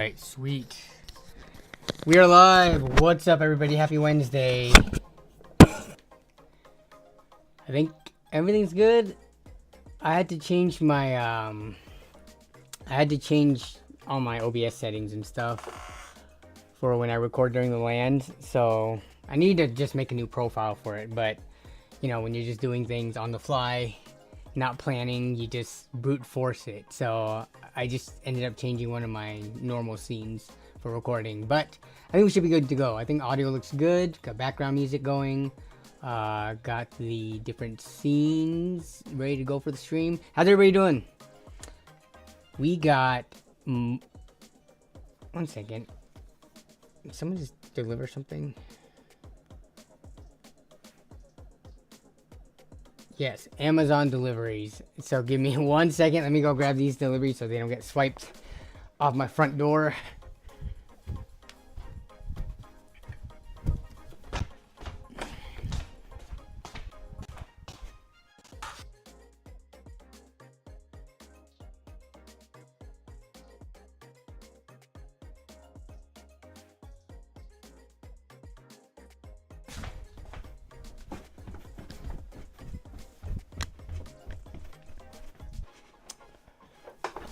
Alright, sweet. We are live. What's up, everybody? Happy Wednesday. I think everything's good. I had to change my all my OBS settings and stuff for when I record during the LAN. So I need to just make a new profile for it. But you know, when you're just doing things on the fly, not planning, you just brute force it. So I just ended up changing one of my normal scenes for recording, but I think we should be good to go. I think audio looks good, got background music going, got the different scenes ready to go for the stream. How's everybody doing? We got one second, someone just deliver something. Yes, Amazon deliveries. So give me 1 second. Let me go grab these deliveries so they don't get swiped off my front door.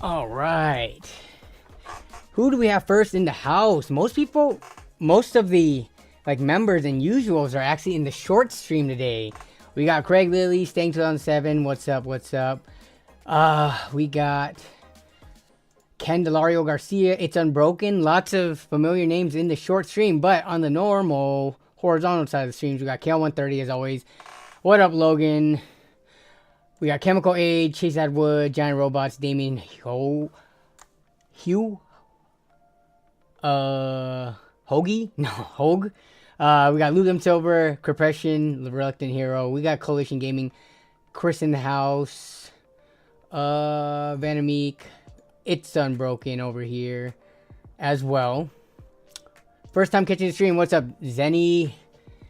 All right, who do we have first in the house? Most of the members and usuals are actually in the short stream today. We got Craig Lilly, Staying 2007. What's up? What's up? We got Candelario Garcia. It's Unbroken. Lots of familiar names in the short stream, but on the normal horizontal side of the streams, we got KL130 as always. What up, Logan? We got Chemical Age, Chase Atwood, Giant Robots, Damien Hugh, Hoagie? No, Hogue. We got Lugum Silver, Compression, The Reluctant Hero. We got Coalition Gaming, Chris in the house, Vanamik, It's Unbroken over here as well. First time catching the stream, what's up, Zenny?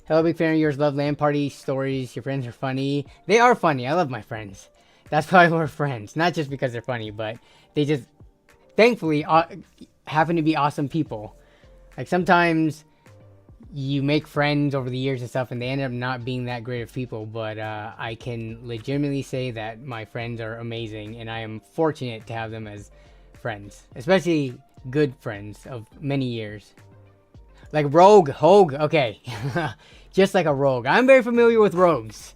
Hello, big fan of yours. Love LAN Party stories. Your friends are funny. They are funny. I love my friends. That's probably why we're friends. Not just because they're funny, but they just, thankfully, happen to be awesome people. Like, sometimes you make friends over the years and stuff, and they end up not being that great of people. But I can legitimately say that my friends are amazing, and I am fortunate to have them as friends. Especially good friends of many years. Like Rogue, Hogue, okay. Just like a rogue. I'm very familiar with rogues.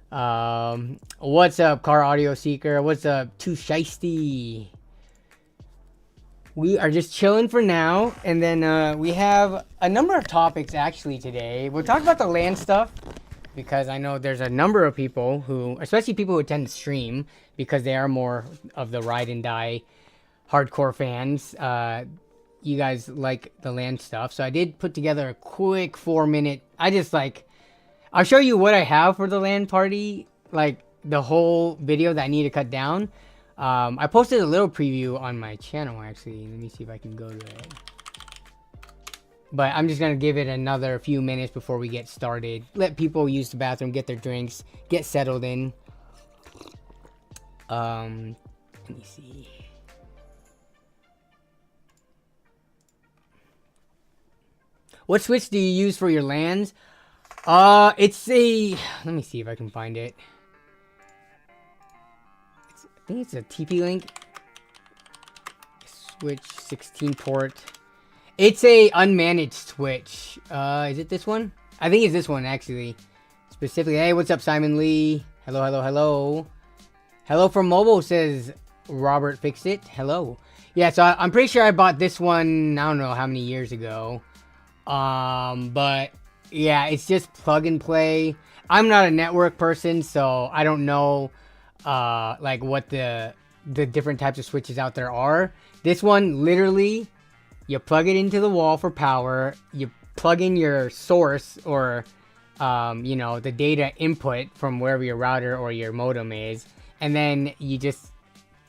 What's up, Car Audio Seeker? What's up, Too Shiesty? We are just chilling for now. And then we have a number of topics actually today. We'll talk about the LAN stuff, because I know there's a number of people who, especially people who attend the stream, because they are more of the ride and die hardcore fans. You guys like the LAN stuff, so I did put together a quick 4-minute. I'll show you what I have for the LAN party, like the whole video that I need to cut down. I posted a little preview on my channel actually. Let me see if I can go to it. But I'm just gonna give it another few minutes before we get started. Let people use the bathroom, get their drinks, get settled in. Let me see. What switch do you use for your LANs? It's a... Let me see if I can find it. I think it's a TP-Link. Switch 16 port. It's a unmanaged switch. Is it this one? I think it's this one, actually. Specifically. Hey, what's up, Simon Lee? Hello, hello, hello. Hello from mobile, says Robert Fixit. Hello. Yeah, so I'm pretty sure I bought this one, I don't know how many years ago. But yeah, it's just plug and play. I'm not a network person, so I don't know like what the different types of switches out there are. This one, literally, you plug it into the wall for power, you plug in your source or you know, the data input from wherever your router or your modem is, and then you just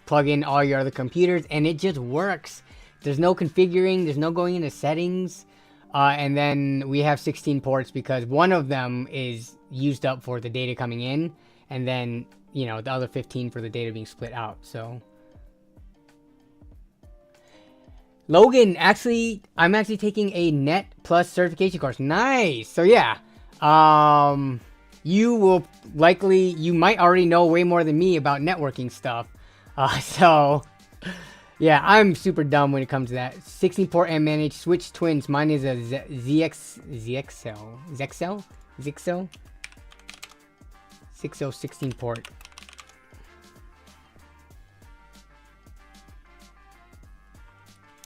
plug in all your other computers and it just works. There's no configuring, there's no going into settings. And then we have 16 ports because one of them is used up for the data coming in, and then, you know, the other 15 for the data being split out. So Logan, actually, I'm actually taking a Net Plus certification course. Nice. So yeah, you will likely, you might already know way more than me about networking stuff. So yeah, I'm super dumb when it comes to that. 16 port and managed switch twins. Mine is a ZXL 16 port.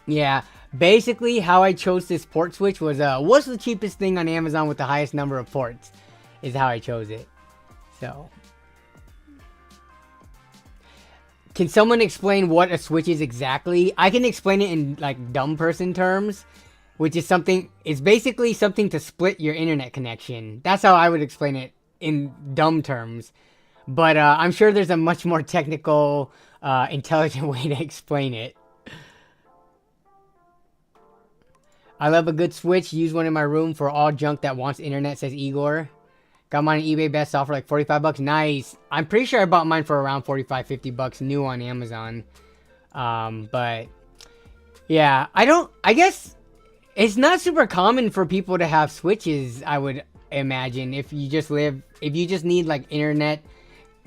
Yeah, basically how I chose this port switch was what's the cheapest thing on Amazon with the highest number of ports is how I chose it. So can someone explain what a switch is exactly? I can explain it in like dumb person terms, which is something, it's basically something to split your internet connection. That's how I would explain it in dumb terms. But I'm sure there's a much more technical, intelligent way to explain it. I love a good switch. Use one in my room for all junk that wants internet, says Igor. Got mine on eBay best offer like 45 bucks. Nice. I'm pretty sure I bought mine for around 45, 50 bucks new on Amazon. But yeah, I guess it's not super common for people to have switches, I would imagine. If you just need like internet,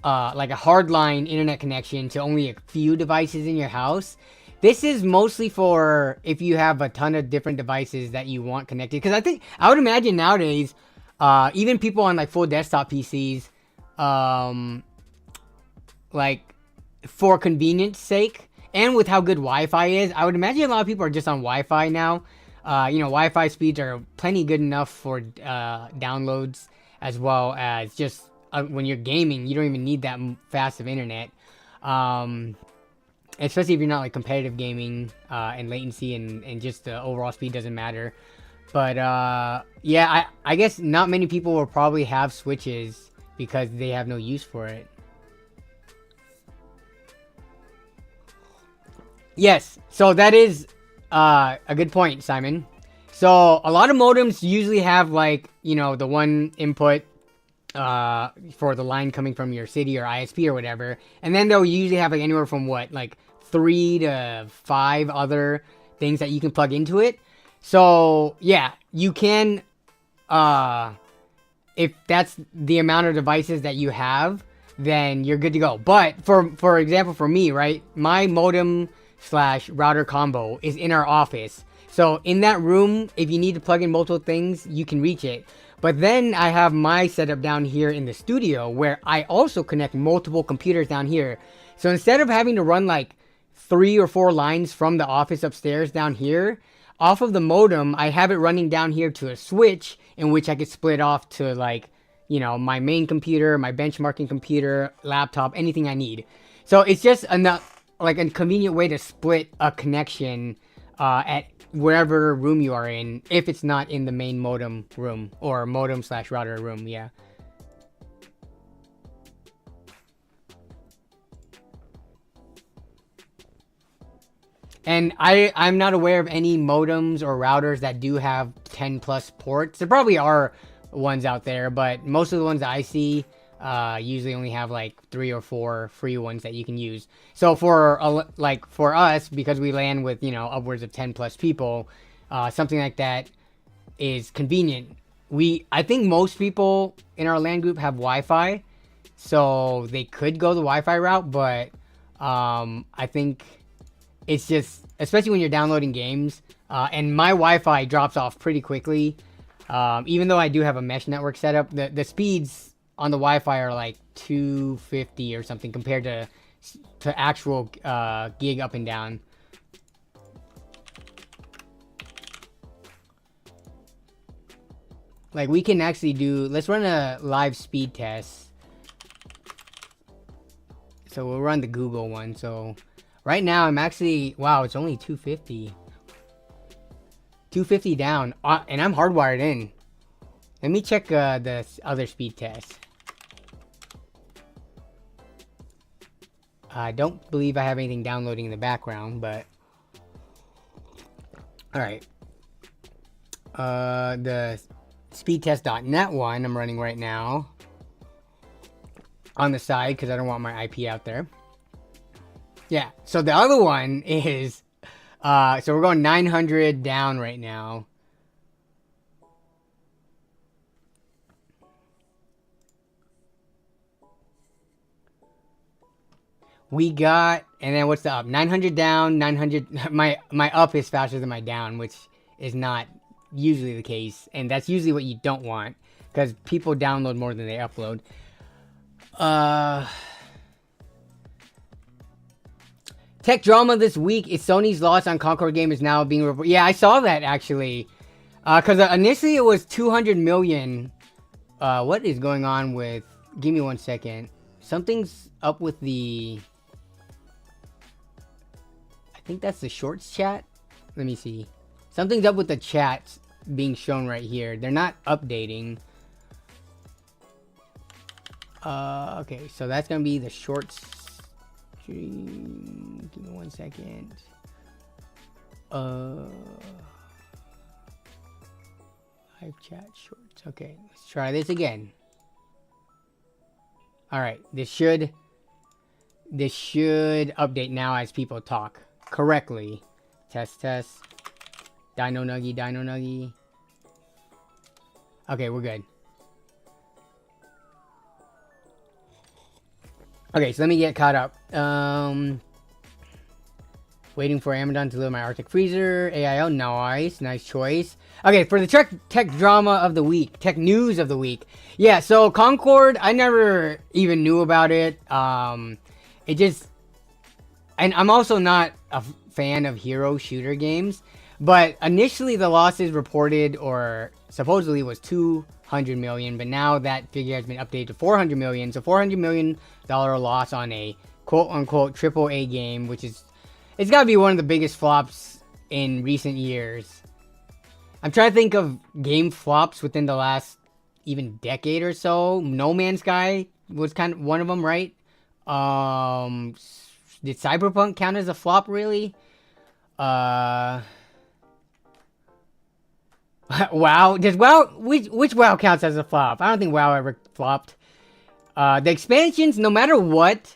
like a hardline internet connection to only a few devices in your house. This is mostly for if you have a ton of different devices that you want connected. Because I would imagine nowadays, even people on like full desktop PCs, like for convenience sake, and with how good Wi-Fi is, I would imagine a lot of people are just on Wi-Fi now. You know, Wi-Fi speeds are plenty good enough for downloads, as well as just when you're gaming, you don't even need that fast of internet. Especially if you're not like competitive gaming, and latency and just the overall speed doesn't matter. But yeah, I guess not many people will probably have switches because they have no use for it. Yes, so that is a good point, Simon. So a lot of modems usually have like, you know, the one input for the line coming from your city or ISP or whatever, and then they'll usually have like anywhere from like 3 to 5 other things that you can plug into it. So yeah, you can, if that's the amount of devices that you have, then you're good to go. But for example, for me, right, my modem / router combo is in our office. So in that room, if you need to plug in multiple things, you can reach it. But then I have my setup down here in the studio where I also connect multiple computers down here. So instead of having to run like 3 or 4 lines from the office upstairs down here, off of the modem, I have it running down here to a switch in which I could split off to like, you know, my main computer, my benchmarking computer, laptop, anything I need. So it's just like a convenient way to split a connection at wherever room you are in, if it's not in the main modem room or modem / router room. Yeah. And I'm not aware of any modems or routers that do have 10 plus ports. There probably are ones out there, but most of the ones that I see usually only have like 3 or 4 free ones that you can use. So for us, because we LAN with, you know, upwards of 10 plus people, something like that is convenient. I think most people in our LAN group have Wi-Fi, so they could go the Wi-Fi route, but I think it's just, especially when you're downloading games, and my Wi-Fi drops off pretty quickly. Even though I do have a mesh network set up, the speeds on the Wi-Fi are like 250 or something compared to actual gig up and down. Like we can actually let's run a live speed test. So we'll run the Google one. So right now I'm actually, wow, it's only 250. 250 down, and I'm hardwired in. Let me check the other speed test. I don't believe I have anything downloading in the background, but all right. The speedtest.net one I'm running right now on the side because I don't want my IP out there. Yeah, so the other one is So we're going 900 down right now. We got, and then what's the up? 900 down, 900. My up is faster than my down, which is not usually the case, and that's usually what you don't want because people download more than they upload. Tech drama this week is Sony's loss on Concord game is now being reported. Yeah, I saw that actually. Because initially it was 200 million. What is going on with? Give me 1 second. Something's up with the. I think that's the shorts chat. Let me see. Something's up with the chat being shown right here. They're not updating. Okay, so that's gonna be the shorts stream. Give me 1 second. Live chat shorts. Okay, let's try this again. All right, this should update now as people talk correctly. Test. Dino Nuggy. Okay, we're good. Okay, so let me get caught up. Waiting for Amazon to deliver my Arctic freezer. AIO, nice choice. Okay, for the tech drama of the week, tech news of the week. Yeah, so Concord, I never even knew about it. It just, and I'm also not a fan of hero shooter games, but initially the losses reported or supposedly was 200 million, but now that figure has been updated to 400 million. So $400 million loss on a quote unquote AAA game, which is, it's got to be one of the biggest flops in recent years. I'm trying to think of game flops within the last even decade or so. No Man's Sky was kind of one of them, right? Did Cyberpunk count as a flop, really? WoW. Does WoW, which WoW counts as a flop? I don't think WoW ever flopped. The expansions, no matter what,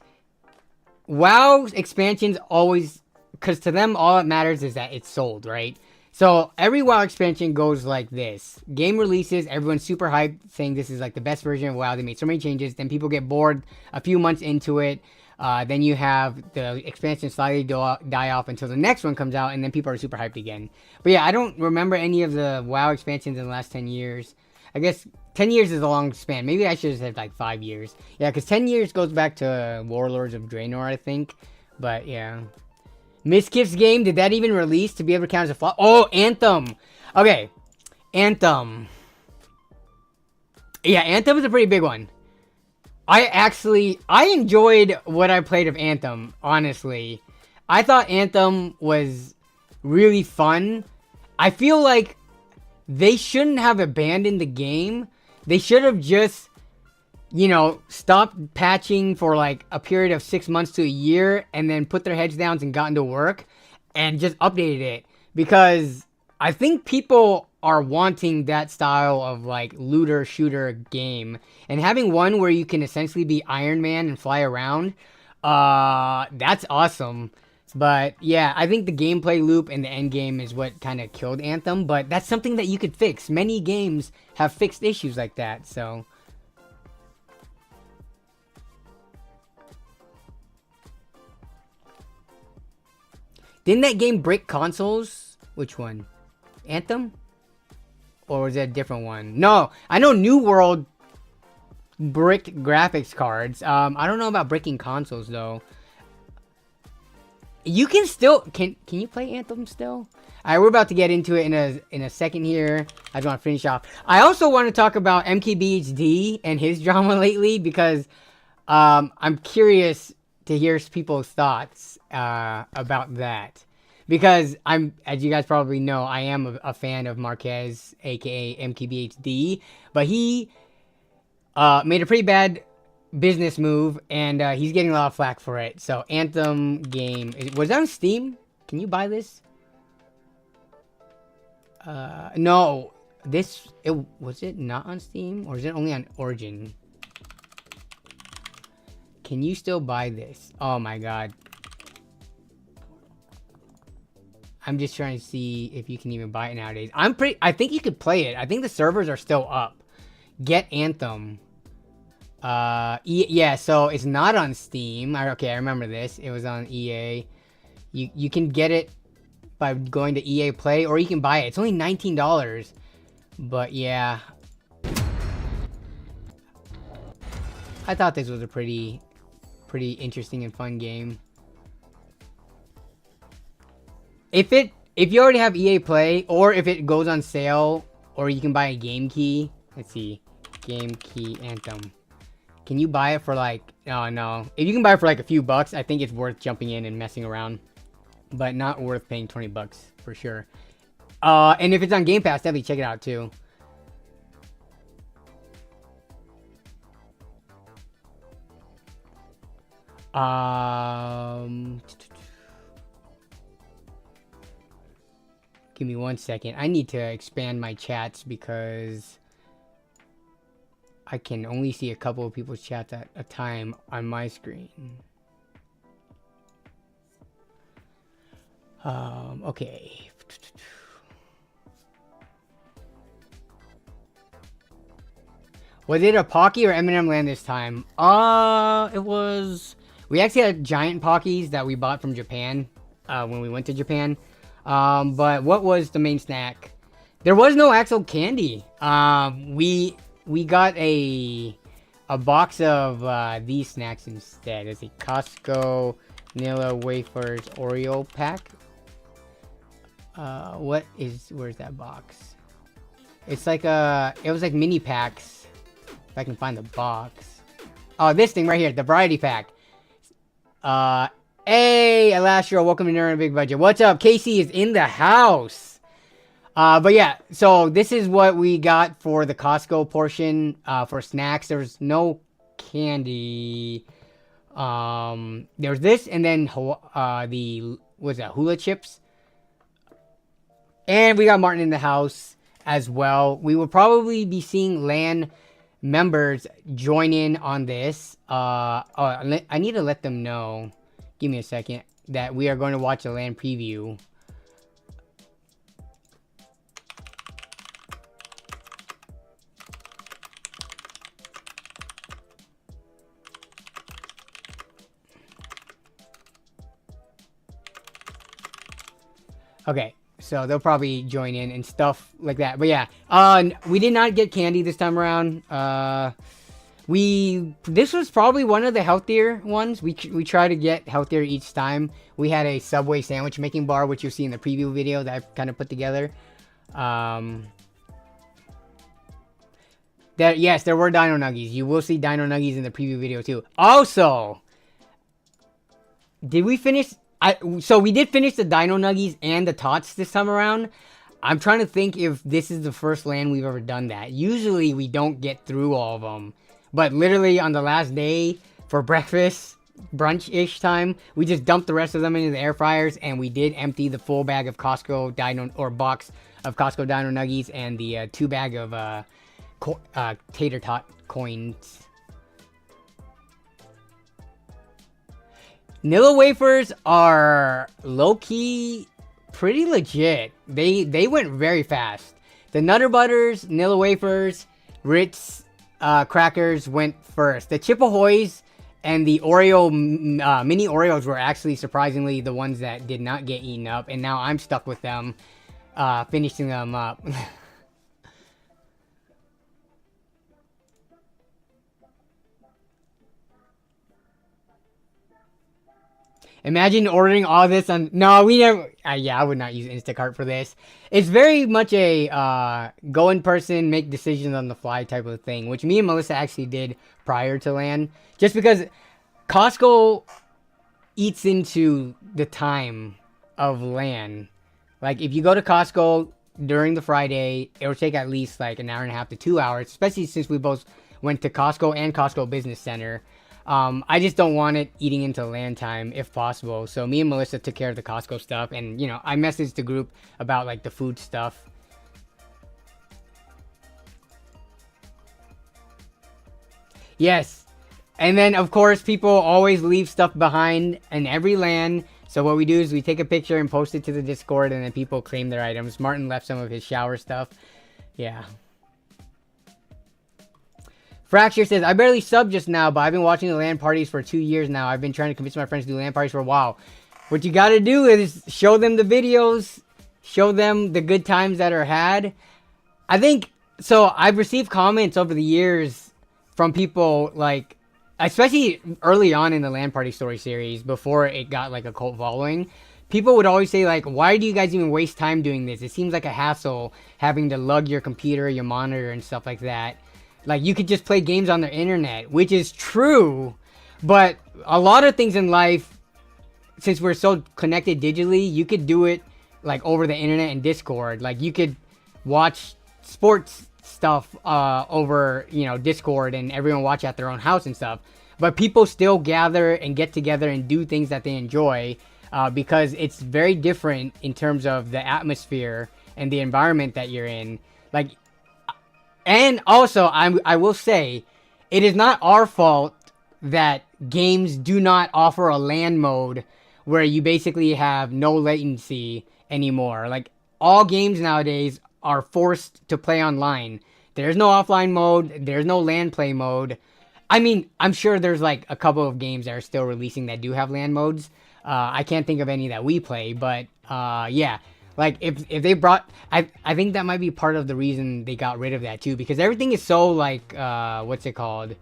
WoW expansions always, because to them all that matters is that it's sold, right? So every WoW expansion goes like this. Game releases, everyone's super hyped, saying this is like the best version of WoW. They made so many changes. Then people get bored a few months into it. Then you have the expansion slightly die off until the next one comes out, and then people are super hyped again. But yeah, I don't remember any of the WoW expansions in the last 10 years. I guess 10 years is a long span. Maybe I should have said like 5 years. Yeah, because 10 years goes back to Warlords of Draenor, I think. But yeah. Miskiff's game, did that even release to be able to count as a flop? Oh, Anthem. Okay. Anthem. Yeah, Anthem is a pretty big one. I enjoyed what I played of Anthem, honestly. I thought Anthem was really fun. I feel like they shouldn't have abandoned the game. They should have just, you know, stopped patching for like a period of 6 months to a year and then put their heads down and gotten to work and just updated it. Because I think people are wanting that style of like looter shooter game, and having one where you can essentially be Iron Man and fly around, that's awesome. But yeah, I think the gameplay loop and the end game is what kind of killed Anthem, but that's something that you could fix. Many games have fixed issues like that, so. Didn't that game break consoles? Which one? Anthem? Or was that a different one? No, I know New World bricked graphics cards. I don't know about breaking consoles though. You can still can you play Anthem still? Alright, we're about to get into it in a second here. I just want to finish off. I also want to talk about MKBHD and his drama lately because I'm curious to hear people's thoughts about that. Because as you guys probably know, I am a fan of Marquez, aka MKBHD, but he made a pretty bad business move, and he's getting a lot of flack for it. So Anthem game, was that on Steam? Can you buy this? No, was it not on Steam, or is it only on Origin? Can you still buy this? Oh my god. I'm just trying to see if you can even buy it nowadays. I think you could play it. I think the servers are still up. Get Anthem. Yeah, so it's not on Steam. Okay, I remember this. It was on EA. You can get it by going to EA Play, or you can buy it. It's only $19. But yeah. I thought this was a pretty interesting and fun game. If you already have EA Play, or if it goes on sale, or you can buy a game key. Let's see. Game key Anthem. Can you buy it for like, oh no. If you can buy it for like a few bucks, I think it's worth jumping in and messing around. But not worth paying 20 bucks for sure. And if it's on Game Pass, definitely check it out too. Give me 1 second. I need to expand my chats because I can only see a couple of people's chats at a time on my screen. Okay. Was it a Pocky or M&M Land this time? It was... We actually had giant Pockies that we bought from Japan when we went to Japan. But what was the main snack? There was no actual candy. We got a box of these snacks instead. It's a Costco Vanilla Wafers Oreo pack. Where's that box? It's like it was like mini packs. If I can find the box. Oh, this thing right here, the variety pack. Hey, Elastro, welcome to Nerd on a Big Budget. What's up? Casey is in the house. But yeah, so this is what we got for the Costco portion for snacks. There's no candy. There's this, and then what's that? Hula chips. And we got Martin in the house as well. We will probably be seeing LAN members join in on this. I need to let them know. Give me a second. That we are going to watch a LAN preview. Okay, so they'll probably join in and stuff like that. But yeah, we did not get candy this time around. This was probably one of the healthier ones. We try to get healthier each time. We had a Subway sandwich making bar, which you'll see in the preview video that I've kind of put together. Yes, there were Dino Nuggies. You will see Dino Nuggies in the preview video too. Also, did we finish? So we did finish the Dino Nuggies and the Tots this time around. I'm trying to think if this is the first LAN we've ever done that. Usually we don't get through all of them. But literally on the last day for breakfast, brunch-ish time, we just dumped the rest of them into the air fryers, and we did empty the full bag of Costco Dino, or box of Costco Dino Nuggies, and the 2 bag of tater tot coins. Nilla wafers are low-key pretty legit. They went very fast. The Nutter Butters, Nilla wafers, Ritz crackers went first. The Chip Ahoys and the Oreo mini Oreos were actually surprisingly the ones that did not get eaten up, and now I'm stuck with them, finishing them up. Imagine ordering all this on... No, we never... yeah, I would not use Instacart for this. It's very much a go in person, make decisions on the fly type of thing, which me and Melissa actually did prior to LAN. Just because Costco eats into the time of LAN. Like, if you go to Costco during the Friday, it will take at least like an hour and a half to 2 hours, especially since we both went to Costco and Costco Business Center. I just don't want it eating into LAN time if possible. So me and Melissa took care of the Costco stuff, and you know, I messaged the group about like the food stuff. Yes. And then of course people always leave stuff behind in every LAN. So what we do is we take a picture and post it to the Discord, and then people claim their items. Martin left some of his shower stuff. Yeah. Fracture says, I barely subbed just now, but I've been watching the LAN parties for 2 years now. I've been trying to convince my friends to do LAN parties for a while. What you gotta do is show them the videos, show them the good times that are had. I think, so I've received comments over the years from people, like, especially early on in the LAN Party Story series, before it got like a cult following, people would always say like, why do you guys even waste time doing this? It seems like a hassle having to lug your computer, your monitor, and stuff like that. Like, you could just play games on the internet, which is true, but a lot of things in life, since we're so connected digitally, you could do it like over the internet and Discord. Like, you could watch sports stuff over, you know, Discord, and everyone watch at their own house and stuff. But people still gather and get together and do things that they enjoy, because it's very different in terms of the atmosphere and the environment that you're in. Like, and also I will say, it is not our fault that games do not offer a LAN mode where you basically have no latency anymore. Like, all games nowadays are forced to play online. There's no offline mode. There's no LAN play mode. I mean, I'm sure there's like a couple of games that are still releasing that do have LAN modes. I can't think of any that we play, but yeah. Like, if they brought... I think that might be part of the reason they got rid of that too, because everything is so like, what's it called?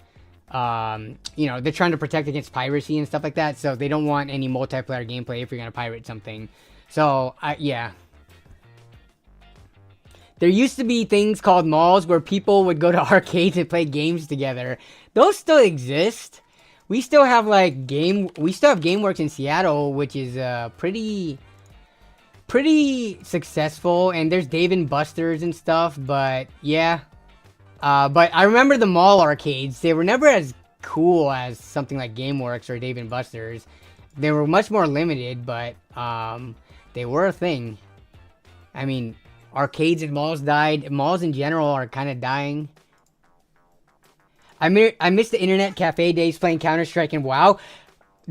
You know, they're trying to protect against piracy and stuff like that, so they don't want any multiplayer gameplay if you're gonna pirate something. So, yeah. There used to be things called malls where people would go to arcades and play games together. Those still exist. We still have like GameWorks in Seattle, which is pretty successful, and there's Dave & Buster's and stuff, but yeah. But I remember the mall arcades. They were never as cool as something like GameWorks or Dave & Buster's. They were much more limited, but they were a thing. I mean, arcades and malls died. Malls in general are kind of dying. I miss the internet cafe days playing Counter-Strike and WoW.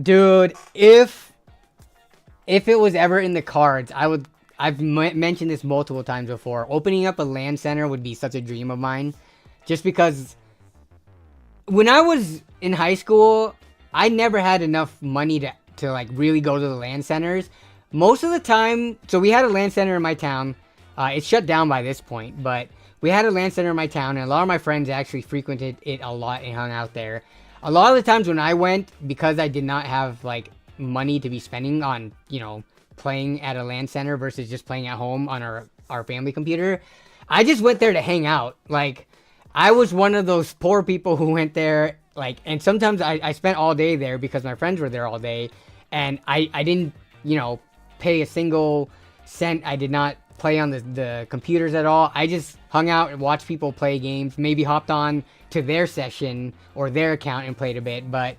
Dude, if it was ever in the cards, I've mentioned this multiple times before. Opening up a LAN center would be such a dream of mine. Just because when I was in high school, I never had enough money to like really go to the LAN centers. Most of the time, so we had a LAN center in my town. It's shut down by this point, but we had a LAN center in my town, and a lot of my friends actually frequented it a lot and hung out there. A lot of the times when I went, because I did not have like money to be spending on, you know, playing at a LAN center versus just playing at home on our family computer, I just went there to hang out. Like, I was one of those poor people who went there, like, and sometimes I spent all day there because my friends were there all day, and I didn't, you know, pay a single cent. I did not play on the computers at all. I just hung out and watched people play games, maybe hopped on to their session or their account and played a bit. But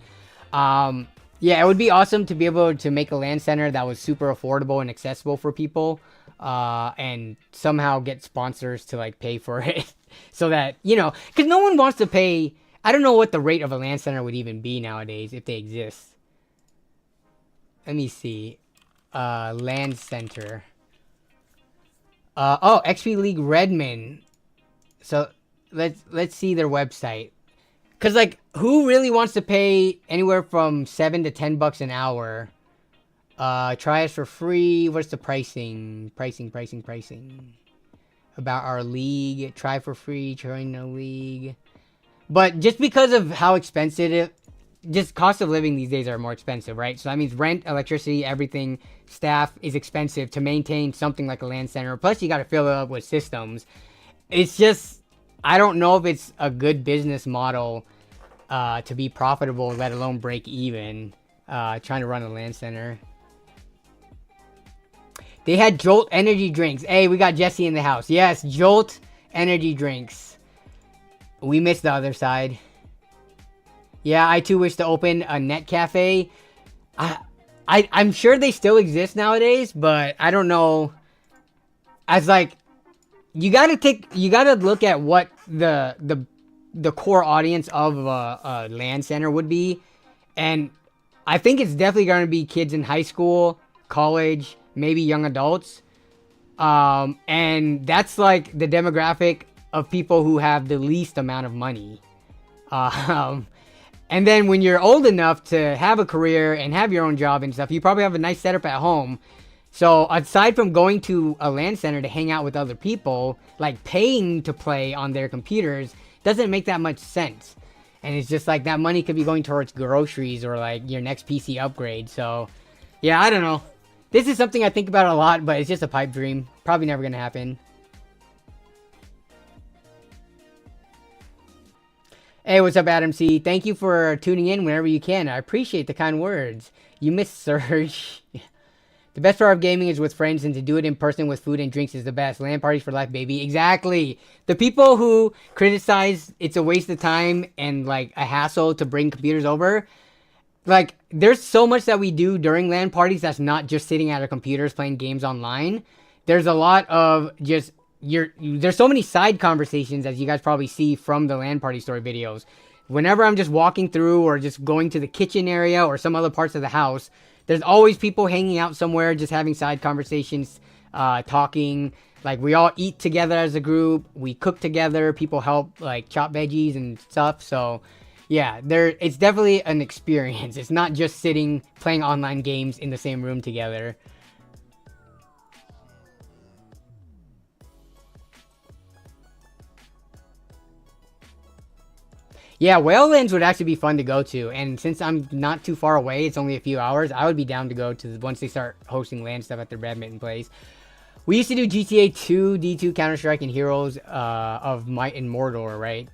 yeah, it would be awesome to be able to make a LAN center that was super affordable and accessible for people, and somehow get sponsors to like pay for it so that, you know, because no one wants to pay. I don't know what the rate of a LAN center would even be nowadays if they exist. Let me see. LAN center. Oh, XP League Redmond. So let's see their website. Cause like, who really wants to pay anywhere from $7 to $10 an hour? Try us for free. What's the pricing? Pricing. About our league. Try for free. Join the league. But just because of how expensive just cost of living these days are more expensive, right? So that means rent, electricity, everything, staff is expensive to maintain something like a LAN center. Plus, you got to fill it up with systems. It's just, I don't know if it's a good business model to be profitable, let alone break even, trying to run a LAN center. They had Jolt energy drinks. Hey, we got Jesse in the house. Yes, Jolt energy drinks. We missed the other side. Yeah, I too wish to open a net cafe. I'm sure they still exist nowadays, but I don't know. As like, you gotta look at what the core audience of a LAN center would be, and I think it's definitely gonna be kids in high school, college, maybe young adults. And that's like the demographic of people who have the least amount of money. And then when you're old enough to have a career and have your own job and stuff, you probably have a nice setup at home. So aside from going to a LAN center to hang out with other people, like paying to play on their computers doesn't make that much sense. And it's just like that money could be going towards groceries or like your next PC upgrade. So yeah, I don't know. This is something I think about a lot, but it's just a pipe dream. Probably never gonna happen. Hey, what's up, Adam C? Thank you for tuning in whenever you can. I appreciate the kind words. You miss Surge. The best part of gaming is with friends, and to do it in person with food and drinks is the best. LAN parties for life, baby. Exactly. The people who criticize it's a waste of time and like a hassle to bring computers over, like there's so much that we do during LAN parties that's not just sitting at our computers playing games online. There's a lot of just there's so many side conversations, as you guys probably see from the LAN party story videos. Whenever I'm just walking through or just going to the kitchen area or some other parts of the house, there's always people hanging out somewhere, just having side conversations, talking. Like we all eat together as a group. We cook together. People help like chop veggies and stuff. So yeah, it's definitely an experience. It's not just sitting playing online games in the same room together. Yeah, Whalelands would actually be fun to go to, and since I'm not too far away, it's only a few hours, I would be down to go to once they start hosting LAN stuff at their badminton place. We used to do GTA 2, D2, Counter-Strike, and Heroes of Might and Mordor, right?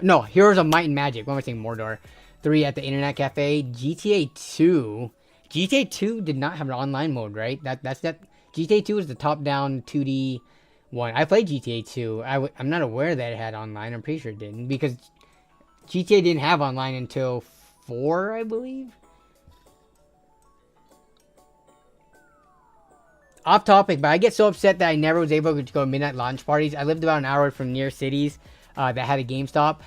No, Heroes of Might and Magic. What am I saying? Mordor. 3 at the Internet Cafe. GTA 2. GTA 2 did not have an online mode, right? That's GTA 2 is the top-down 2D one. I played GTA 2. I'm not aware that it had online. I'm pretty sure it didn't, because GTA didn't have online until 4, I believe. Off topic, but I get so upset that I never was able to go to midnight launch parties. I lived about an hour from near cities that had a GameStop.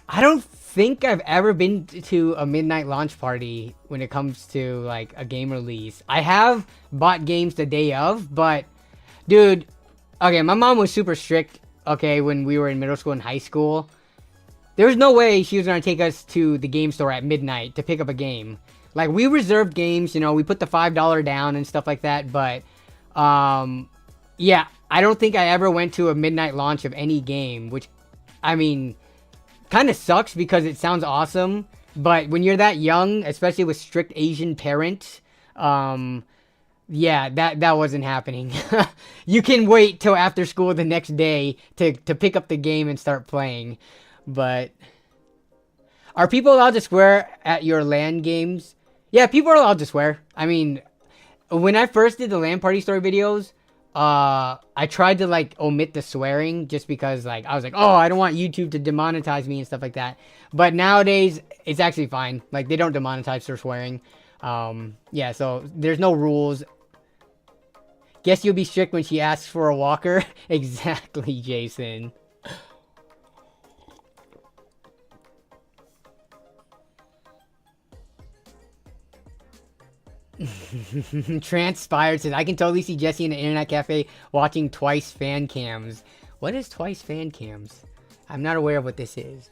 I don't think I've ever been to a midnight launch party when it comes to like a game release. I have bought games the day of, but dude, okay, my mom was super strict, okay, when we were in middle school and high school. There was no way she was going to take us to the game store at midnight to pick up a game. Like, we reserved games, you know, we put the $5 down and stuff like that, but, yeah, I don't think I ever went to a midnight launch of any game, which, I mean, kind of sucks because it sounds awesome, but when you're that young, especially with strict Asian parents, yeah, that wasn't happening. You can wait till after school the next day to pick up the game and start playing. But are people allowed to swear at your LAN games? Yeah, people are allowed to swear. I mean, when I first did the LAN party story videos, I tried to like omit the swearing just because like I was like, oh, I don't want YouTube to demonetize me and stuff like that. But nowadays it's actually fine. Like they don't demonetize for swearing. Yeah, so there's no rules. Guess you'll be strict when she asks for a walker. Exactly, Jason. Transpired says, I can totally see Jesse in an internet cafe watching Twice fan cams. What is Twice fan cams? I'm not aware of what this is.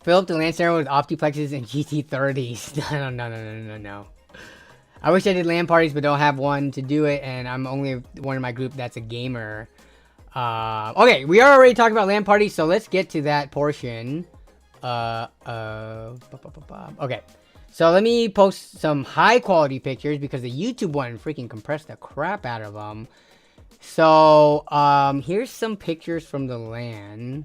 Fill up the LAN center with Optiplexes and GT30s. No. I wish I did LAN parties, but don't have one to do it, and I'm only one in my group that's a gamer. Okay, we are already talking about LAN parties, so let's get to that portion. Okay, so let me post some high quality pictures because the YouTube one freaking compressed the crap out of them. So here's some pictures from the LAN,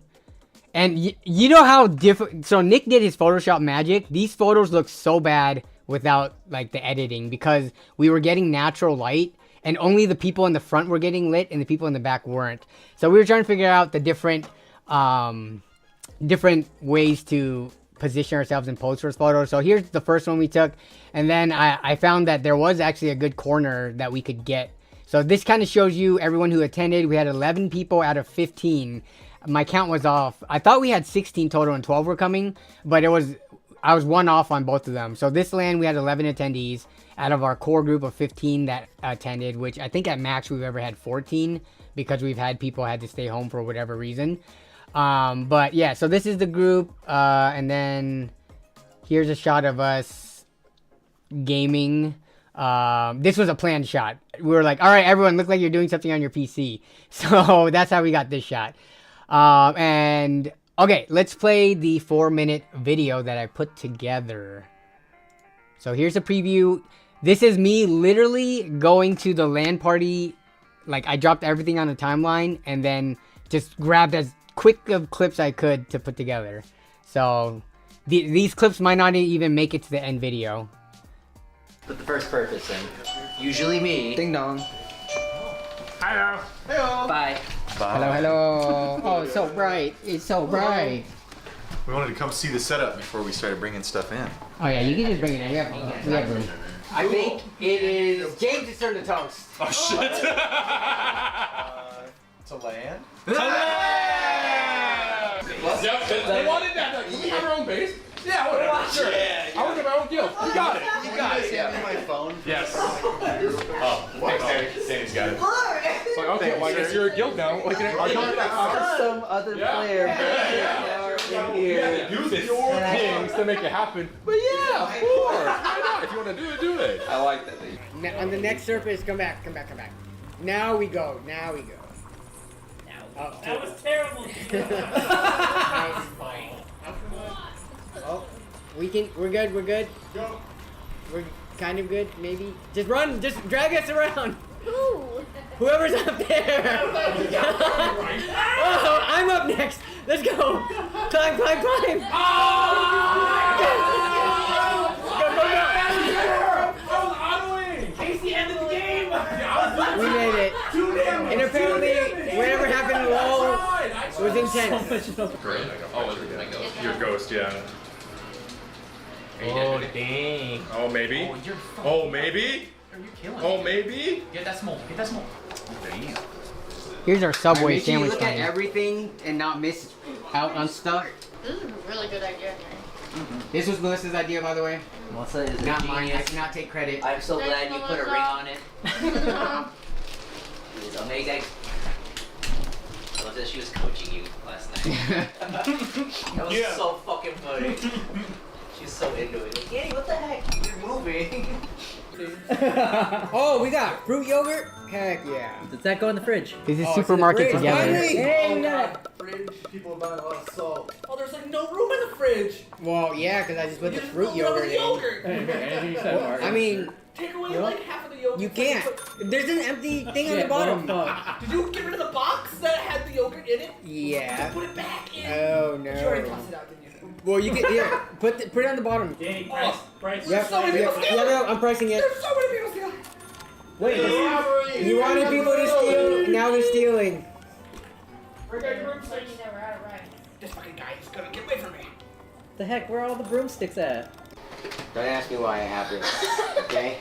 and you know how different. So Nick did his Photoshop magic. These photos look so bad without like the editing because we were getting natural light and only the people in the front were getting lit and the people in the back weren't. So we were trying to figure out the different ways to position ourselves in pose for this photo. So here's the first one we took, and then I found that there was actually a good corner that we could get. So this kind of shows you everyone who attended. We had 11 people out of 15. My count was off. I thought we had 16 total and 12 were coming, but it was I was one off on both of them. So this LAN, we had 11 attendees out of our core group of 15 that attended, which I think at max we've ever had 14 because we've had people had to stay home for whatever reason. But yeah, so this is the group, and then here's a shot of us gaming. This was a planned shot. We were like, all right, everyone, look like you're doing something on your PC. So that's how we got this shot. And okay, let's play the 4-minute video that I put together. So here's a preview. This is me literally going to the LAN party. Like, I dropped everything on the timeline and then just grabbed as quick of clips I could to put together. So these clips might not even make it to the end video. Put the first purpose in. Usually me. Ding dong. Hello. Hello. Bye. Bye. Hello, hello. Oh, it's so bright. It's so bright. We wanted to come see the setup before we started bringing stuff in. Oh yeah, you can just bring it in. We have room. I think it is James' turn to toast. Oh shit! To land? Yep, they wanted that. Like, we have our own base. Yeah, whatever. Sure. Yeah. I want to get my own guild. You got it. You got it. Yeah. My phone. Yes. Oh, thanks, Danny's got it. It's like, okay, well, I guess you're a guild now. Like, Some other player. In here. You use things to make it happen. But yeah, of course. Why not? If you want to do it. I like that. Now, on the next surface, come back. Now we go. That was terrible. Oh, we're good. Go. We're kind of good, maybe. Just run, just drag us around. Ooh. Whoever's up there. Oh, I'm up next. Let's go. Climb. Oh! Casey ended the game. We made it. And apparently, whatever happened low was intense. Your ghost, yeah. Oh, dang. Oh, maybe. Oh, you're fucking. Oh, maybe. Are you killing Oh, me? maybe. Get that smoke. Damn. Here's our Subway Make sure you sandwich look at time. everything and not miss out on stuff. This is a really good idea, Gary. This was Melissa's idea, by the way. Melissa is a Not mine. I genius. cannot take credit. I'm so Thanks, glad you put a ring Melissa. on it. It was amazing. Melissa, she was coaching you last night. That was so fucking funny. She's so into it. Like, Danny, what the heck? You're moving. Oh, we got fruit yogurt? Heck yeah. Does that go in the fridge? This is Oh, it's in the supermarket fridge. together. Finally! Hey, we got it. Fridge. People buy a lot of salt. Oh, there's like no room in the fridge. Well, yeah, because I just put the You fruit just yogurt in. yogurt. I mean, Take away like half of the yogurt. you can't. There's an empty thing on the Shit, bottom. well, fuck. Did you get rid of the box that had the yogurt in it? Yeah. Put it back in. Oh You already no. tossed it out, didn't you? Well, you can here. Put it on the bottom. Danny, price. Yep. so many people stealing. Yeah, I'm pricing it. There's so many people stealing. Wait. You wanted people to steal. Now they're stealing. This fucking guy is gonna get away from me. The heck, where are all the broomsticks at? Don't ask me why it happened. Okay?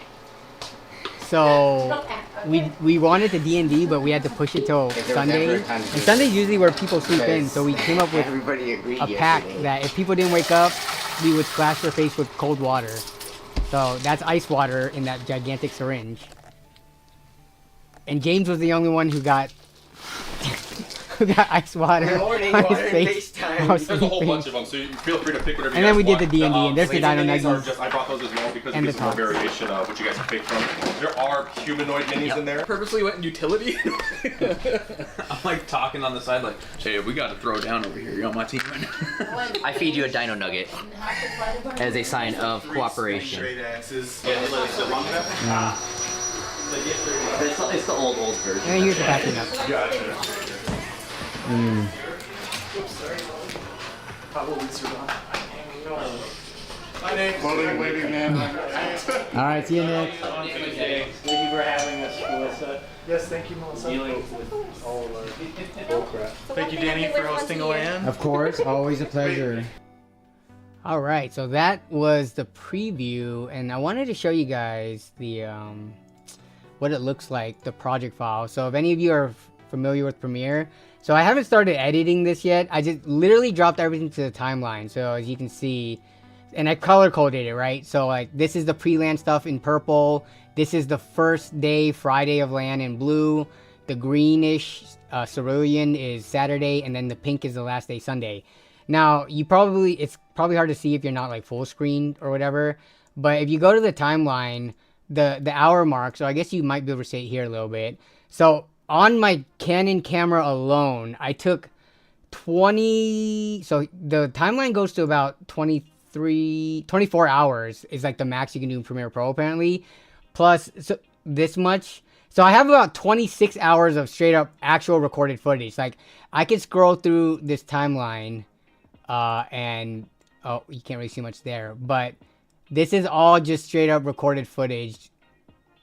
So we wanted the D&D, but we had to push it till If there was Sunday. ever a And time to do it. Sunday's usually where people sleep in, Because so we came up with everybody agreed a pack yesterday. that if people didn't wake up, we would splash their face with cold water. So that's ice water in that gigantic syringe. And James was the only one who got ice water Morning on his water face. FaceTime. while There's a whole sleeping. bunch of them, so you feel free to pick whatever And you then guys we did the want. D&D, and there's the laser Dino minis are Nuggies. just, I brought those as well because And it gives the more tots. variation of what you guys can pick from. There are humanoid minis in there. Purposely went in utility. I'm like talking on the side like, hey, we got to throw down over here. You're on my team right now. I feed you a dino nugget as a sign of cooperation. Straight axes. Yeah, it's still long enough. It's the old version. And then here's the packing up. Gotcha. Hi, Nick. Waving man. Alright, see you Nick. Thank you for having us, Melissa. Yes, thank you, Melissa. All of our bullcrap. Thank you, Danny, for hosting a LAN. Of course, always a pleasure. Alright, so that was the preview, and I wanted to show you guys the what it looks like, the project file. So if any of you are familiar with Premiere, so I haven't started editing this yet. I just literally dropped everything to the timeline. So as you can see, and I color coded it, right? So like this is the pre-LAN stuff in purple. This is the first day, Friday of LAN in blue. The greenish cerulean is Saturday, and then the pink is the last day, Sunday. Now, it's probably hard to see if you're not like full screen or whatever, but if you go to the timeline, the hour mark, so I guess you might be able to see it here a little bit. So on my Canon camera alone, I took 20, so the timeline goes to about 24 hours is like the max you can do in Premiere Pro apparently, plus so this much. So I have about 26 hours of straight up actual recorded footage. Like I can scroll through this timeline and oh, you can't really see much there, but this is all just straight up recorded footage.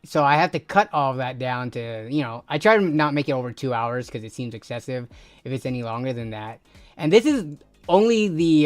So I have to cut all of that down to, you know, I try to not make it over 2 hours because it seems excessive if it's any longer than that. And this is only the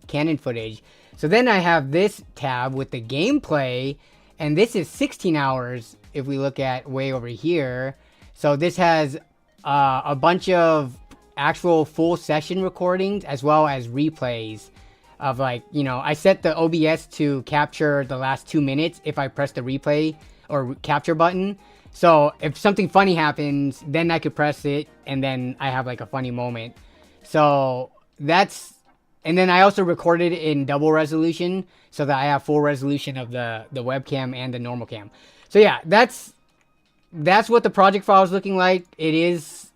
Canon footage. So then I have this tab with the gameplay, and this is 16 hours if we look at way over here. So this has a bunch of actual full session recordings as well as replays of, like, you know, I set the OBS to capture the last 2 minutes if I press the replay or capture button. So if something funny happens, then I could press it and then I have like a funny moment. So that's, and then I also recorded it in double resolution so that I have full resolution of the webcam and the normal cam. So yeah, that's what the project file is looking like. It is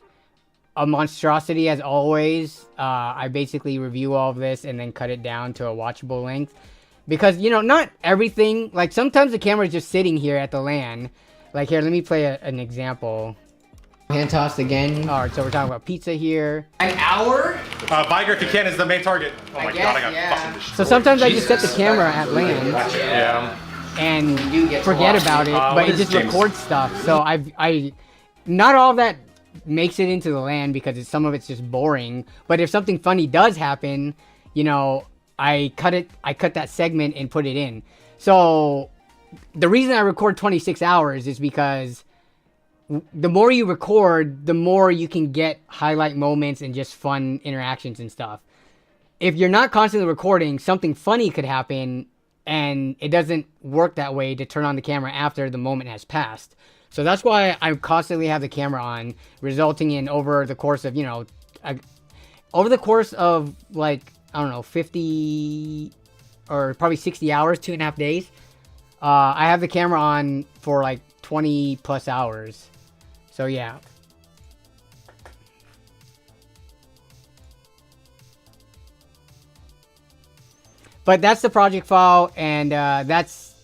a monstrosity as always. I basically review all of this and then cut it down to a watchable length. Because, you know, not everything, like sometimes the camera is just sitting here at the LAN. Like here, let me play an example. Hand tossed again. Alright, so we're talking about pizza here. An hour? Viger, if you can, is the main target. Oh my god, I got fucking destroyed. So sometimes I just set the camera at LAN. Yeah. And forget about it, but it just records stuff. So I not all of that makes it into the LAN because some of it's just boring. But if something funny does happen, you know, I cut that segment and put it in. So the reason I record 26 hours is because the more you record, the more you can get highlight moments and just fun interactions and stuff. If you're not constantly recording, something funny could happen and it doesn't work that way to turn on the camera after the moment has passed. So that's why I constantly have the camera on, resulting in over the course of, you know, over the course of like, I don't know, 50 or probably 60 hours, 2.5 days. I have the camera on for like 20 plus hours. So yeah. But that's the project file, and that's,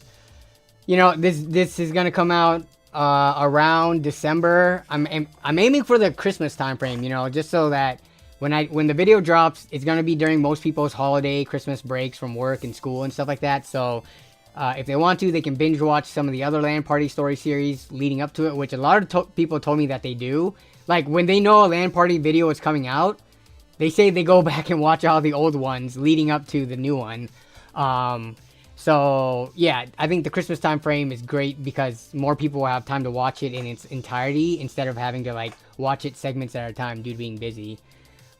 you know, this is gonna come out around December. I'm aiming for the Christmas time frame, you know, just so that when the video drops, it's gonna be during most people's holiday Christmas breaks from work and school and stuff like that. So if they want to, they can binge watch some of the other LAN Party story series leading up to it, which a lot of people told me that they do. Like when they know a LAN Party video is coming out, they say they go back and watch all the old ones leading up to the new one. So yeah, I think the Christmas time frame is great because more people will have time to watch it in its entirety instead of having to like watch it segments at a time due to being busy.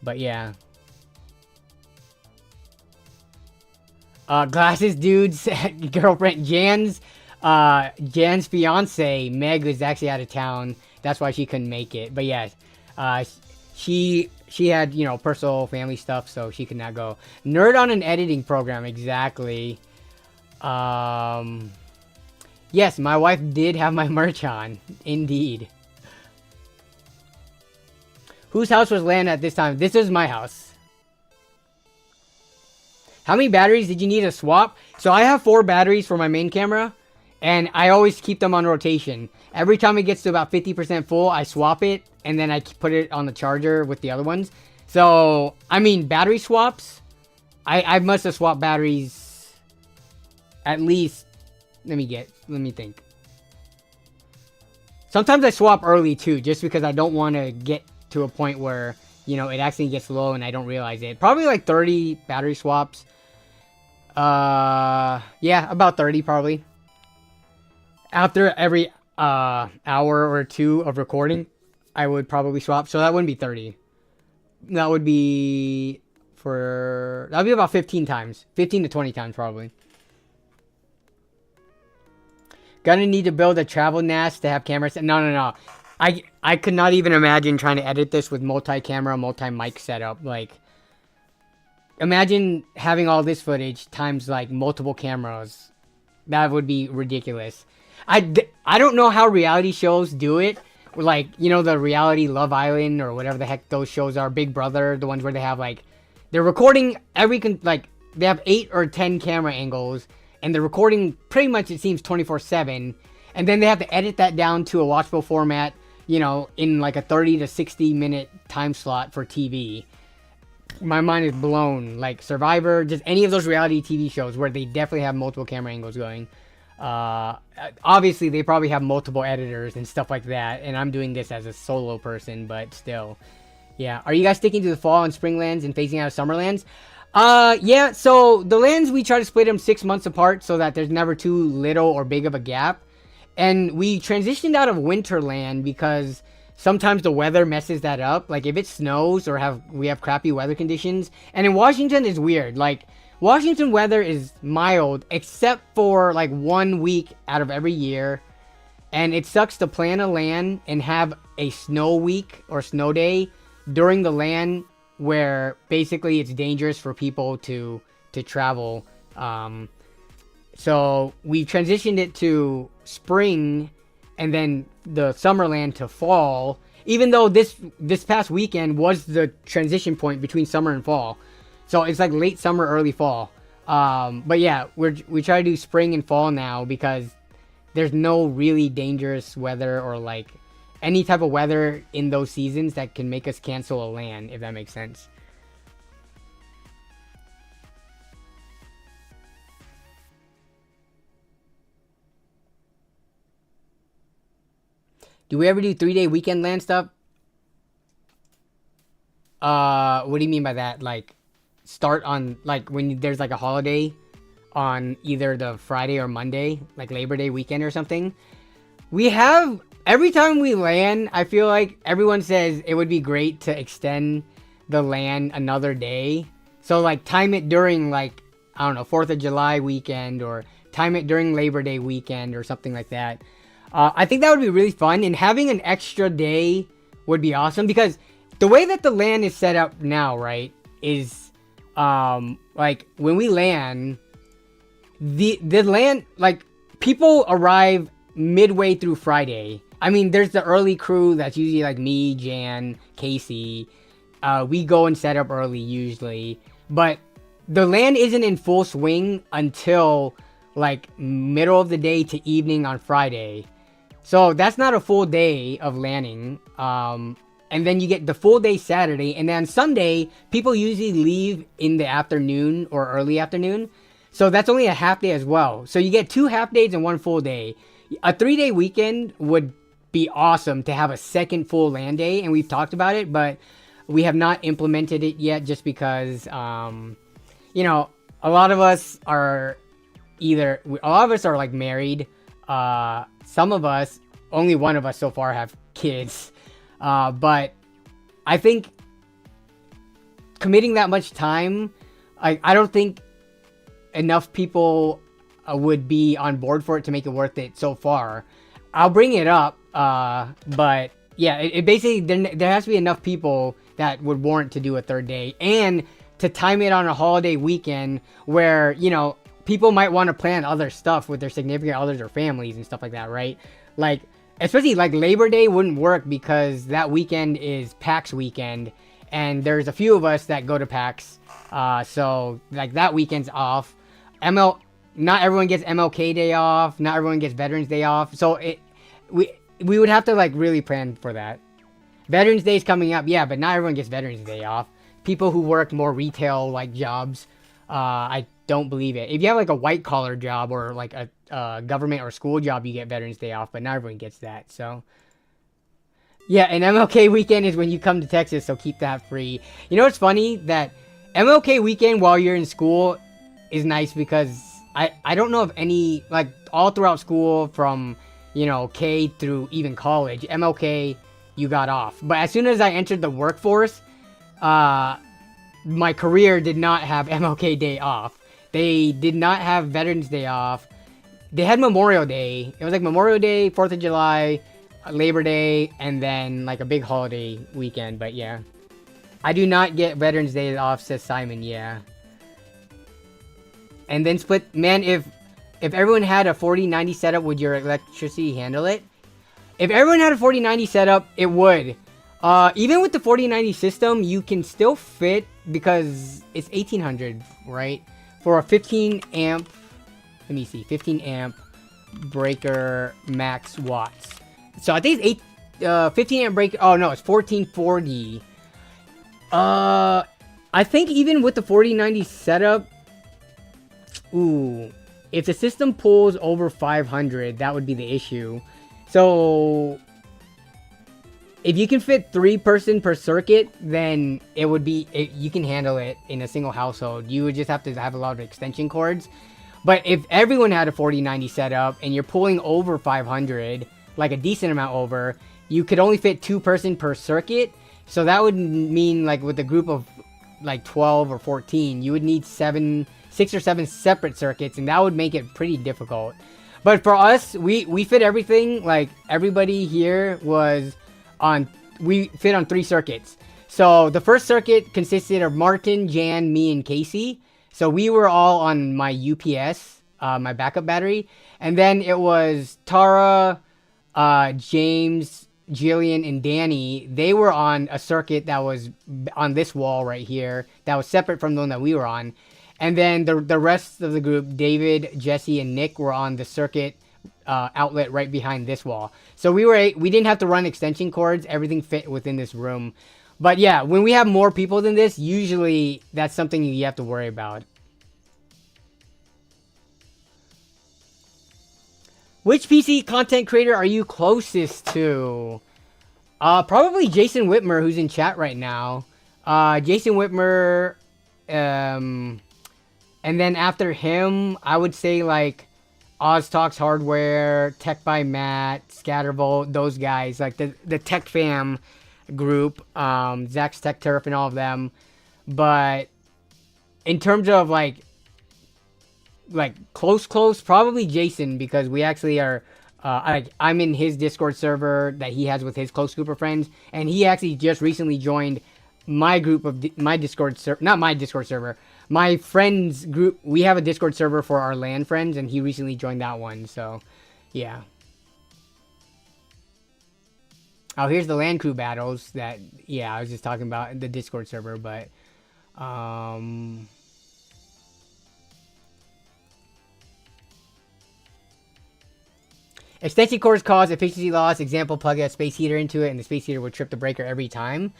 But yeah. Glasses dude's girlfriend Jan's fiance Meg is actually out of town. That's why she couldn't make it. But yeah, she had, you know, personal family stuff, so she could not go. Nerd on an editing program, exactly. Yes, my wife did have my merch on, indeed. Whose house was LAN at this time? This is my house. How many batteries did you need to swap? So I have 4 batteries for my main camera, and I always keep them on rotation. Every time it gets to about 50% full, I swap it, and then I put it on the charger with the other ones. So, I mean, battery swaps, I must have swapped batteries at least, let me think. Sometimes I swap early too, just because I don't want to get to a point where, you know, it actually gets low and I don't realize it. Probably like 30 battery swaps. Yeah, about 30 probably. After every hour or 2 of recording, I would probably swap. So that wouldn't be 30. That would be for... That'll be about 15 times. 15 to 20 times, probably. Gonna need to build a travel NAS to have cameras. No. I could not even imagine trying to edit this with multi-camera, multi-mic setup. Like, imagine having all this footage times, like, multiple cameras. That would be ridiculous. I don't know how reality shows do it. Like, you know, the reality Love Island or whatever the heck those shows are. Big Brother, the ones where they have, like... They're recording like, they have 8 or 10 camera angles. And they're recording pretty much, it seems, 24/7. And then they have to edit that down to a watchable format, you know, in like a 30 to 60 minute time slot for TV. My mind is blown. Like Survivor, just any of those reality TV shows where they definitely have multiple camera angles going. Obviously, they probably have multiple editors and stuff like that. And I'm doing this as a solo person, but still. Yeah. Are you guys sticking to the fall and spring lands and phasing out of summer lands? Yeah, so the lands, we try to split them 6 months apart so that there's never too little or big of a gap. And we transitioned out of winter land because sometimes the weather messes that up. Like if it snows or we have crappy weather conditions. And in Washington, it's weird. Like Washington weather is mild except for like 1 week out of every year. And it sucks to plan a LAN and have a snow week or snow day during the LAN where basically it's dangerous for people to travel. So we transitioned it to spring and then the summer LAN to fall, even though this past weekend was the transition point between summer and fall. So it's like late summer, early fall. But yeah, we try to do spring and fall now because there's no really dangerous weather or like any type of weather in those seasons that can make us cancel a LAN, if that makes sense. Do we ever do 3-day weekend LAN stuff? What do you mean by that? Like, start on, like, when there's, like, a holiday on either the Friday or Monday, like Labor Day weekend or something? We have, every time we LAN, I feel like everyone says it would be great to extend the LAN another day. So, like, time it during, like, I don't know, 4th of July weekend or time it during Labor Day weekend or something like that. I think that would be really fun, and having an extra day would be awesome because the way that the LAN is set up now, right, is like when we LAN, the LAN, like people arrive midway through Friday. I mean, there's the early crew that's usually like me, Jan, Casey. We go and set up early usually, but the LAN isn't in full swing until like middle of the day to evening on Friday. So that's not a full day of LANing. And then you get the full day Saturday. And then Sunday, people usually leave in the afternoon or early afternoon. So that's only a half day as well. So you get 2 half days and 1 full day. A 3-day weekend would be awesome to have a second full LAN day. And we've talked about it, but we have not implemented it yet just because, you know, a lot of us are like married. Some of us, only one of us so far have kids. But I think committing that much time, I don't think enough people would be on board for it to make it worth it so far. I'll bring it up, but yeah, it basically, there has to be enough people that would warrant to do a 3rd day and to time it on a holiday weekend where, you know, people might want to plan other stuff with their significant others or families and stuff like that, right? Like, especially like Labor Day wouldn't work because that weekend is PAX weekend, and there's a few of us that go to PAX, so like that weekend's off. Not everyone gets MLK Day off, not everyone gets Veterans Day off, so we would have to like really plan for that. Veterans Day's coming up, yeah, but not everyone gets Veterans Day off. People who work more retail like jobs, I don't believe it. If you have like a white collar job or like a government or school job, you get Veterans Day off, but not everyone gets that. So yeah, and MLK weekend is when you come to Texas, so keep that free. You know what's funny? That MLK weekend while you're in school is nice because I don't know of any, like all throughout school from, you know, K through even college, MLK you got off. But as soon as I entered the workforce, my career did not have MLK Day off. They did not have Veterans Day off. They had Memorial Day. It was like Memorial Day, 4th of July, Labor Day, and then like a big holiday weekend. But yeah, I do not get Veterans Day off, says Simon. Yeah. And then split, man, if everyone had a 4090 setup, would your electricity handle it? If everyone had a 4090 setup, it would. Even with the 4090 system, you can still fit, because it's 1800, right? For a 15 amp, let me see, 15 amp breaker max watts. So I think it's 15 amp breaker, oh no, it's 1440. I think even with the 4090 setup, ooh, if the system pulls over 500, that would be the issue. So if you can fit 3 person per circuit, then it would be, you can handle it in a single household. You would just have to have a lot of extension cords. But if everyone had a 4090 setup and you're pulling over 500, like a decent amount over, you could only fit 2 person per circuit. So that would mean, like, with a group of like 12 or 14, you would need 6 or 7 separate circuits, and that would make it pretty difficult. But for us, we fit everything. Like, everybody here was on, we fit on 3 circuits. So the first circuit consisted of Martin, Jan, me, and Casey. So we were all on my UPS, my backup battery. And then it was Tara, James, Jillian, and Danny. They were on a circuit that was on this wall right here, that was separate from the one that we were on. And then the rest of the group, David, Jesse, and Nick, were on the circuit outlet right behind this wall. So we didn't have to run extension cords. Everything fit within this room. But yeah, when we have more people than this, usually that's something you have to worry about. Which PC content creator are you closest to? Probably Jason Whitmer, who's in chat right now. Jason Whitmer, and then after him, I would say like Oz Talks Hardware, Tech by Matt, Scattervolt, those guys, like the Tech Fam group, Zach's Tech Turf and all of them. But in terms of like close, probably Jason, because we actually are, I'm in his Discord server that he has with his close group of friends, and he actually just recently joined my group of my Discord server, not my Discord server, my friends group. We have a Discord server for our LAN friends, and he recently joined that one. So, yeah. Oh, here's the LAN crew battles that, yeah, I was just talking about the Discord server, but, extension cords cause efficiency loss. Example, plug a space heater into it and the space heater would trip the breaker every time.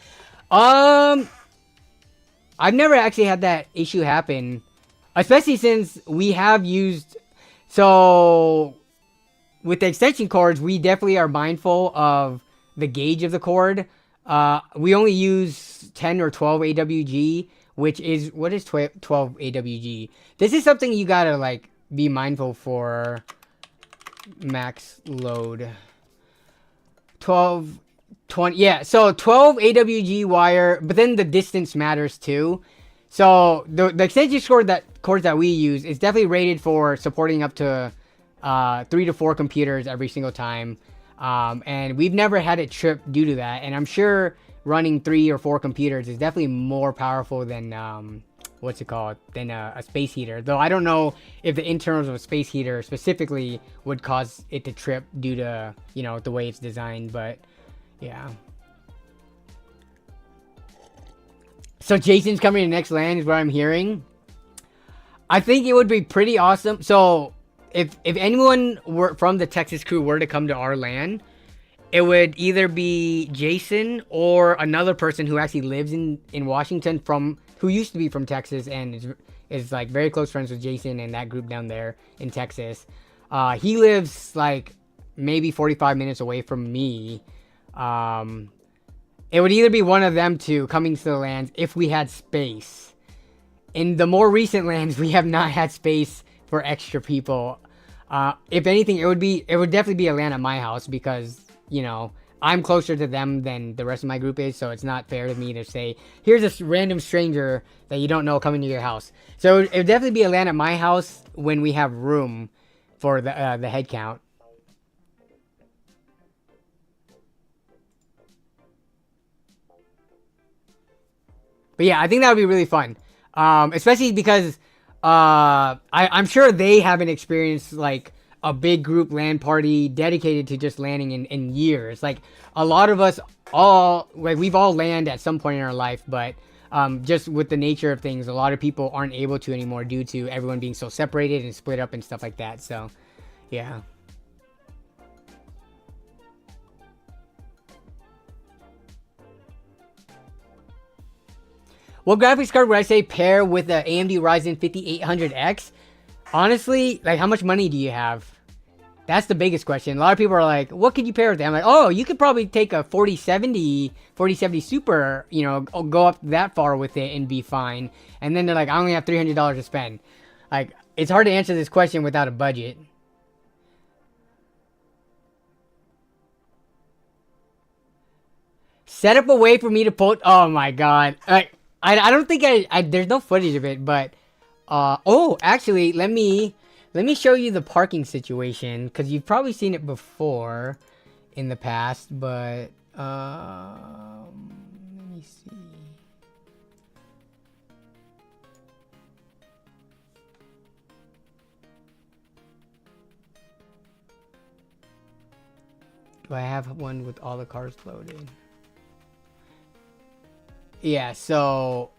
I've never actually had that issue happen, especially since we have used, so with the extension cords, we definitely are mindful of the gauge of the cord. We only use 10 or 12 AWG, which is, what is 12 AWG? This is something you gotta like be mindful for. Max load 12, 20, yeah, so 12 AWG wire, but then the distance matters too. So the extension cords that we use is definitely rated for supporting up to 3 to 4 computers every single time. And we've never had it trip due to that. And I'm sure running 3 or 4 computers is definitely more powerful than, what's it called, than a space heater. Though I don't know if the internals of a space heater specifically would cause it to trip due to, you know, the way it's designed. But, yeah. So Jason's coming to next LAN is what I'm hearing. I think it would be pretty awesome. So if anyone from the Texas crew were to come to our LAN, it would either be Jason or another person who actually lives in Washington, who used to be from Texas and is like very close friends with Jason and that group down there in Texas. He lives like maybe 45 minutes away from me. It would either be one of them two coming to the LANs if we had space. In the more recent LANs, we have not had space for extra people. If anything, it would definitely be a LAN at my house because, you know, I'm closer to them than the rest of my group is, so it's not fair to me to say, here's a random stranger that you don't know coming to your house. So it would definitely be a LAN at my house when we have room for the head count. But yeah, I think that would be really fun. Especially because I'm sure they haven't experienced like a big group LAN party dedicated to just landing in years. Like a lot of us we've all landed at some point in our life, but just with the nature of things, a lot of people aren't able to anymore due to everyone being so separated and split up and stuff like that. So yeah. What graphics card would I say pair with the AMD Ryzen 5800X? Honestly, like how much money do you have? That's the biggest question. A lot of people are like, what could you pair with that? I'm like, oh, you could probably take a 4070 Super, you know, go up that far with it and be fine. And then they're like, I only have $300 to spend. Like, it's hard to answer this question without a budget. Set up a way for me to pull. Oh my god. Like, I don't think there's no footage of it, but oh, actually, let me show you the parking situation, because you've probably seen it before in the past, but let me see. Do I have one with all the cars loaded? Yeah, so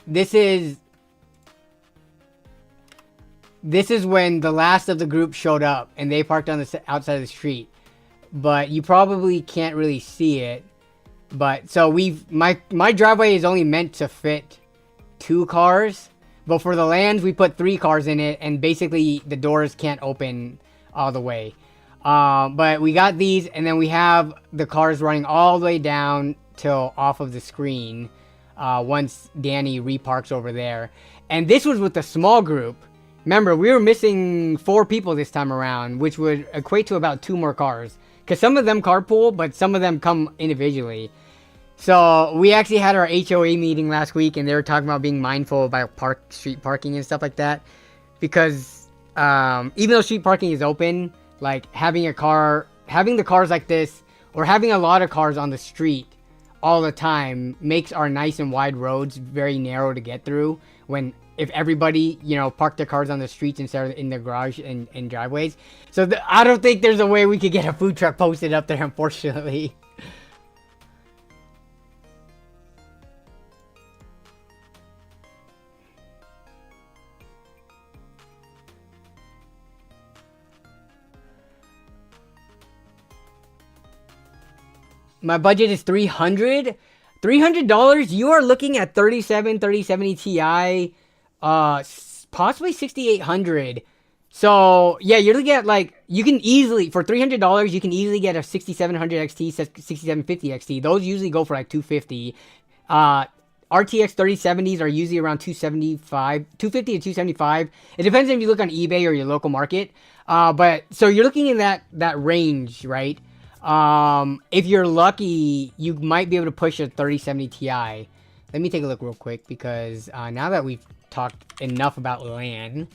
this is when the last of the group showed up and they parked on the outside of the street, but you probably can't really see it. But so my driveway is only meant to fit 2 cars, but for the LANs we put 3 cars in it, and basically the doors can't open all the way. But we got these, and then we have the cars running all the way down till off of the screen once Danny reparks over there. And this was with a small group. Remember, we were missing 4 people this time around, which would equate to about 2 more cars. Because some of them carpool, but some of them come individually. So we actually had our HOA meeting last week, and they were talking about being mindful about street parking and stuff like that. Because even though street parking is open, like having the cars like this, or having a lot of cars on the street all the time, makes our nice and wide roads very narrow to get through. If everybody, you know, parked their cars on the streets instead of in their garage and driveways. So I don't think there's a way we could get a food truck posted up there, unfortunately. My budget is $300. $300, you are looking at 3070 Ti, possibly 6800. So yeah, you're looking at like, you can easily, for $300, you can easily get a 6700 XT, 6750 XT. Those usually go for like $250. RTX 3070s are usually around $250 to $275. It depends if you look on eBay or your local market. But so you're looking in that range, right? If you're lucky, you might be able to push a 3070 Ti. Let me take a look real quick, because now that we've talked enough about LAN,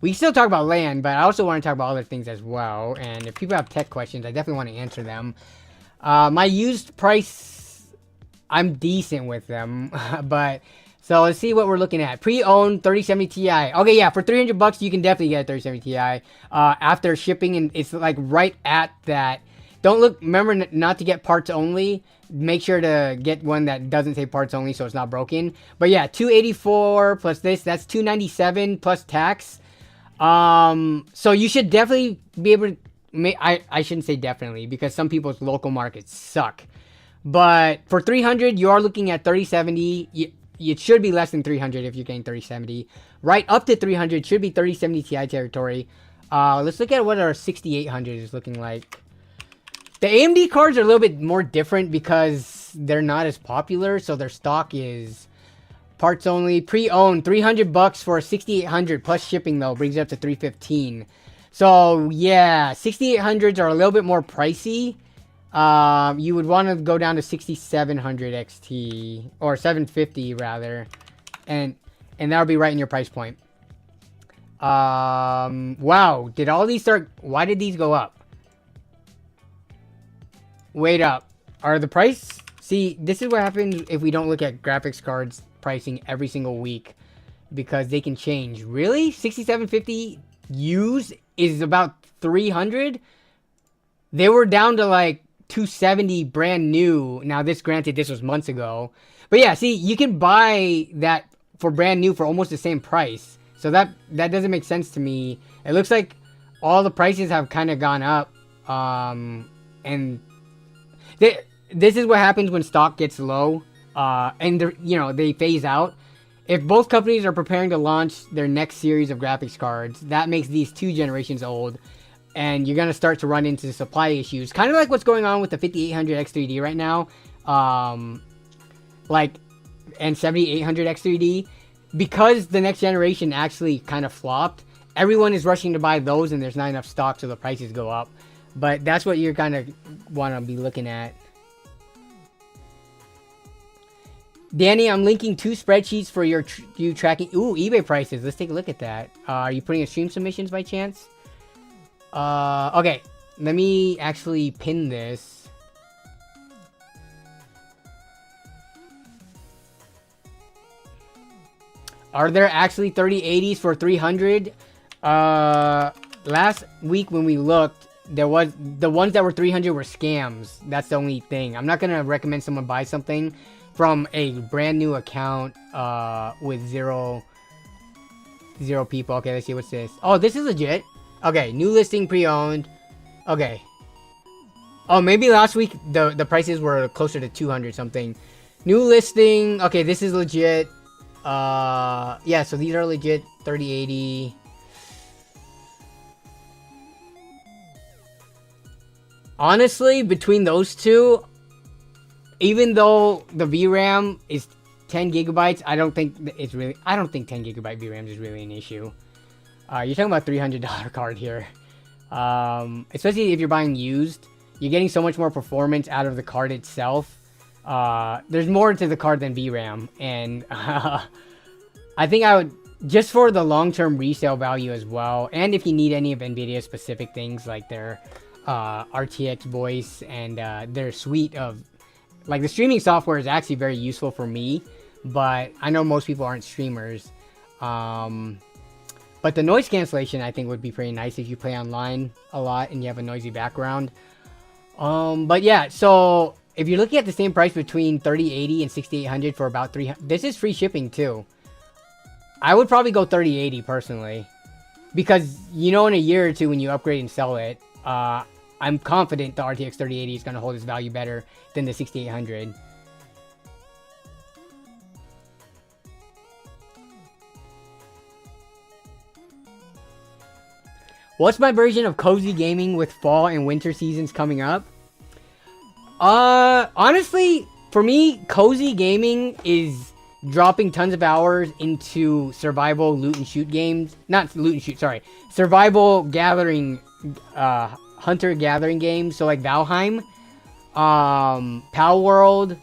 we can still talk about LAN, but I also want to talk about other things as well. And if people have tech questions, I definitely want to answer them. My used price, I'm decent with them, but so let's see what we're looking at. Pre-owned 3070 Ti. Okay, yeah, for $300 you can definitely get a 3070 Ti. After shipping, and it's like right at that. Don't look, remember not to get parts only. Make sure to get one that doesn't say parts only, so it's not broken. But yeah, $284 plus this, that's $297 plus tax. So you should definitely be able to, I shouldn't say definitely, because some people's local markets suck. But for $300, you are looking at 3070. It should be less than $300 if you're getting 3070. Right up to $300 should be 3070 Ti territory. Let's look at what our 6800 is looking like. The AMD cards are a little bit more different because they're not as popular, so their stock is parts only. Pre-owned, $300 for a 6800 plus shipping though, brings it up to $315. So yeah, 6800s are a little bit more pricey. You would want to go down to 6700 XT or 750 rather, and that would be right in your price point. Wow, did all these start? Why did these go up? Wait up, are the price? See, this is what happens if we don't look at graphics cards pricing every single week, because they can change. Really, 6750 used is about 300. They were down to like 270 brand new. Now this, granted, this was months ago, but yeah, see, you can buy that for brand new for almost the same price. So that doesn't make sense to me. It looks like all the prices have kind of gone up, and this is what happens when stock gets low, and they phase out. If both companies are preparing to launch their next series of graphics cards, that makes these 2 generations old, and you're gonna start to run into supply issues, kind of like what's going on with the 5800 X3D right now, and 7800 X3D, because the next generation actually kind of flopped. Everyone is rushing to buy those, and there's not enough stock, so the prices go up. But that's what you're kind of want to be looking at. Danny, I'm linking 2 spreadsheets for you tracking. Ooh, eBay prices. Let's take a look at that. Are you putting in stream submissions by chance? Okay. Let me actually pin this. Are there actually 3080s for 300? Last week when we looked, there was the ones that were 300 were scams. That's the only thing. I'm not gonna recommend someone buy something from a brand new account with zero people. Okay, let's see, what's this? Oh, this is legit. Okay, new listing, pre-owned. Okay. Oh, maybe last week the prices were closer to 200 something. New listing. Okay, this is legit. Yeah, so these are legit 3080. Honestly, between those two, even though the VRAM is 10 gigabytes, I don't think 10 gigabyte VRAM is really an issue. You're talking about $300 card here. Especially if you're buying used, you're getting so much more performance out of the card itself. There's more to the card than VRAM, and I think I would, just for the long-term resale value as well, and if you need any of NVIDIA specific things like their RTX voice and their suite of, like, the streaming software is actually very useful for me, but I know most people aren't streamers. But the noise cancellation I think would be pretty nice if you play online a lot and you have a noisy background. But yeah, so if you're looking at the same price between 3080 and 6800 for about 300, this is free shipping too. I would probably go 3080 personally, because in a year or two when you upgrade and sell it, I'm confident the RTX 3080 is going to hold its value better than the 6800. What's my version of cozy gaming with fall and winter seasons coming up? Honestly, for me, cozy gaming is dropping tons of hours into survival loot and shoot games. Not loot and shoot, sorry. Survival gathering, hunter gathering games. So like Valheim, Pal World.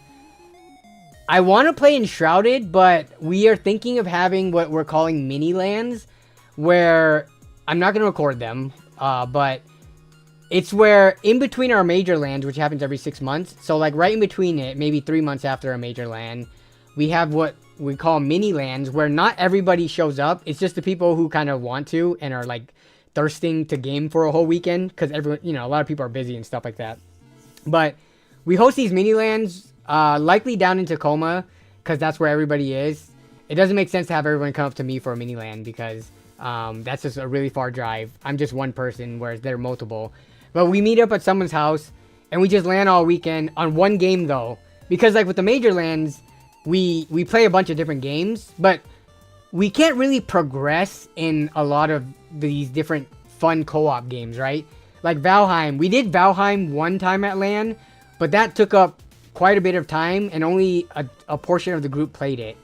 I want to play Enshrouded, but we are thinking of having what we're calling mini lands, where I'm not going to record them, but it's where in between our major lands, which happens every 6 months, so like right in between it, maybe 3 months after a major land, we have what we call mini lands, where not everybody shows up. It's just the people who kind of want to and are like thirsting to game for a whole weekend, because everyone, a lot of people are busy and stuff like that. But we host these mini lands, likely down in Tacoma, because that's where everybody is. It doesn't make sense to have everyone come up to me for a mini land, because that's just a really far drive. I'm just one person, whereas they're multiple. But we meet up at someone's house, and we just LAN all weekend on one game, though. Because, like, with the major LANs, we play a bunch of different games, but we can't really progress in a lot of these different fun co-op games, right? Like Valheim. We did Valheim one time at LAN, but that took up quite a bit of time, and only a portion of the group played it.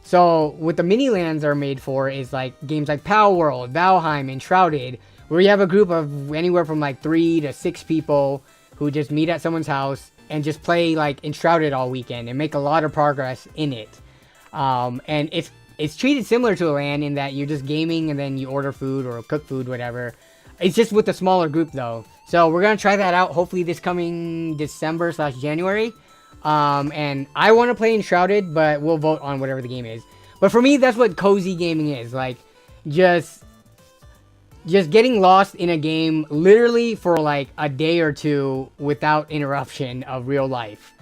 So what the mini lands are made for is like games like Power World, Valheim, Enshrouded, where you have a group of anywhere from like 3 to 6 people who just meet at someone's house and just play like Enshrouded all weekend and make a lot of progress in it. And it's treated similar to a LAN in that you're just gaming and then you order food or cook food, whatever. It's just with a smaller group though. So we're gonna try that out hopefully this coming December/January. And I want to play Enshrouded, but we'll vote on whatever the game is. But for me, that's what cozy gaming is. Like, just getting lost in a game literally for like a day or two without interruption of real life.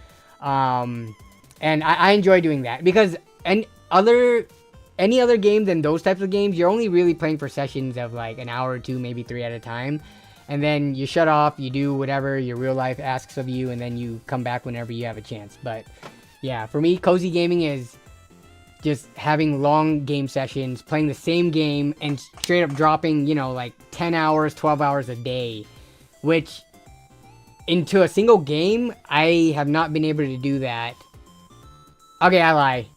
And I enjoy doing that because any other game than those types of games, you're only really playing for sessions of like an hour or two, maybe 3 at a time. And then you shut off, you do whatever your real life asks of you, and then you come back whenever you have a chance. But yeah, for me, cozy gaming is just having long game sessions, playing the same game, and straight up dropping, you know, like 10 hours, 12 hours a day. Which, into a single game, I have not been able to do that. Okay, I lie.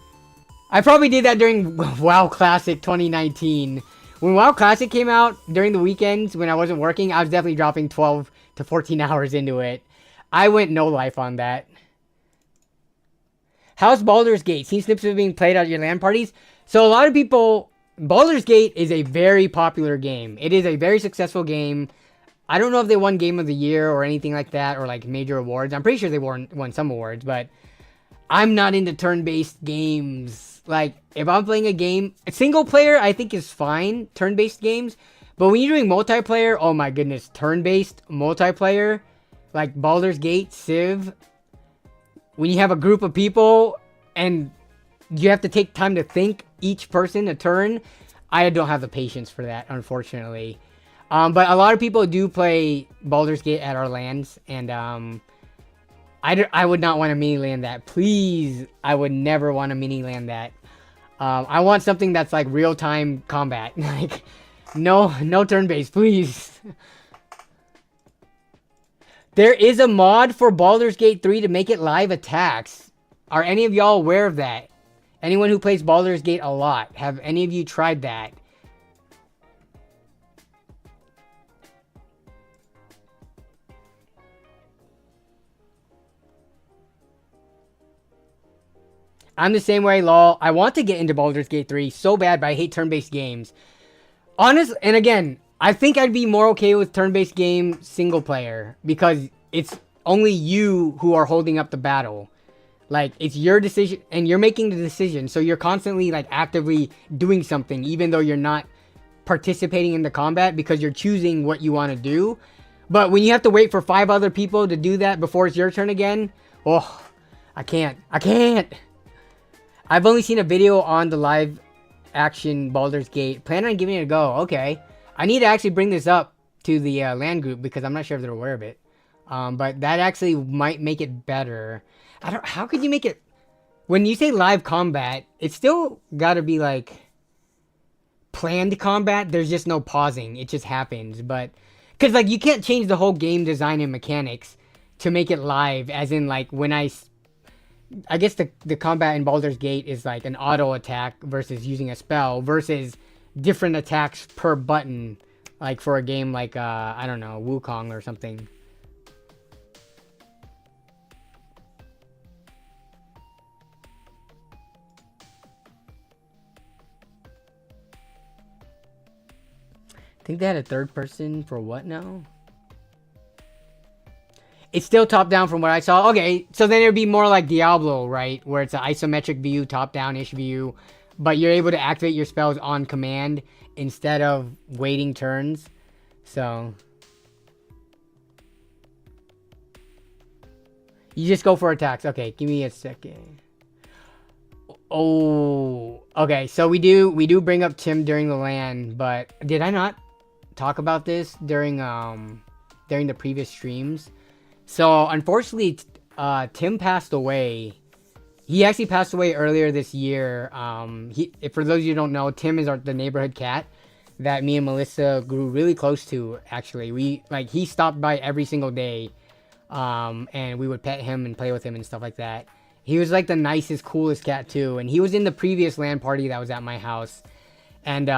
I probably did that during WoW Classic 2019. When WoW Classic came out during the weekends when I wasn't working, I was definitely dropping 12 to 14 hours into it. I went no life on that. How's Baldur's Gate? Seen snippets of it being played at your LAN parties? So a lot of people... Baldur's Gate is a very popular game. It is a very successful game. I don't know if they won Game of the Year or anything like that, or like major awards. I'm pretty sure they won some awards, but I'm not into turn-based games. Like, if I'm playing a game, single player I think is fine, turn-based games, but when you're doing multiplayer, oh my goodness, turn-based multiplayer, like Baldur's Gate, Civ, when you have a group of people and you have to take time to think each person a turn, I don't have the patience for that, unfortunately. But a lot of people do play Baldur's Gate at our LANs, and I would not want to mini land that. Please, I would never want to mini land that. I want something that's like real-time combat. Like, no turn-based, please. There is a mod for Baldur's Gate 3 to make it live attacks. Are any of y'all aware of that? Anyone who plays Baldur's Gate a lot, have any of you tried that? I'm the same way, lol. I want to get into Baldur's Gate 3 so bad, but I hate turn-based games. Honest, and again, I think I'd be more okay with turn-based game single player because it's only you who are holding up the battle. Like, it's your decision, and you're making the decision, so you're constantly, like, actively doing something, even though you're not participating in the combat because you're choosing what you want to do. But when you have to wait for 5 other people to do that before it's your turn again, oh, I can't. I've only seen a video on the live action Baldur's Gate. Plan on giving it a go. Okay. I need to actually bring this up to the LAN group because I'm not sure if they're aware of it. But that actually might make it better. How could you make it... When you say live combat, it's still gotta be like... planned combat. There's just no pausing. It just happens. But... because like you can't change the whole game design and mechanics to make it live. As in like when I guess the combat in Baldur's Gate is like an auto attack versus using a spell versus different attacks per button, like for a game like I don't know, Wukong or something. I think they had a third person for what now? It's still top-down from what I saw. Okay, so then it would be more like Diablo, right? Where it's an isometric view, top-down-ish view. But you're able to activate your spells on command instead of waiting turns. So... you just go for attacks. Okay, give me a second. Oh... okay, so we do bring up Tim during the LAN, but... did I not talk about this during the previous streams? So, unfortunately, Tim passed away. He actually passed away earlier this year. For those of you who don't know, Tim is the neighborhood cat that me and Melissa grew really close to, actually. He stopped by every single day, and we would pet him and play with him and stuff like that. He was, like, the nicest, coolest cat, too. And he was in the previous LAN party that was at my house. And,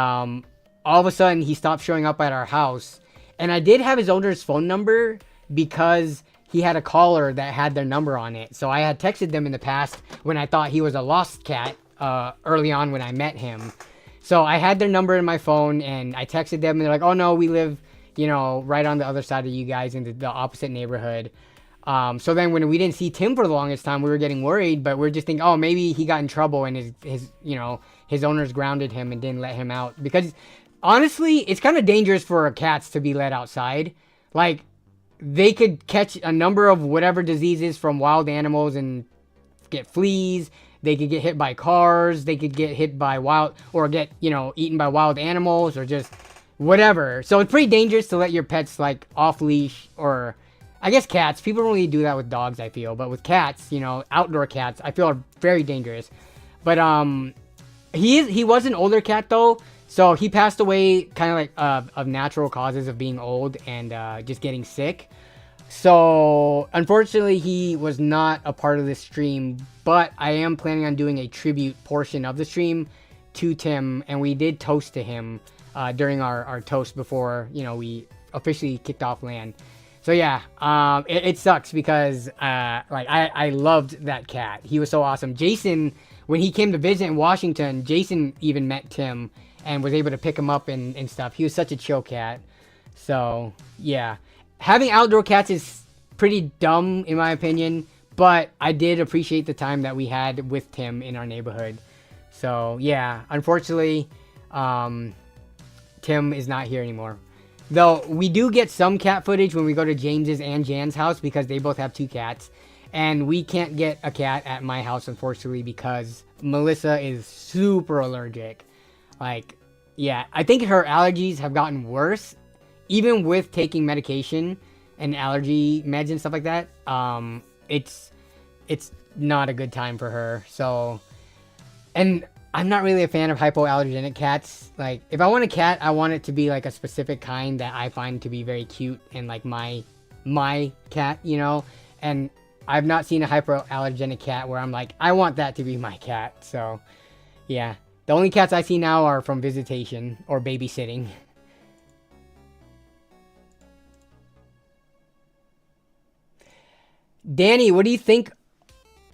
all of a sudden he stopped showing up at our house. And I did have his owner's phone number because he had a caller that had their number on it. So I had texted them in the past when I thought he was a lost cat early on when I met him. So I had their number in my phone and I texted them and they're like, oh no, we live, you know, right on the other side of you guys in the opposite neighborhood. So then when we didn't see Tim for the longest time, we were getting worried, but we're just thinking, oh, maybe he got in trouble and his you know, his owners grounded him and didn't let him out. Because honestly, it's kind of dangerous for cats to be let outside. Like, they could catch a number of whatever diseases from wild animals and get fleas. They could get hit by cars. They could get hit by or get, you know, eaten by wild animals or just whatever. So it's pretty dangerous to let your pets, like, off leash, or I guess cats. People don't really do that with dogs, I feel. But with cats, you know, outdoor cats, I feel are very dangerous. But he was an older cat, though. So he passed away kind of like of natural causes of being old and just getting sick. So unfortunately, he was not a part of this stream, but I am planning on doing a tribute portion of the stream to Tim, and we did toast to him during our toast before, you know, we officially kicked off LAN. So yeah, it sucks because like I loved that cat. He was so awesome. Jason, when he came to visit in Washington, Jason even met Tim and was able to pick him up and stuff. He was such a chill cat. So yeah, having outdoor cats is pretty dumb in my opinion, but I did appreciate the time that we had with Tim in our neighborhood. So yeah, unfortunately, Tim is not here anymore. Though we do get some cat footage when we go to James's and Jan's house because they both have 2 cats. And we can't get a cat at my house, unfortunately, because Melissa is super allergic. Like, yeah, I think her allergies have gotten worse. Even with taking medication and allergy meds and stuff like that, it's not a good time for her. So, and I'm not really a fan of hypoallergenic cats. Like, if I want a cat, I want it to be like a specific kind that I find to be very cute and like my cat, you know? And I've not seen a hypoallergenic cat where I'm like, I want that to be my cat. So, yeah. The only cats I see now are from visitation or babysitting. Danny, what do you think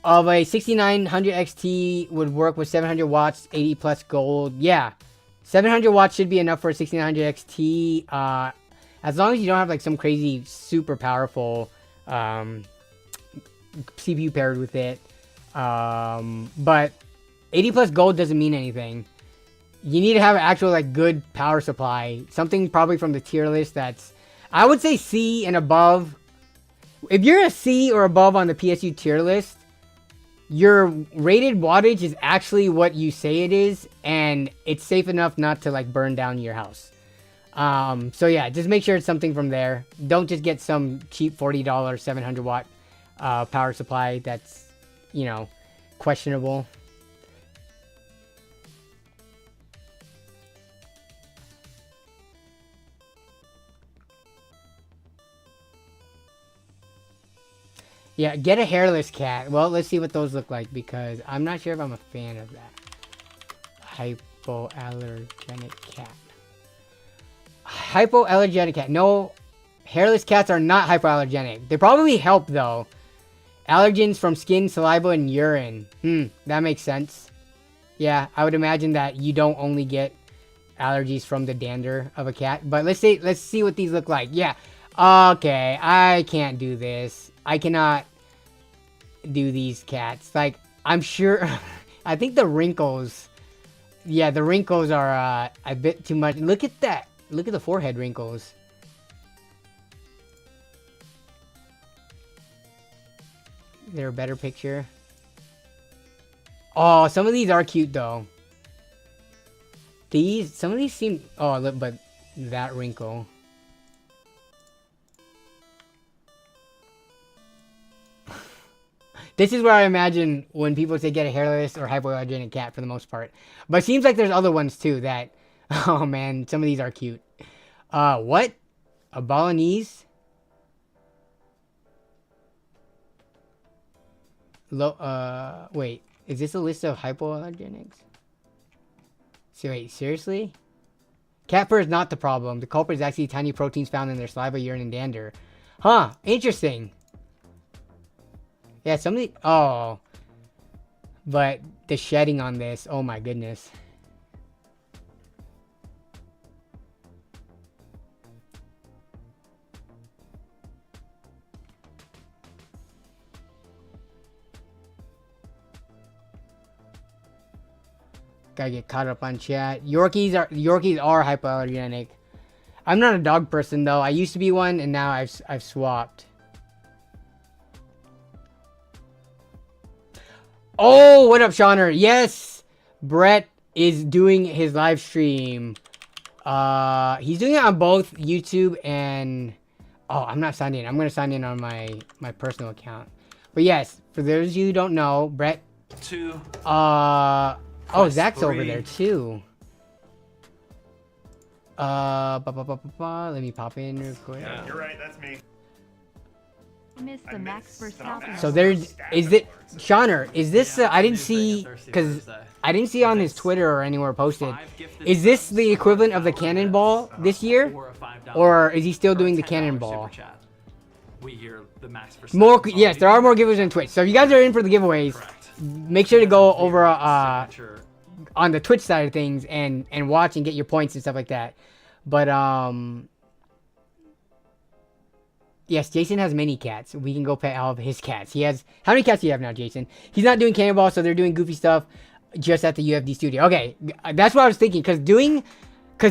of a 6900 XT would work with 700 watts, 80 plus gold? Yeah, 700 watts should be enough for a 6900 XT. As long as you don't have like some crazy super powerful CPU paired with it. But 80 plus gold doesn't mean anything. You need to have an actual like good power supply. Something probably from the tier list that's, I would say C and above. If you're a C or above on the PSU tier list, your rated wattage is actually what you say it is, and it's safe enough not to like burn down your house. So yeah, just make sure it's something from there. Don't just get some cheap $40 700 watt power supply that's, you know, questionable. Yeah, get a hairless cat. Well, let's see what those look like because I'm not sure if I'm a fan of that. Hypoallergenic cat. Hypoallergenic cat. No, hairless cats are not hypoallergenic. They probably help though. Allergens from skin, saliva, and urine. That makes sense. Yeah, I would imagine that you don't only get allergies from the dander of a cat. But let's see what these look like. Yeah. Okay, I can't do this. I cannot do these cats. Like, I'm sure, I think the wrinkles, yeah, the wrinkles are a bit too much. Look at that. Look at the forehead wrinkles. Is there a better picture? Oh, some of these are cute though. Some of these seem, oh, look, but that wrinkle. This is where I imagine when people say get a hairless or hypoallergenic cat for the most part. But it seems like there's other ones too that, oh man, some of these are cute. What? A Balinese? Wait, is this a list of hypoallergenics? So wait, seriously? Cat fur is not the problem. The culprit is actually tiny proteins found in their saliva, urine, and dander. Huh. Interesting. Yeah, somebody... Oh. But the shedding on this. Oh my goodness. Gotta get caught up on chat. Yorkies are hypoallergenic. I'm not a dog person though. I used to be one, and now I've swapped. Oh, what up, Shauner? Yes, Brett is doing his live stream. He's doing it on both YouTube and... Oh, I'm not signed in. I'm gonna sign in on my personal account. But yes, for those of you who don't know, Brett. 2. Oh, Zach's over there too. Let me pop in real quick. Yeah, you're right, that's me. The Max Verstappen. So there's, is it, Shauner, is this, I didn't see, because I didn't see on his Twitter or anywhere posted. Is this the equivalent of the Cannonball this year? Or is he still doing the Cannonball? We hear the Max More, yes, there are more giveaways on Twitch. So if you guys are in for the giveaways, make sure to go over on the Twitch side of things and watch and get your points and stuff like that. But yes, Jason has many cats. We can go pet all of his cats. He has, how many cats do you have now, Jason? He's not doing Cannonball, so they're doing goofy stuff just at the UFD studio. Okay, that's what I was thinking. Because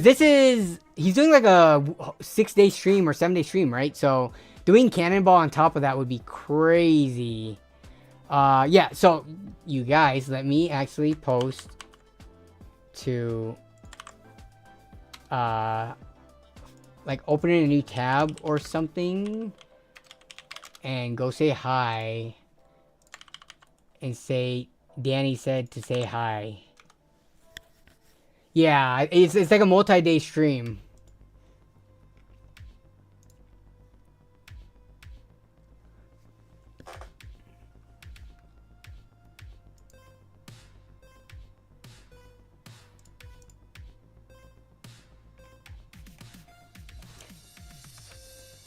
this is, he's doing like a 6-day stream or 7-day stream, right? So doing Cannonball on top of that would be crazy. Yeah, so you guys, let me actually post to like opening a new tab or something and go say hi and say Danny said to say hi. Yeah, it's like a multi-day stream.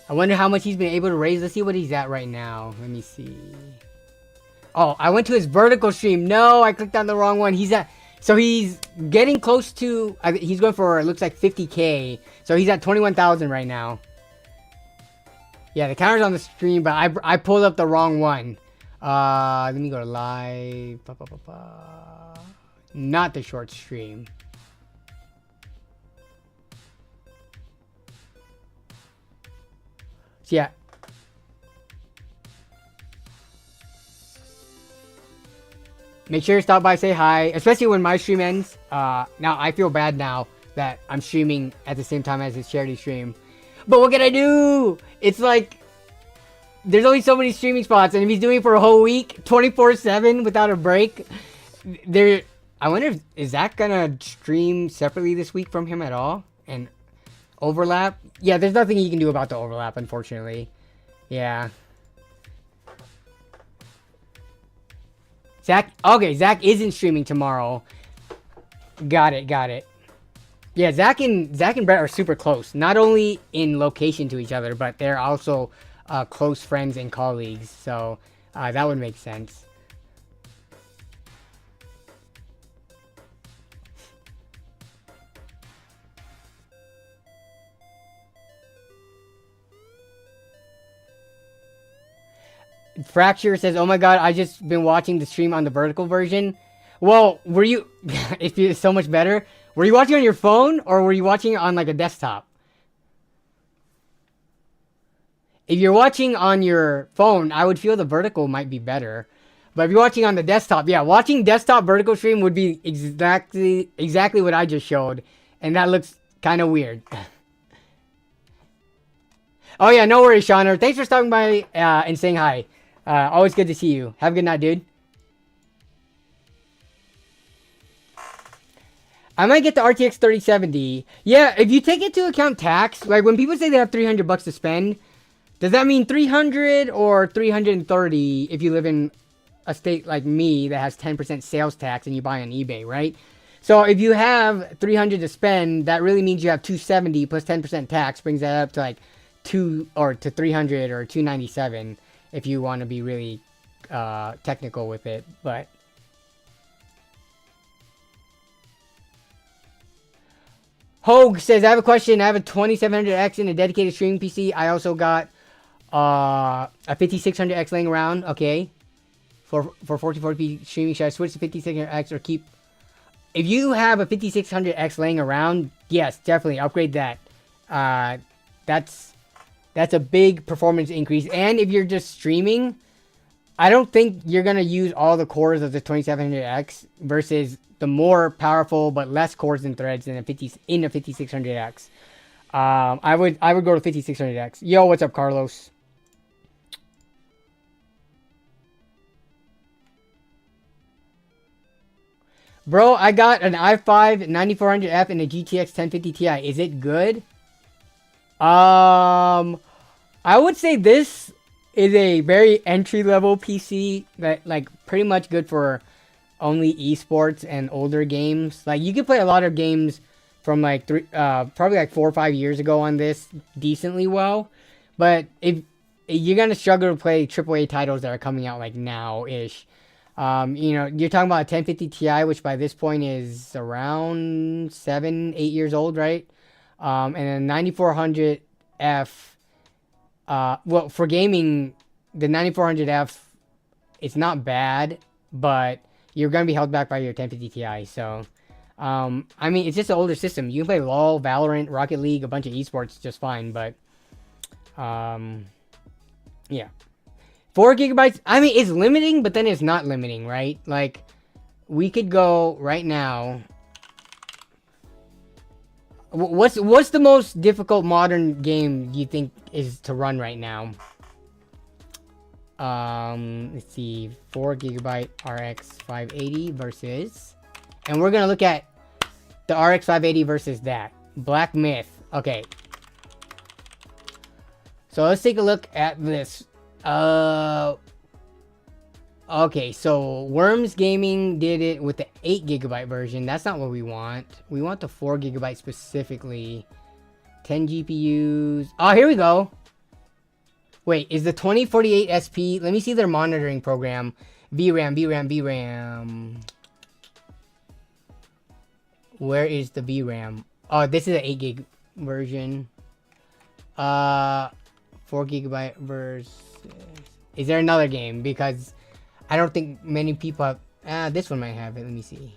I wonder how much he's been able to raise. Let's see what he's at right now. Let me see. Oh, I went to his vertical stream. No, I clicked on the wrong one. He's at... So he's getting close to... he's going for, it looks like 50K. So he's at 21,000 right now. Yeah, the counter's on the stream, but I pulled up the wrong one. Let me go to live. Not the short stream. Yeah. Make sure to stop by, say hi, especially when my stream ends. Now, I feel bad now that I'm streaming at the same time as his charity stream. But what can I do? It's like, there's only so many streaming spots, and if he's doing it for a whole week, 24/7 without a break, I wonder if, is Zach gonna stream separately this week from him at all? And overlap? Yeah, there's nothing you can do about the overlap, unfortunately. Yeah. Zach, okay, Zach isn't streaming tomorrow. Got it. Yeah, Zach and Brett are super close. Not only in location to each other, but they're also close friends and colleagues. So that would make sense. Fracture says, oh my god, I just been watching the stream on the vertical version. Well, were you, if it's so much better, were you watching on your phone or were you watching on like a desktop? If you're watching on your phone, I would feel the vertical might be better. But if you're watching on the desktop, yeah, watching desktop vertical stream would be exactly what I just showed. And that looks kind of weird. Oh yeah, no worries, Shauner. Thanks for stopping by and saying hi. Always good to see you. Have a good night, dude. I might get the RTX 3070. Yeah, if you take into account tax, like when people say they have $300 to spend, does that mean 300 or 330 if you live in a state like me that has 10% sales tax and you buy on eBay, right? So if you have 300 to spend, that really means you have 270 plus 10% tax brings that up to like 300 or 297 if you want to be really technical with it. But Hogue says, I have a question. I have a 2700X and a dedicated streaming PC. I also got a 5600X laying around. Okay. For 1440p streaming, should I switch to 5600X or keep... If you have a 5600X laying around, yes, definitely upgrade that. That's a big performance increase. And if you're just streaming, I don't think you're going to use all the cores of the 2700X versus the more powerful but less cores and threads in a 5600X. I would go to 5600X. Yo, what's up, Carlos? Bro, I got an i5 9400F and a GTX 1050 Ti. Is it good? I would say this is a very entry-level PC that, like, pretty much good for only esports and older games. Like, you can play a lot of games from, like, probably, like, 4 or 5 years ago on this decently well. But if you're going to struggle to play AAA titles that are coming out, like, now-ish. You know, you're talking about a 1050 Ti, which by this point is around 7-8 years old, right? And a 9400F. Well, for gaming, the 9400F, it's not bad, but you're going to be held back by your 1050 Ti. So, I mean, it's just an older system. You can play LoL, Valorant, Rocket League, a bunch of esports just fine, but, yeah. 4 gigabytes, I mean, it's limiting, but then it's not limiting, right? Like, we could go right now. What's the most difficult modern game you think is to run right now? Let's see, 4 gigabyte RX 580 versus, and we're gonna look at the RX 580 versus that Black Myth. Okay, so let's take a look at this. Okay, so Worms Gaming did it with the 8 gigabyte version. That's not what we want. We want the 4 gigabyte specifically. 10 GPUs. Oh, here we go. Wait, is the 2048 SP? Let me see their monitoring program. VRAM. Where is the VRAM? Oh, this is an 8 gig version. 4 gigabyte versus... Is there another game? Because I don't think many people have... this one might have it. Let me see.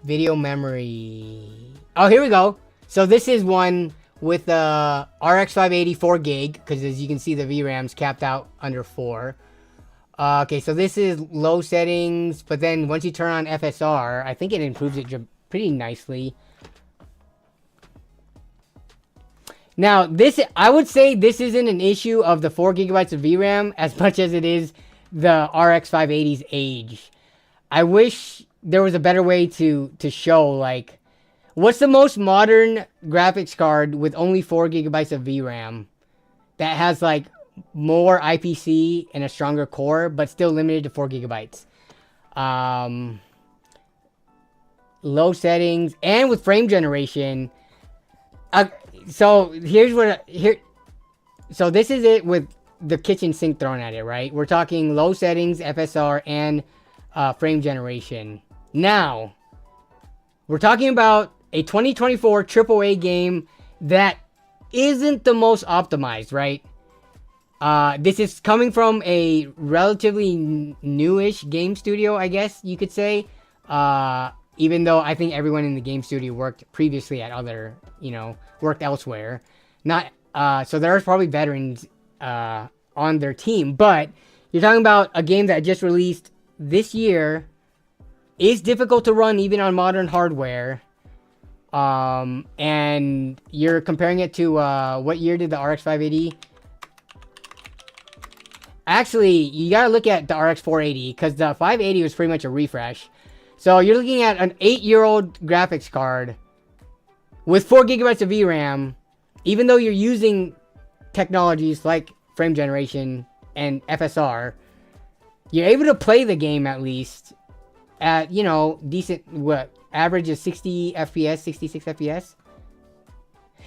Video memory. Oh, here we go. So this is one with the RX 580 4 gig. Because as you can see, the VRAM's capped out under 4. Okay, so this is low settings. But then once you turn on FSR, I think it improves it pretty nicely. Now, I would say this isn't an issue of the 4 gigabytes of VRAM as much as it is the RX 580's age. I wish there was a better way to show, like, what's the most modern graphics card with only 4 gigabytes of VRAM that has, like, more IPC and a stronger core, but still limited to 4 gigabytes. Low settings, and with frame generation... So here's what so this is it with the kitchen sink thrown at it, right? We're talking low settings, FSR, and frame generation. Now, we're talking about a 2024 AAA game that isn't the most optimized, right? This is coming from a relatively newish game studio, I guess you could say. Even though I think everyone in the game studio worked previously at other, worked elsewhere. So there's probably veterans on their team. But you're talking about a game that just released this year, is difficult to run even on modern hardware. And you're comparing it to, what year did the RX 580? Actually, you gotta look at the RX 480, because the 580 was pretty much a refresh. So you're looking at an 8-year-old graphics card with 4 gigabytes of VRAM, even though you're using technologies like frame generation and FSR, you're able to play the game at least at, you know, decent, what, average of 60 FPS, 66 FPS.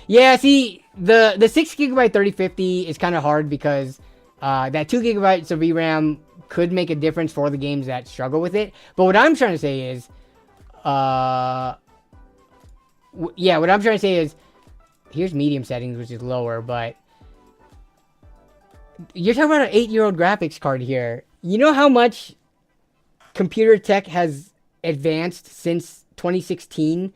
Yeah, see, the 6GB 3050 is kind of hard because that 2GB of VRAM could make a difference for the games that struggle with it. But what I'm trying to say is, yeah, what I'm trying to say is, here's medium settings, which is lower, but you're talking about an 8-year-old graphics card here. You know how much computer tech has advanced since 2016?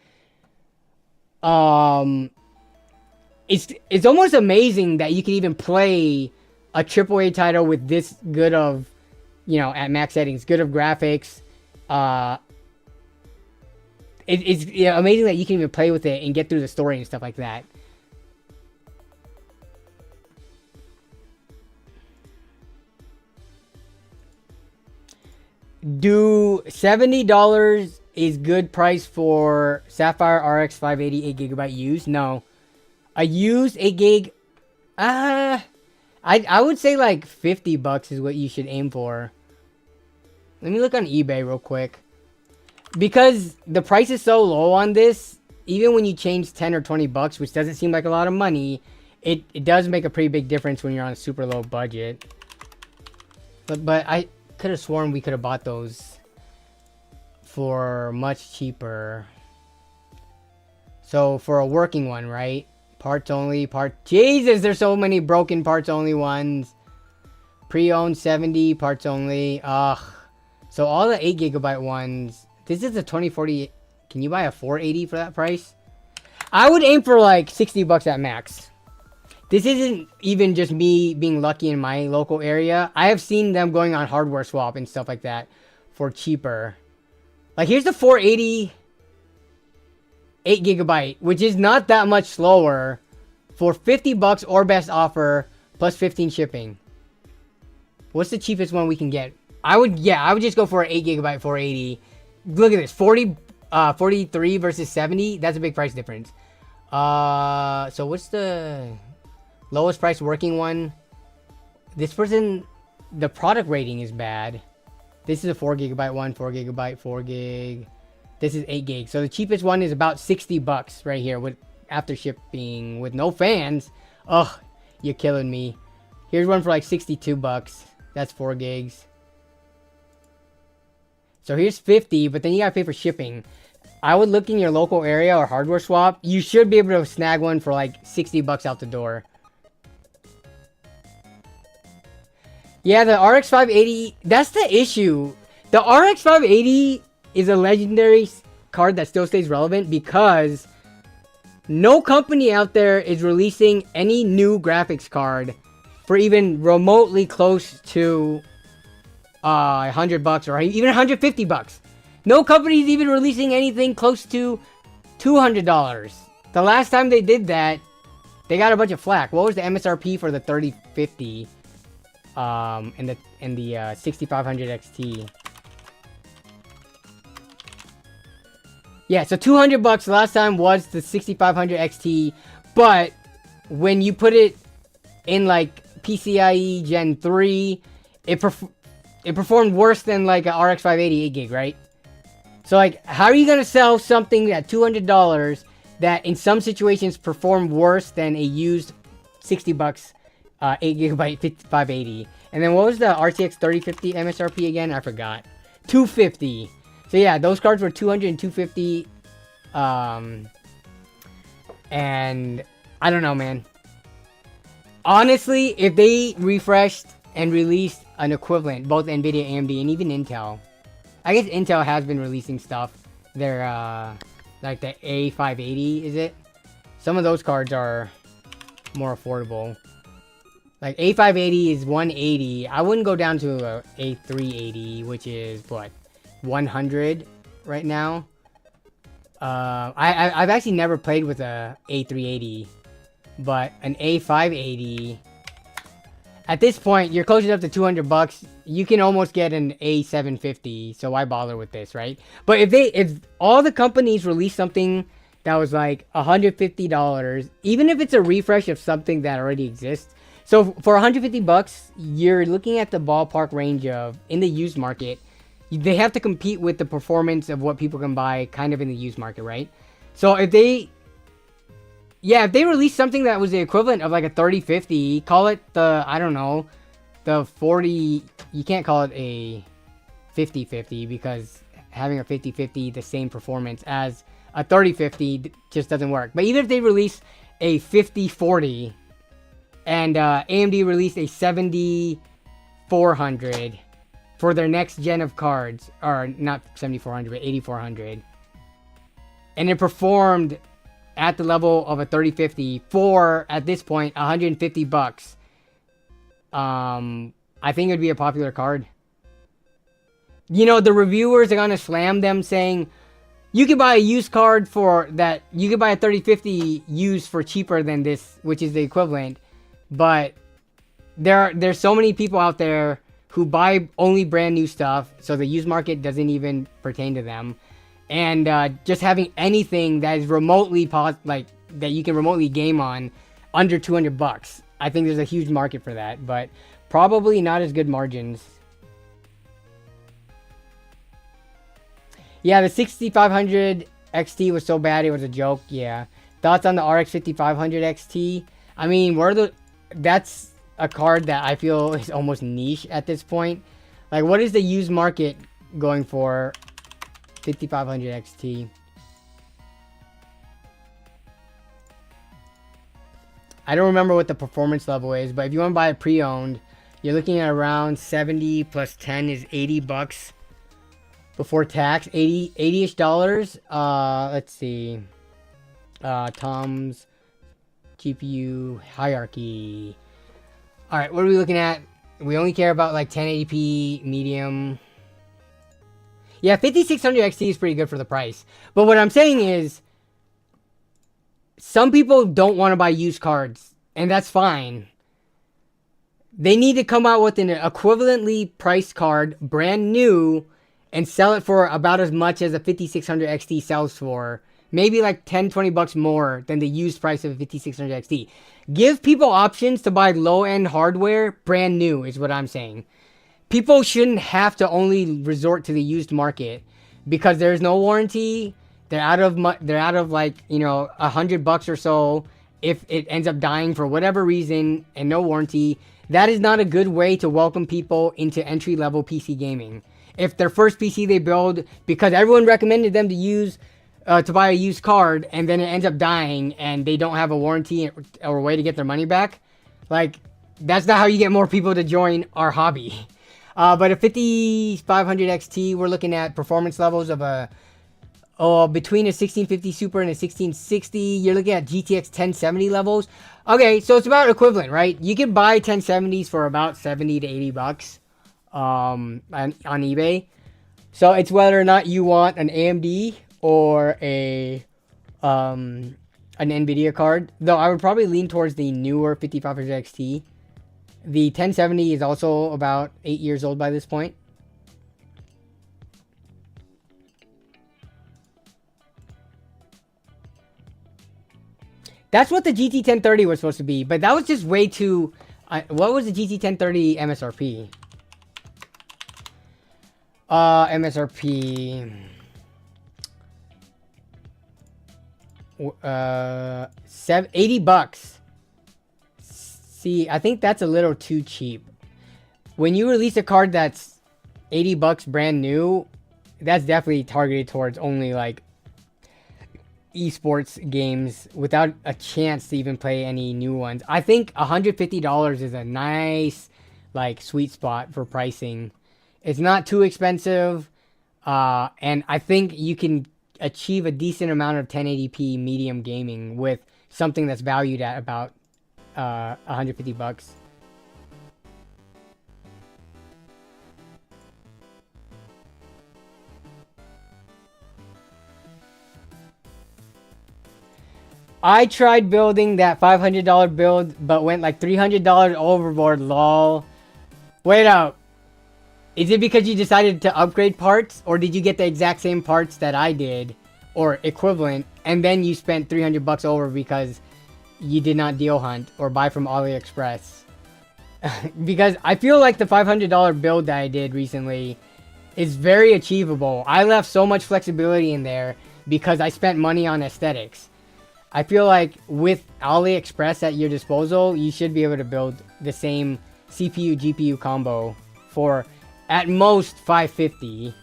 It's almost amazing that you can even play a AAA title with this good of, you know, at max settings, good of graphics. It's amazing that you can even play with it and get through the story and stuff like that. Do $70 is good price for Sapphire RX 580 8GB used? No. A used 8GB, I would say like $50 is what you should aim for. Let me look on eBay real quick. Because the price is so low on this, even when you change 10 or $20, which doesn't seem like a lot of money, it does make a pretty big difference when you're on a super low budget. But I could have sworn we could have bought those for much cheaper. So for a working one, right? Parts only, Jesus, there's so many broken parts only ones. Pre-owned 70, parts only. Ugh. So all the 8GB ones. This is a 2040. Can you buy a 480 for that price? I would aim for like $60 at max. This isn't even just me being lucky in my local area. I have seen them going on hardware swap and stuff like that for cheaper. Like here's the 480 8GB, which is not that much slower, for $50 or best offer plus 15 shipping. What's the cheapest one we can get? I would just go for an 8GB 480. Look at this, 43 versus 70. That's a big price difference. So what's the lowest price working one? This person, the product rating is bad. This is a 4GB one, 4GB, 4GB. This is 8GB. So the cheapest one is about $60 right here with after shipping with no fans. Ugh, you're killing me. Here's one for like $62. That's 4GB. So here's 50, but then you gotta pay for shipping. I would look in your local area or hardware swap. You should be able to snag one for like $60 out the door. Yeah, the RX 580, that's the issue. The RX 580 is a legendary card that still stays relevant because no company out there is releasing any new graphics card for even remotely close to $100 or even $150. No company is even releasing anything close to $200. The last time they did that, they got a bunch of flack. What was the MSRP for the 3050 and the 6500 XT? Yeah, so $200 the last time was the 6500 XT, but when you put it in like PCIe Gen 3, it performed worse than like an RX 580 8GB, right? So like, how are you gonna sell something at $200 that in some situations performed worse than a used $60 8GB 580? And then what was the RTX 3050 MSRP again? I forgot. $250. So yeah, those cards were $200 and $250. And I don't know, man. Honestly, if they refreshed and released an equivalent, both NVIDIA, AMD, and even Intel. I guess Intel has been releasing stuff. They're, like the A580, is it? Some of those cards are more affordable. Like, A580 is $180. I wouldn't go down to a A380, which is, what, $100 right now? I've actually never played with a A380. But an A580... At this point, you're close enough to $200. You can almost get an A750, so why bother with this, right? But if all the companies release something that was like $150, even if it's a refresh of something that already exists, so for $150, you're looking at the ballpark range of, in the used market, they have to compete with the performance of what people can buy kind of in the used market, right? So if they release something that was the equivalent of like a 3050, call it the, I don't know, the 40, you can't call it a 5050 because having a 5050 the same performance as a 3050 just doesn't work. But even if they release a 5040 and AMD released a 7400 for their next gen of cards, or not 7400 but 8400, and it performed at the level of a 3050 for, at this point, $150, I think it would be a popular card. You know, the reviewers are gonna slam them saying, you can buy a used card for that, you can buy a 3050 used for cheaper than this, which is the equivalent. But there's so many people out there who buy only brand new stuff, so the used market doesn't even pertain to them. And just having anything that is remotely that you can remotely game on under $200, I think there's a huge market for that, but probably not as good margins. Yeah, the 6500 XT was so bad it was a joke. Yeah. Thoughts on the RX 5500 XT? I mean, that's a card that I feel is almost niche at this point. Like, what is the used market going for 5500 XT? I don't remember what the performance level is, but if you want to buy it pre-owned, you're looking at around 70 plus 10 is $80 before tax. 80-ish dollars. Let's see. Tom's GPU hierarchy. All right, what are we looking at? We only care about like 1080p medium. Yeah, 5600 XT is pretty good for the price. But what I'm saying is, some people don't want to buy used cards, and that's fine. They need to come out with an equivalently priced card, brand new, and sell it for about as much as a 5600 XT sells for. Maybe like 10, 20 bucks more than the used price of a 5600 XT. Give people options to buy low-end hardware brand new is what I'm saying. People shouldn't have to only resort to the used market because there's no warranty. They're out of like, you know, $100 or so if it ends up dying for whatever reason and no warranty. That is not a good way to welcome people into entry-level PC gaming. If their first PC they build because everyone recommended them to use to buy a used card and then it ends up dying and they don't have a warranty or a way to get their money back, like, that's not how you get more people to join our hobby. But a 5500 XT, we're looking at performance levels of between a 1650 Super and a 1660. You're looking at GTX 1070 levels. Okay, so it's about equivalent, right? You can buy 1070s for about 70 to 80 bucks on eBay. So it's whether or not you want an AMD or an NVIDIA card. Though I would probably lean towards the newer 5500 XT. The 1070 is also about 8 years old by this point. That's what the GT 1030 was supposed to be, but that was just way too... what was the GT 1030 MSRP? MSRP... $80. See, I think that's a little too cheap. When you release a card that's $80 brand new, that's definitely targeted towards only like esports games without a chance to even play any new ones. I think $150 is a nice like sweet spot for pricing. It's not too expensive, and I think you can achieve a decent amount of 1080p medium gaming with something that's valued at about $150. I tried building that $500 build, but went like $300 overboard, lol. Wait up. Is it because you decided to upgrade parts, or did you get the exact same parts that I did, or equivalent, and then you spent $300 over because you did not deal hunt or buy from AliExpress? Because I feel like the $500 build that I did recently It's very achievable. I left so much flexibility in there because I spent money on aesthetics. I feel like with AliExpress at your disposal, you should be able to build the same CPU GPU combo for at most $550.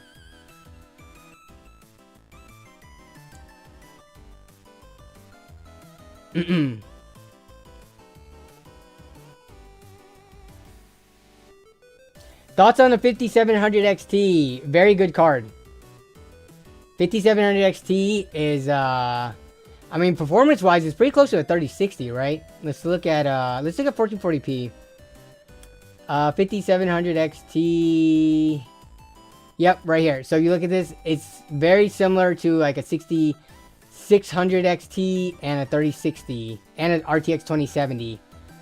Thoughts on the 5700 XT? Very good card. 5700 XT is I mean, performance wise it's pretty close to a 3060, right? Let's look at 1440p. 5700 XT. Yep, right here. So you look at this, it's very similar to like a 6600 XT and a 3060 and an RTX 2070.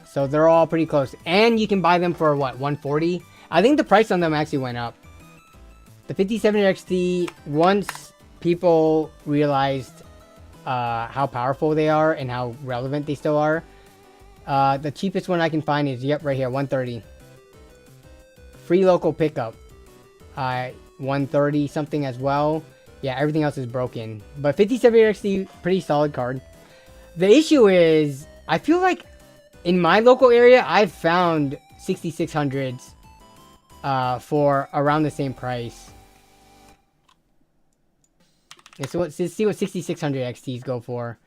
So they're all pretty close. And you can buy them for what, 140? I think the price on them actually went up. The 5700 XT, once people realized how powerful they are and how relevant they still are, the cheapest one I can find is, yep, right here, 130. Free local pickup. 130 something as well. Yeah, everything else is broken. But 5700 XT, pretty solid card. The issue is, I feel like in my local area, I've found 6600s for around the same price. Yeah, so let's see what 6600 XTs go for.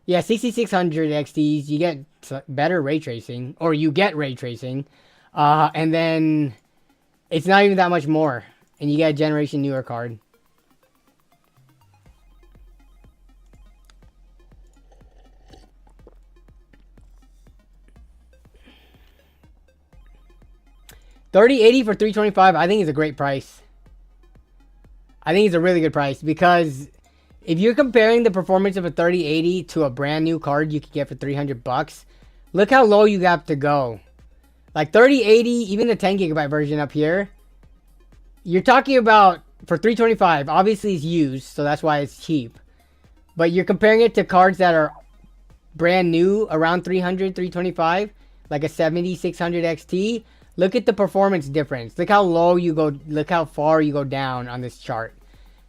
Yeah, 6600 XTs, you get better ray tracing, or you get ray tracing, and then it's not even that much more, and you get a generation newer card. $3080 for 325, I think is a great price. I think it's a really good price because if you're comparing the performance of a 3080 to a brand new card you could get for 300 bucks, look how low you have to go. Like 3080, even the 10 gigabyte version up here, you're talking about for 325, obviously it's used, so that's why it's cheap. But you're comparing it to cards that are brand new around 300, 325, like a 7600 XT. Look at the performance difference. Look how low you go. Look how far you go down on this chart.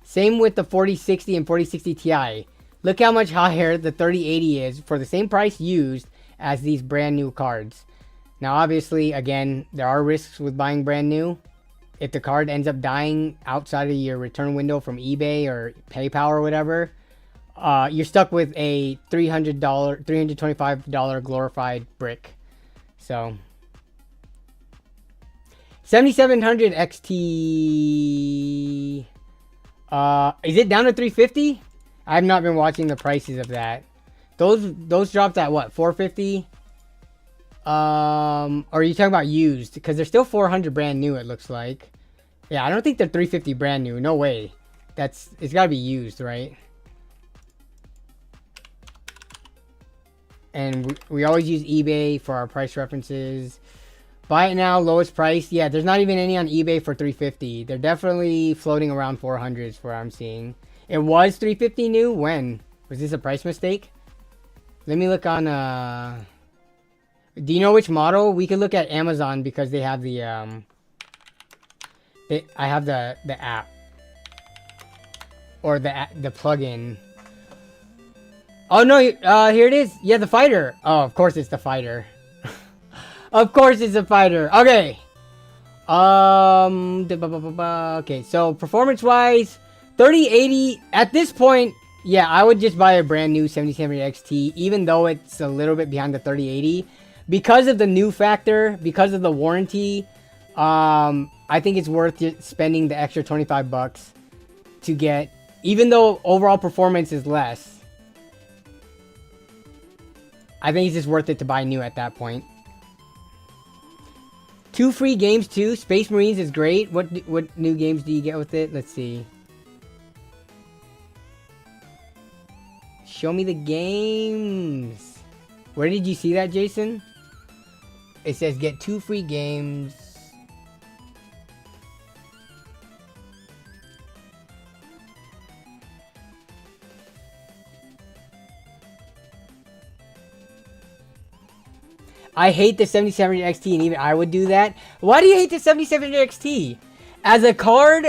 Same with the 4060 and 4060 Ti. Look how much higher the 3080 is for the same price used as these brand new cards. Now, obviously, again, there are risks with buying brand new. If the card ends up dying outside of your return window from eBay or PayPal or whatever, you're stuck with a $325 glorified brick. So 7700 XT. Is it down to 350? I've not been watching the prices of that. Those dropped at what, 450? Or are you talking about used? Because they're still 400 brand new, it looks like. Yeah, I don't think they're 350 brand new. No way. It's gotta be used, right? And we always use eBay for our price references. Buy it now, lowest price. Yeah, there's not even any on eBay for 350. They're definitely floating around 400s for what I'm seeing. It was 350 new. When? Was this a price mistake? Let me look on do you know which model? We could look at Amazon because they have the I have the app or the plugin. Oh no, here it is. Yeah, the fighter. Oh, of course it's the fighter. Of course it's a fighter. Okay. Okay, so performance-wise, 3080 at this point, yeah, I would just buy a brand new 7700 XT, even though it's a little bit behind the 3080, because of the new factor, because of the warranty. I think it's worth spending the extra 25 bucks to get, even though overall performance is less. I think it's just worth it to buy new at that point. 2 free games too. Space Marines is great. What new games do you get with it? Let's see. Show me the games. Where did you see that, Jason? It says get 2 free games. I hate the 7700 XT, and even I would do that. Why do you hate the 7700 XT? As a card,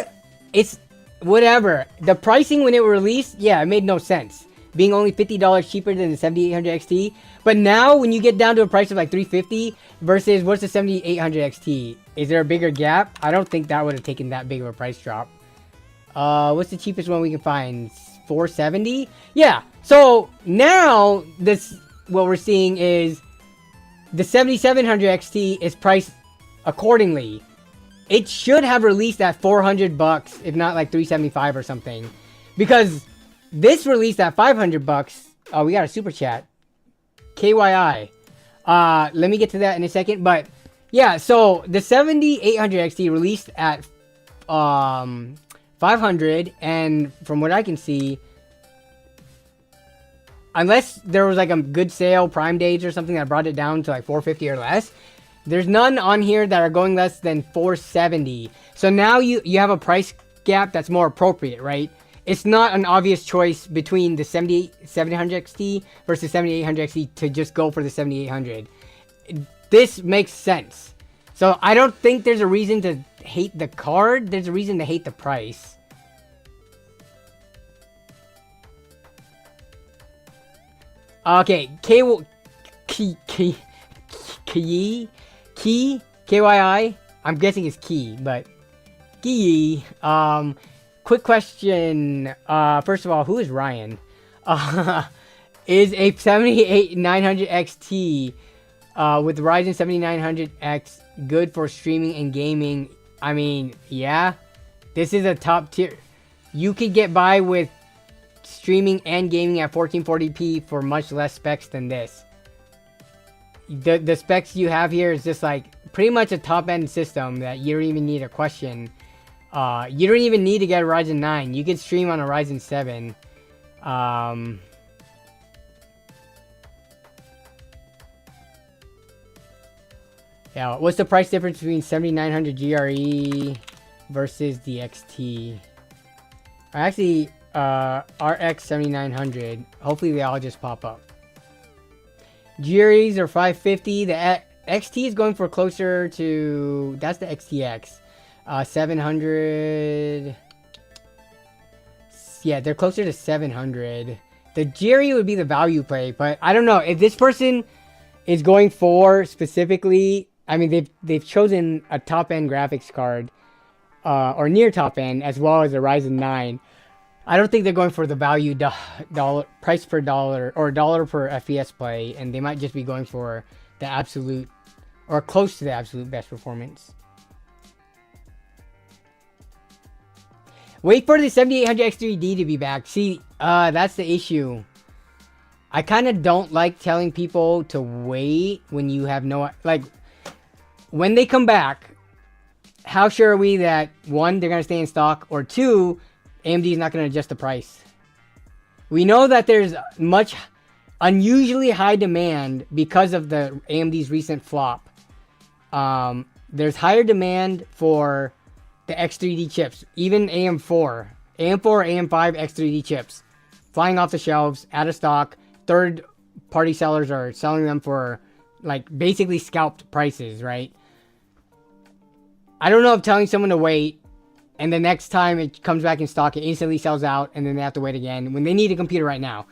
it's whatever. The pricing when it was released, yeah, it made no sense. Being only $50 cheaper than the 7800 XT. But now when you get down to a price of like $350 versus what's the 7800 XT? Is there a bigger gap? I don't think that would have taken that big of a price drop. What's the cheapest one we can find? $470? Yeah. So now this what we're seeing is the 7700 XT is priced accordingly. It should have released at $400, if not like $375 or something. Because this released at $500. Oh, we got a super chat. KYI. Let me get to that in a second. But yeah, so the 7800 XT released at 500, and from what I can see, unless there was like a good sale, Prime Days or something that brought it down to like $450 or less, there's none on here that are going less than $470. So now you have a price gap that's more appropriate, right? It's not an obvious choice between the 7700 XT versus 7800 XT to just go for the 7800. This makes sense. So I don't think there's a reason to hate the card. There's a reason to hate the price. Okay, KYI. I'm guessing it's key, but key. Quick question. First of all, who is Ryan? Is a 78900 XT with Ryzen 7900X good for streaming and gaming? I mean, yeah. This is a top tier. You could get by with streaming and gaming at 1440p for much less specs than this. The specs you have here is just like pretty much a top-end system that you don't even need a question. You don't even need to get a Ryzen 9. You can stream on a Ryzen 7. Yeah, what's the price difference between 7900 GRE versus the XT? Actually, RX 7900. Hopefully they all just pop up. GREs are 550. The XT is going for closer to... That's the XTX. 700. Yeah, they're closer to 700. The GRE would be the value play, but I don't know if this person is going for specifically. I mean, they've chosen a top-end graphics card, or near top-end, as well as a Ryzen 9. I don't think they're going for the value dollar price per dollar or dollar per FPS play, and they might just be going for the absolute or close to the absolute best performance. Wait for the 7800 X3D to be back. See, that's the issue. I kind of don't like telling people to wait when you have no... Like, when they come back, how sure are we that, one, they're going to stay in stock, or two, AMD is not going to adjust the price? We know that there's much unusually high demand because of the AMD's recent flop. There's higher demand for the X3D chips, even AM4, AM5 X3D chips, flying off the shelves, out of stock. Third-party sellers are selling them for, like, basically scalped prices, right? I don't know if telling someone to wait, and the next time it comes back in stock, it instantly sells out, and then they have to wait again when they need a computer right now.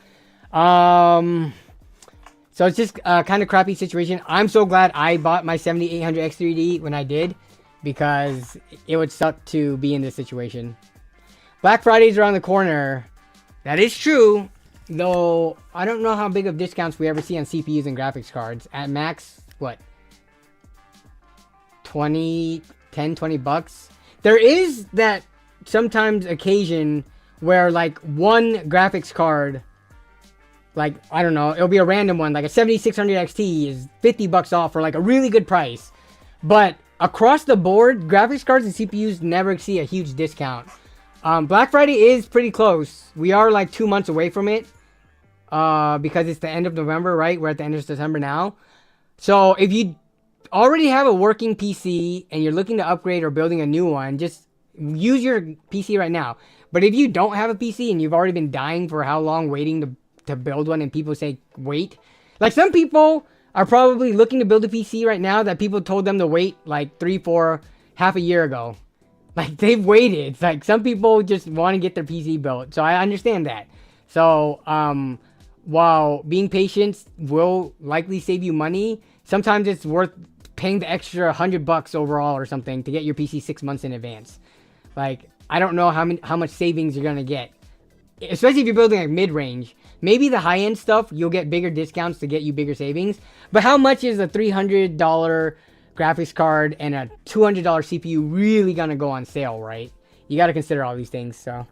So it's just a kind of crappy situation. I'm so glad I bought my 7800 X3D when I did, because it would suck to be in this situation. Black Friday's around the corner. That is true, though I don't know how big of discounts we ever see on CPUs and graphics cards. At max, what? 10, 20 bucks? There is that sometimes occasion where like one graphics card, like, I don't know, it'll be a random one, like a 7600 XT is 50 bucks off for like a really good price. But across the board, graphics cards and CPUs never see a huge discount. Black Friday is pretty close. We are like 2 months away from it. Because it's the end of November, right? We're at the end of September now. So if you already have a working PC and you're looking to upgrade or building a new one, just use your PC right now. But if you don't have a PC and you've already been dying for how long waiting to build one, and people say wait, like some people are probably looking to build a PC right now that people told them to wait like 3, 4, half a year ago. Like, they've waited. It's like, some people just want to get their PC built. So I understand that. So, while being patient will likely save you money, sometimes it's worth paying the extra $100 overall or something to get your PC 6 months in advance. Like, I don't know how much savings you're going to get. Especially if you're building like mid-range. Maybe the high-end stuff, you'll get bigger discounts to get you bigger savings. But how much is a $300 graphics card and a $200 CPU really gonna go on sale, right? You gotta consider all these things, so.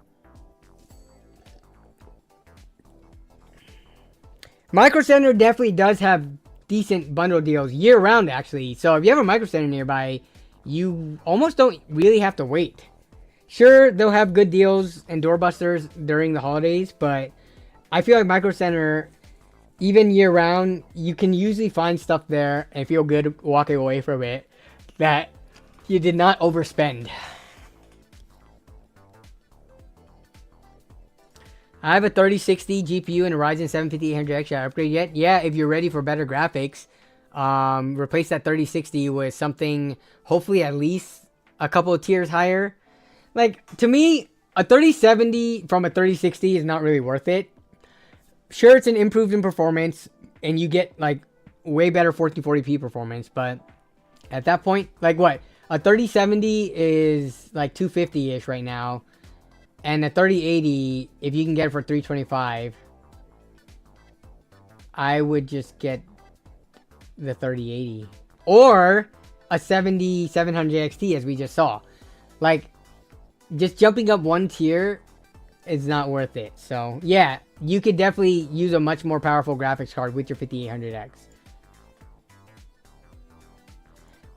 Micro Center definitely does have decent bundle deals year-round, actually. So if you have a Micro Center nearby, you almost don't really have to wait. Sure, they'll have good deals and doorbusters during the holidays, but I feel like Micro Center, even year-round, you can usually find stuff there and feel good walking away from it that you did not overspend. I have a 3060 GPU and a Ryzen 7 5800X. Should I upgrade yet? Yeah, if you're ready for better graphics, replace that 3060 with something hopefully at least a couple of tiers higher. Like, to me, a 3070 from a 3060 is not really worth it. Sure, it's an improved in performance, and you get, like, way better 1440p performance, but at that point, like, what? A 3070 is, like, 250-ish right now, and a 3080, if you can get it for 325, I would just get the 3080. Or a 7700 XT, as we just saw. Like, just jumping up one tier is not worth it. So, yeah, you could definitely use a much more powerful graphics card with your 5800X.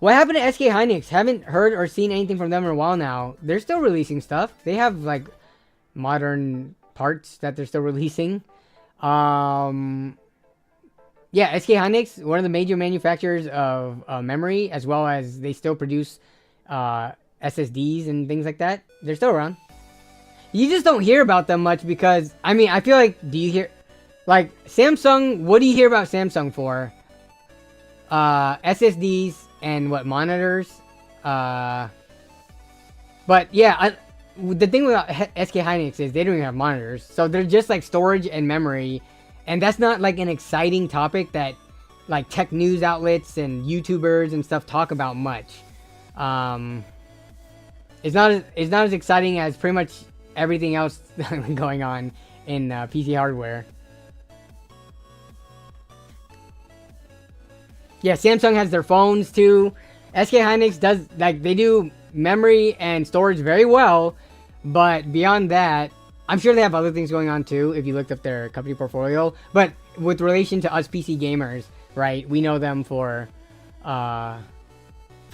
What happened to SK Hynix? Haven't heard or seen anything from them in a while now. They're still releasing stuff. They have, like, modern parts that they're still releasing. Yeah, SK Hynix, one of the major manufacturers of memory, as well as they still produce SSDs and things like that. They're still around. You just don't hear about them much because, I mean, I feel like, do you hear, like, Samsung, what do you hear about Samsung for? SSDs and what, monitors? But yeah, the thing with SK Hynix is they don't even have monitors. So they're just like storage and memory. And that's not like an exciting topic that like tech news outlets and YouTubers and stuff talk about much. It's not as exciting as pretty much everything else going on in PC hardware. Yeah, Samsung has their phones too. SK Hynix does, like, they do memory and storage very well, but beyond that, I'm sure they have other things going on too if you looked up their company portfolio. But with relation to us PC gamers, right, we know them for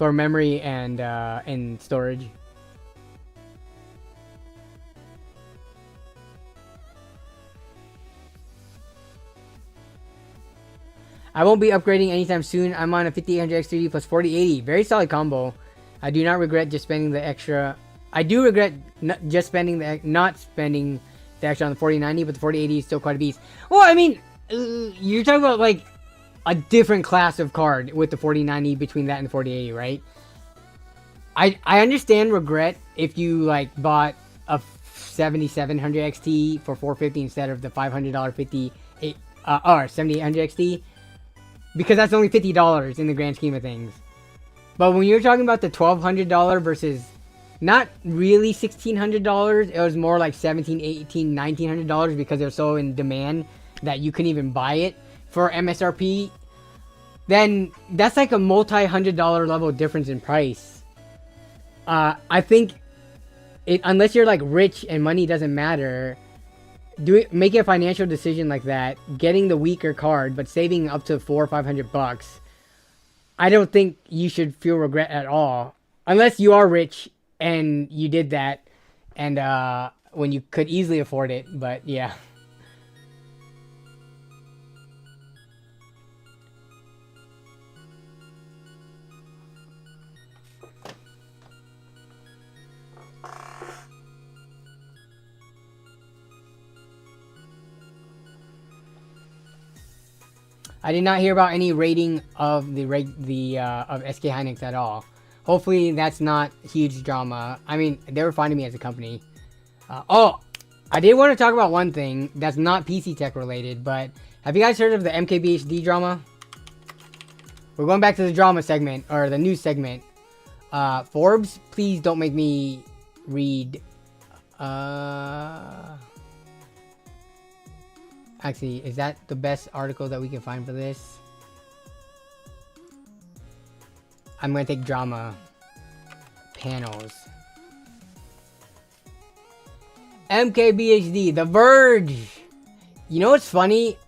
memory and storage. I won't be upgrading anytime soon. I'm on a 5800X 3D plus 4080. Very solid combo. I do not regret just spending the extra. I do regret not spending the extra on the 4090, but the 4080 is still quite a beast. Well, I mean, you're talking about like a different class of card with the 4090 between that and the 4080, right? I understand regret if you like bought a 7700 XT for 450 instead of the $500 58 or 7800 XT. Because that's only $50 in the grand scheme of things. But when you're talking about the $1,200 versus not really $1,600, it was more like $1,700, $1,800, $1,900 because they're so in demand that you couldn't even buy it for MSRP. Then that's like a multi-$100 level difference in price. I think unless you're like rich and money doesn't matter, making a financial decision like that, getting the weaker card, but saving up to $400 or $500, I don't think you should feel regret at all. Unless you are rich and you did that, and when you could easily afford it, but yeah. I did not hear about any rating of of SK Hynix at all. hopefully that's not huge drama. I mean, they were finding me as a company. Oh, I did want to talk about one thing that's not PC tech related, but have you guys heard of the MKBHD drama? We're going back to the drama segment, or the news segment. Forbes, please don't make me read. Actually, is that the best article that we can find for this? I'm gonna take drama. Panels. MKBHD, The Verge. You know what's funny?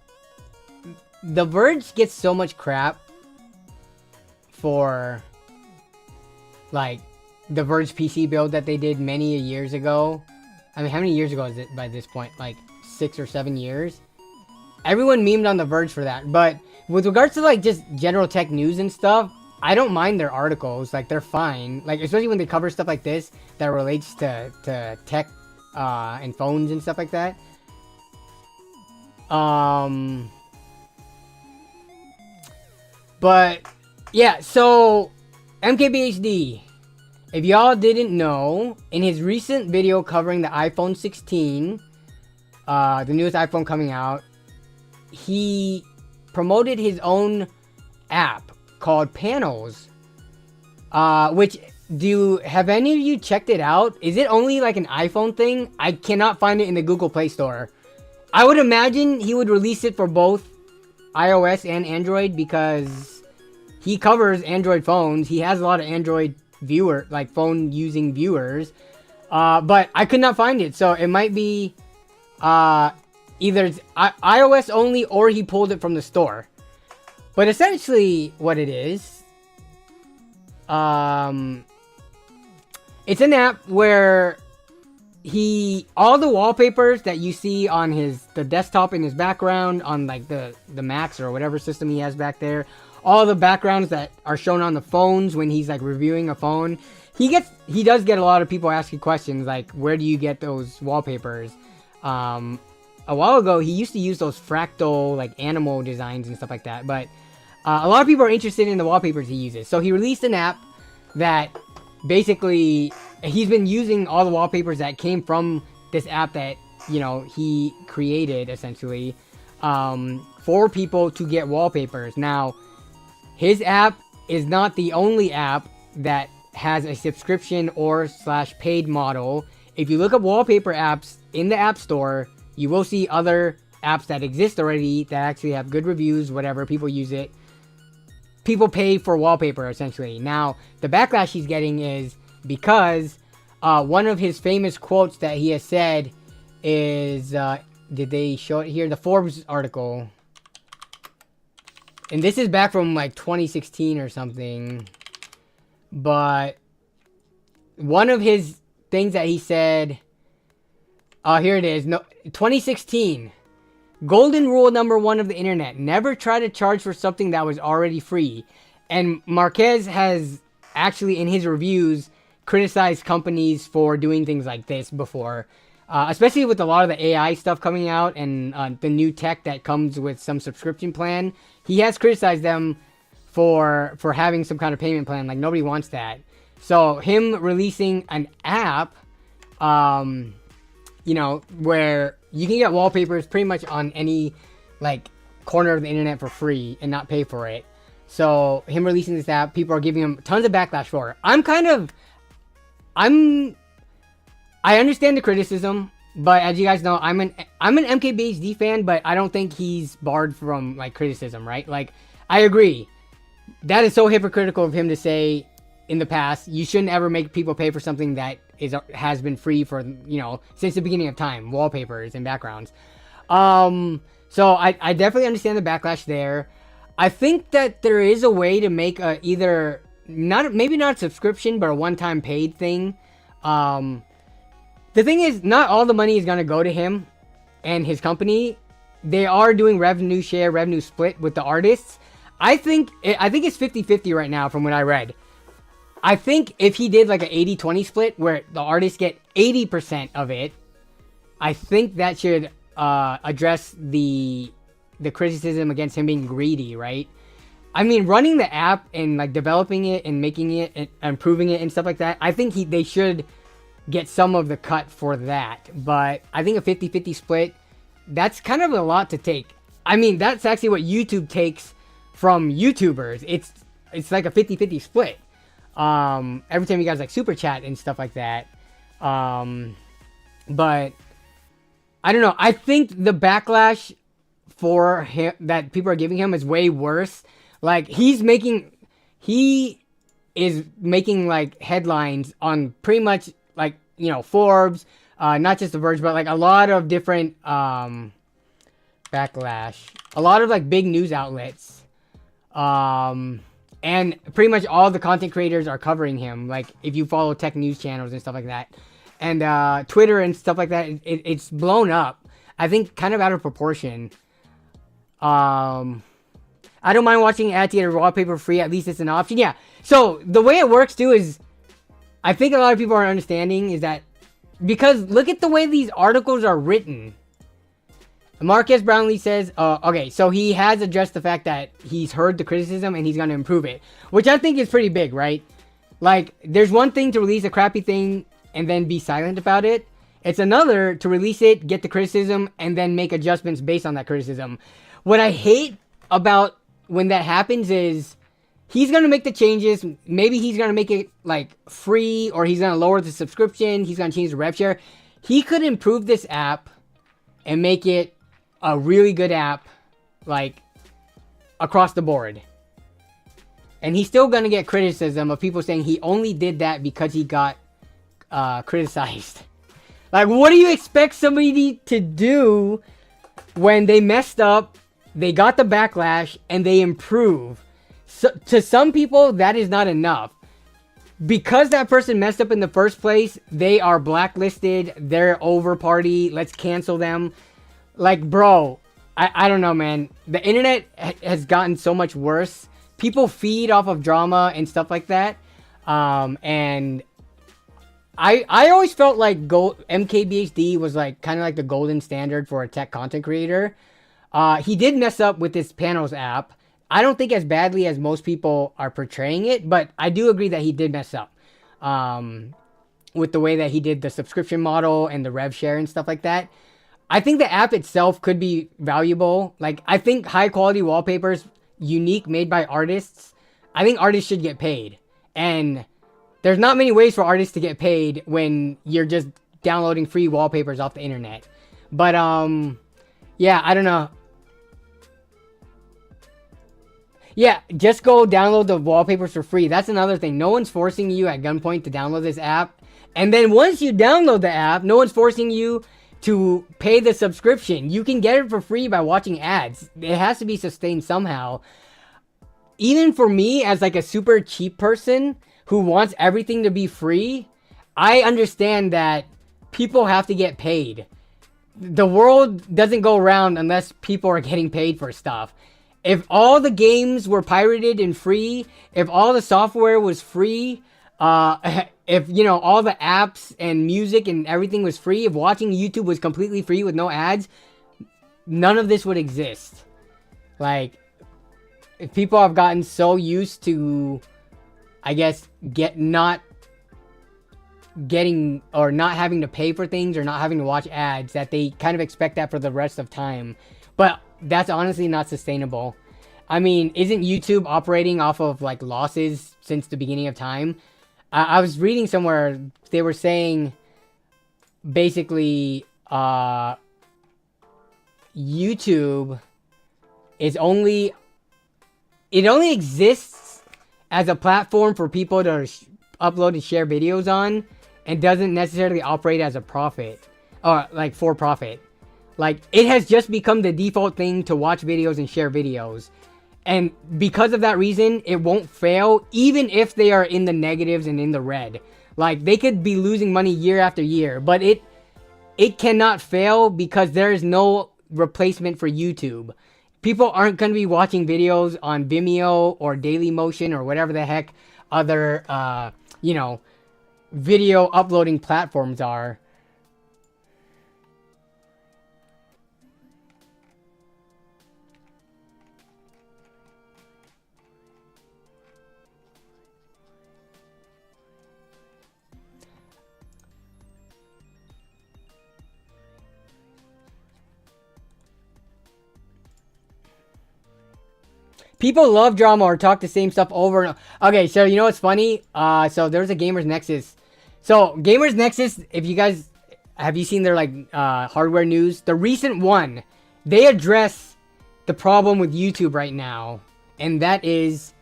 The Verge gets so much crap for like the Verge PC build that they did many years ago. I mean, how many years ago is it by this point? Like 6 or 7 years? Everyone memed on The Verge for that. But with regards to like just general tech news and stuff, I don't mind their articles. Like, they're fine. Like, especially when they cover stuff like this that relates to tech and phones and stuff like that. But yeah, so MKBHD, if y'all didn't know, in his recent video covering the iPhone 16, the newest iPhone coming out, he promoted his own app called Panels, which have any of you checked it out? Is it only like an iPhone thing? I cannot find it in the Google Play Store. I would imagine he would release it for both iOS and Android because he covers Android phones. He has a lot of Android phone using viewers, but I could not find it, so it might be either iOS only or he pulled it from the store. But essentially what it is, it's an app where all the wallpapers that you see on the desktop in his background on like the Macs or whatever system he has back there, all the backgrounds that are shown on the phones when he's like reviewing a phone, he does get a lot of people asking questions like, where do you get those wallpapers? A while ago he used to use those fractal like animal designs and stuff like that, but a lot of people are interested in the wallpapers he uses. So he released an app that basically he's been using all the wallpapers that came from this app that, you know, he created essentially for people to get wallpapers. Now, his app is not the only app that has a subscription or / paid model. If you look up wallpaper apps in the App Store, you will see other apps that exist already that actually have good reviews, whatever, people use it. People pay for wallpaper, essentially. Now, the backlash he's getting is because one of his famous quotes that he has said is, did they show it here? The Forbes article. And this is back from like 2016 or something. But one of his things that he said, here it is. No, 2016. Golden rule number 1 of the internet. Never try to charge for something that was already free. And Marquez has actually, in his reviews, criticized companies for doing things like this before. Especially with a lot of the AI stuff coming out and the new tech that comes with some subscription plan. He has criticized them for having some kind of payment plan. Like, nobody wants that. So, him releasing an app, you know, where you can get wallpapers pretty much on any, like, corner of the internet for free and not pay for it. So, him releasing this app, people are giving him tons of backlash for it. I understand the criticism, but as you guys know, I'm an MKBHD fan, but I don't think he's barred from, like, criticism, right? Like, I agree. That is so hypocritical of him to say in the past, you shouldn't ever make people pay for something that has been free for, you know, since the beginning of time, wallpapers and backgrounds. So I definitely understand the backlash there. I think that there is a way to make maybe not a subscription, but a one-time paid thing. The thing is, not all the money is going to go to him and his company. They are doing revenue share, revenue split with the artists. I think it's 50-50 right now from what I read. I think if he did like an 80-20 split where the artists get 80% of it, I think that should address the criticism against him being greedy, right? I mean, running the app and like developing it and making it and improving it and stuff like that, I think they should get some of the cut for that. But I think a 50-50 split, that's kind of a lot to take. I mean, that's actually what YouTube takes from YouTubers. It's like a 50-50 split. Every time you guys like super chat and stuff like that. But I don't know. I think the backlash for him that people are giving him is way worse. Like he is making like headlines on pretty much like, you know, Forbes, not just The Verge, but like a lot of different backlash, a lot of like big news outlets, and pretty much all the content creators are covering him. Like if you follow tech news channels and stuff like that, and Twitter and stuff like that, it's blown up. I think kind of out of proportion. I don't mind watching ad theater wallpaper free. At least it's an option. Yeah. So the way it works too is, I think a lot of people are understanding is that because look at the way these articles are written. Marcus Brownlee says, okay, so he has addressed the fact that he's heard the criticism and he's going to improve it, which I think is pretty big, right? Like, there's one thing to release a crappy thing and then be silent about it. It's another to release it, get the criticism, and then make adjustments based on that criticism. What I hate about when that happens is he's going to make the changes. Maybe he's going to make it like free, or he's going to lower the subscription. He's going to change the rev share. He could improve this app and make it a really good app, like across the board. And he's still going to get criticism of people saying he only did that because he got criticized. Like, what do you expect somebody to do when they messed up, they got the backlash, and they improve? So, to some people, that is not enough. Because that person messed up in the first place, they are blacklisted, they're over party, let's cancel them. Like, bro, I don't know, man. The internet has gotten so much worse. People feed off of drama and stuff like that. And I always felt like MKBHD was like kind of like the golden standard for a tech content creator. He did mess up with this panels app. I don't think as badly as most people are portraying it, but I do agree that he did mess up with the way that he did the subscription model and the rev share and stuff like that. I think the app itself could be valuable. Like, I think high quality wallpapers, unique, made by artists, I think artists should get paid. And there's not many ways for artists to get paid when you're just downloading free wallpapers off the internet. But, yeah, I don't know. Yeah, just go download the wallpapers for free. That's another thing. No one's forcing you at gunpoint to download this app. And then once you download the app, no one's forcing you to pay the subscription. You can get it for free by watching ads. It has to be sustained somehow. Even for me, as like a super cheap person who wants everything to be free, I understand that people have to get paid. The world doesn't go around unless people are getting paid for stuff. If all the games were pirated and free, if all the software was free, if, you know, all the apps and music and everything was free, if watching YouTube was completely free with no ads, none of this would exist. Like, if people have gotten so used to, I guess, not having to pay for things or not having to watch ads, that they kind of expect that for the rest of time. But that's honestly not sustainable. I mean, isn't YouTube operating off of like losses since the beginning of time? I was reading somewhere, they were saying basically YouTube is only exists as a platform for people to upload and share videos on, and doesn't necessarily operate as a profit or like for profit. Like, it has just become the default thing to watch videos and share videos. And because of that reason, it won't fail, even if they are in the negatives and in the red. Like, they could be losing money year after year, but it cannot fail because there is no replacement for YouTube. People aren't going to be watching videos on Vimeo or Dailymotion or whatever the heck other, you know, video uploading platforms are. people love drama or talk the same stuff over and okay, so you know what's funny? So there's a Gamers Nexus. So Gamers Nexus, if you guys have you seen their like hardware news? The recent one, they address the problem with YouTube right now, and that is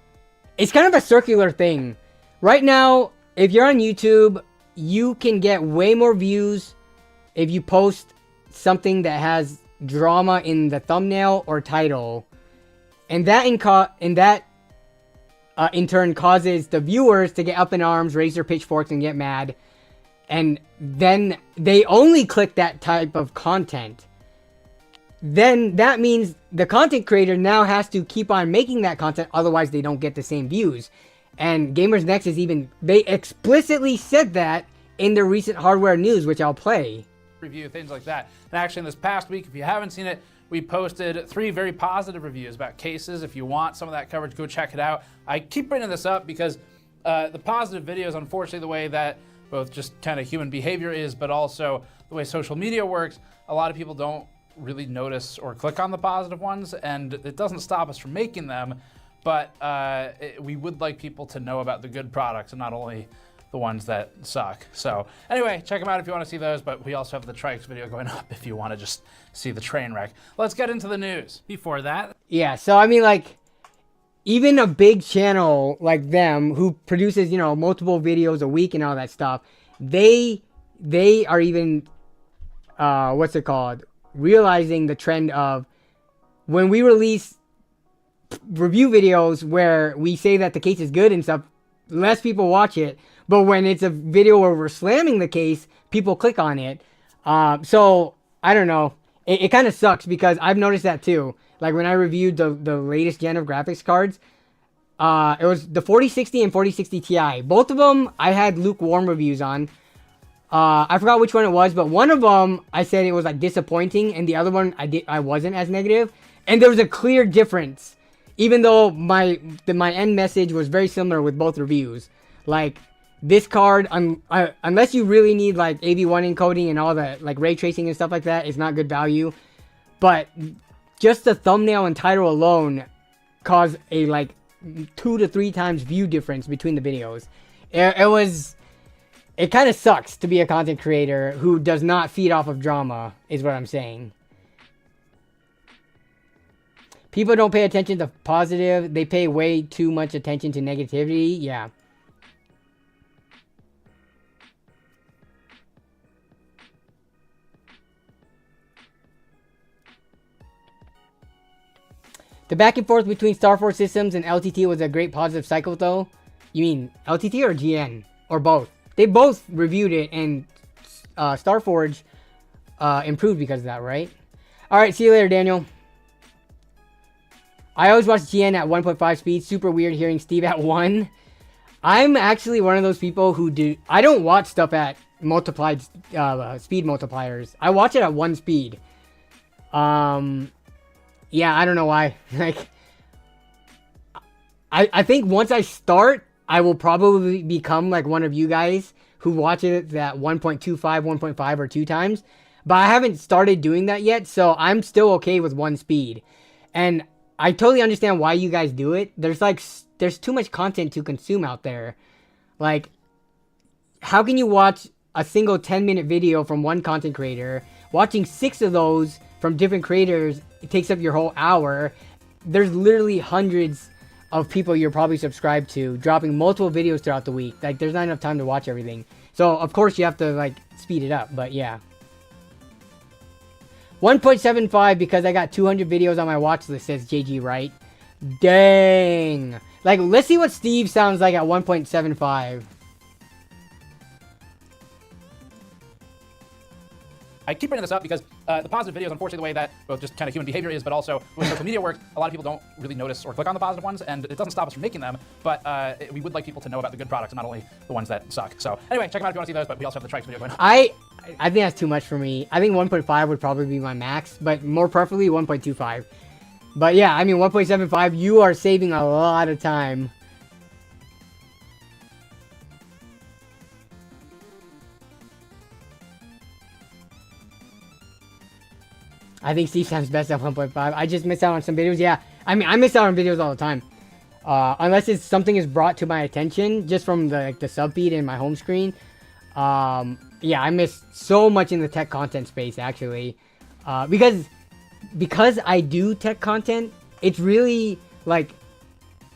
it's kind of a circular thing. Right now, if you're on YouTube, you can get way more views if you post something that has drama in the thumbnail or title. And that in turn causes the viewers to get up in arms, raise their pitchforks, and get mad. And then they only click that type of content. Then that means the content creator now has to keep on making that content, otherwise they don't get the same views. And Gamers Nexus they explicitly said that in their recent hardware news, which I'll play. Review, things like that. And actually in this past week, if you haven't seen it, we posted 3 very positive reviews about cases. If you want some of that coverage, go check it out. I keep bringing this up because the positive videos, unfortunately, the way that both just kind of human behavior is, but also the way social media works, a lot of people don't really notice or click on the positive ones, and it doesn't stop us from making them, but we would like people to know about the good products and not only the ones that suck. So anyway, check them out if you want to see those, but we also have the trikes video going up if you want to just see the train wreck. Let's get into the news. Before that, yeah, so I mean, like, even a big channel like them who produces, you know, multiple videos a week and all that stuff, they are even what's it called, realizing the trend of when we release review videos where we say that the case is good and stuff, less people watch it. But when it's a video where we're slamming the case, people click on it. So, I don't know. It kind of sucks because I've noticed that too. Like when I reviewed the latest gen of graphics cards, it was the 4060 and 4060 Ti. Both of them I had lukewarm reviews on. I forgot which one it was, but one of them I said it was like disappointing, and the other one I wasn't as negative. And there was a clear difference, even though my end message was very similar with both reviews. Like, this card, unless you really need like AV1 encoding and all that, like ray tracing and stuff like that, it's not good value. But just the thumbnail and title alone caused a like 2 to 3 times view difference between the videos. It kind of sucks to be a content creator who does not feed off of drama, is what I'm saying. People don't pay attention to positive. They pay way too much attention to negativity. Yeah. The back and forth between Starforge Systems and LTT was a great positive cycle, though. You mean LTT or GN? Or both? They both reviewed it, and Starforge improved because of that, right? Alright, see you later, Daniel. I always watch GN at 1.5 speed. Super weird hearing Steve at 1. I'm actually one of those people who I don't watch stuff at multiplied speed multipliers. I watch it at 1 speed. Yeah, I don't know why. Like, I think once I start, I will probably become like one of you guys who watch it at 1.25, 1.5, or 2 times. But I haven't started doing that yet, so I'm still okay with 1 speed. And I totally understand why you guys do it. There's too much content to consume out there. Like, how can you watch a single 10-minute video from one content creator? Watching 6 of those from different creators, it takes up your whole hour. There's literally hundreds of people you're probably subscribed to dropping multiple videos throughout the week. Like, there's not enough time to watch everything. So, of course, you have to, like, speed it up. But, yeah. 1.75 because I got 200 videos on my watch list, says JG Wright. Dang. Like, let's see what Steve sounds like at 1.75. I keep bringing this up because the positive videos, unfortunately, the way that both just kind of human behavior is, but also the way social media works, a lot of people don't really notice or click on the positive ones, and it doesn't stop us from making them, but we would like people to know about the good products and not only the ones that suck. So anyway, check them out if you want to see those, but we also have the trikes video going on. I think that's too much for me. I think 1.5 would probably be my max, but more preferably 1.25. But yeah, I mean 1.75, you are saving a lot of time. I think Steve sounds best at 1.5. I just missed out on some videos. Yeah, I mean, I miss out on videos all the time. Unless it's something is brought to my attention just from the sub feed in my home screen. Yeah, I miss so much in the tech content space actually. Because I do tech content, it's really like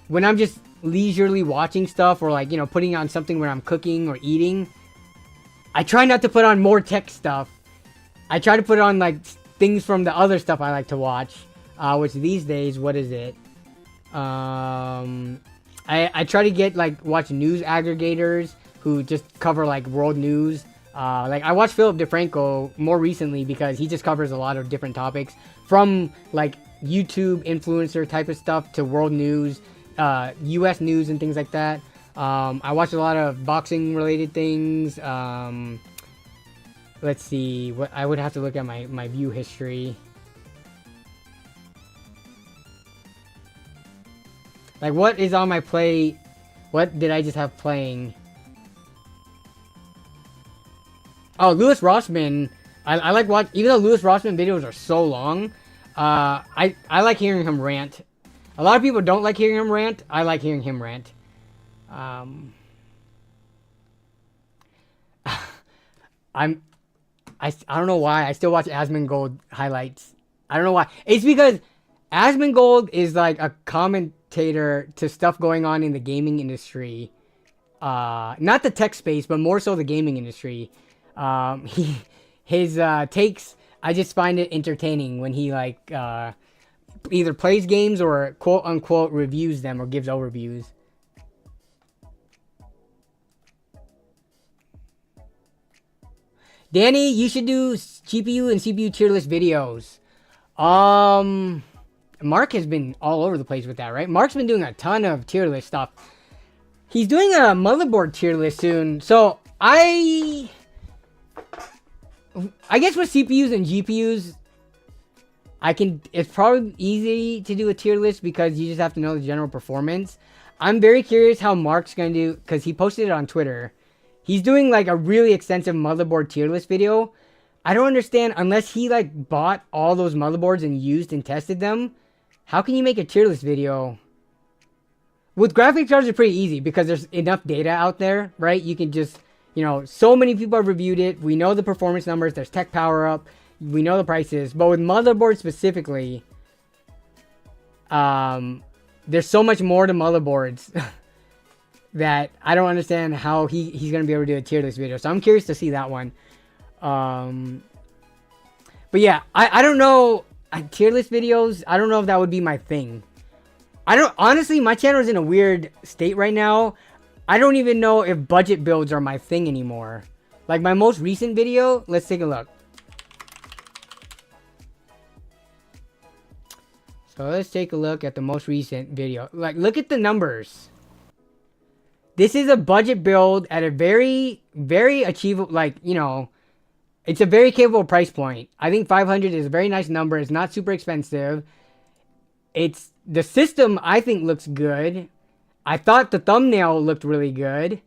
when I'm just leisurely watching stuff or like, you know, putting on something when I'm cooking or eating, I try not to put on more tech stuff. I try to put on like things from the other stuff I like to watch, which these days, what is it? I try to get like watch news aggregators who just cover like world news. Like I watched Philip DeFranco more recently because he just covers a lot of different topics from like YouTube influencer type of stuff to world news, US news and things like that. I watch a lot of boxing related things. Let's see, what I would have to look at my view history. Like what is on my play? What did I just have playing? Oh, Louis Rossman. I like watch, even though Louis Rossman videos are so long, I like hearing him rant. A lot of people don't like hearing him rant. I like hearing him rant. I don't know why I still watch Asmongold highlights. I don't know why. It's because Asmongold is like a commentator to stuff going on in the gaming industry. Not the tech space, but more so the gaming industry. His takes, I just find it entertaining when he like either plays games or quote unquote reviews them or gives overviews. Danny, you should do GPU and CPU tier list videos. Mark has been all over the place with that, right? Mark's been doing a ton of tier list stuff. He's doing a motherboard tier list soon. So I guess with CPUs and GPUs, it's probably easy to do a tier list because you just have to know the general performance. I'm very curious how Mark's going to do, because he posted it on Twitter. He's doing like a really extensive motherboard tier list video. I don't understand, unless he like bought all those motherboards and used and tested them, how can you make a tier list video? With graphics cards, it's pretty easy because there's enough data out there, right? You can just, you know, so many people have reviewed it. We know the performance numbers. There's tech power up. We know the prices. But with motherboards specifically, there's so much more to motherboards that I don't understand how he's going to be able to do a tier list video. So I'm curious to see that one. But yeah, I don't know. Tier list videos, I don't know if that would be my thing. Honestly, my channel is in a weird state right now. I don't even know if budget builds are my thing anymore. Like my most recent video, let's take a look. So let's take a look at the most recent video. Like, look at the numbers. This is a budget build at a very, very achievable, like, you know, it's a very capable price point. I think 500 is a very nice number. It's not super expensive. The system, I think, looks good. I thought the thumbnail looked really good.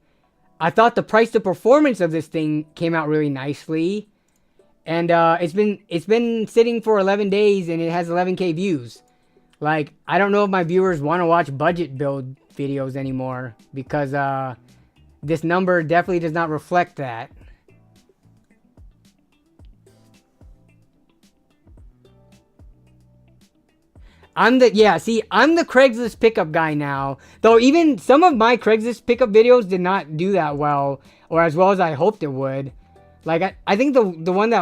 I thought the price to performance of this thing came out really nicely. And it's been sitting for 11 days and it has 11K views. Like, I don't know if my viewers want to watch budget build videos anymore because this number definitely does not reflect that. I'm the Craigslist pickup guy now. Though even some of my Craigslist pickup videos did not do that well, or as well as I hoped it would. Like, I think the one that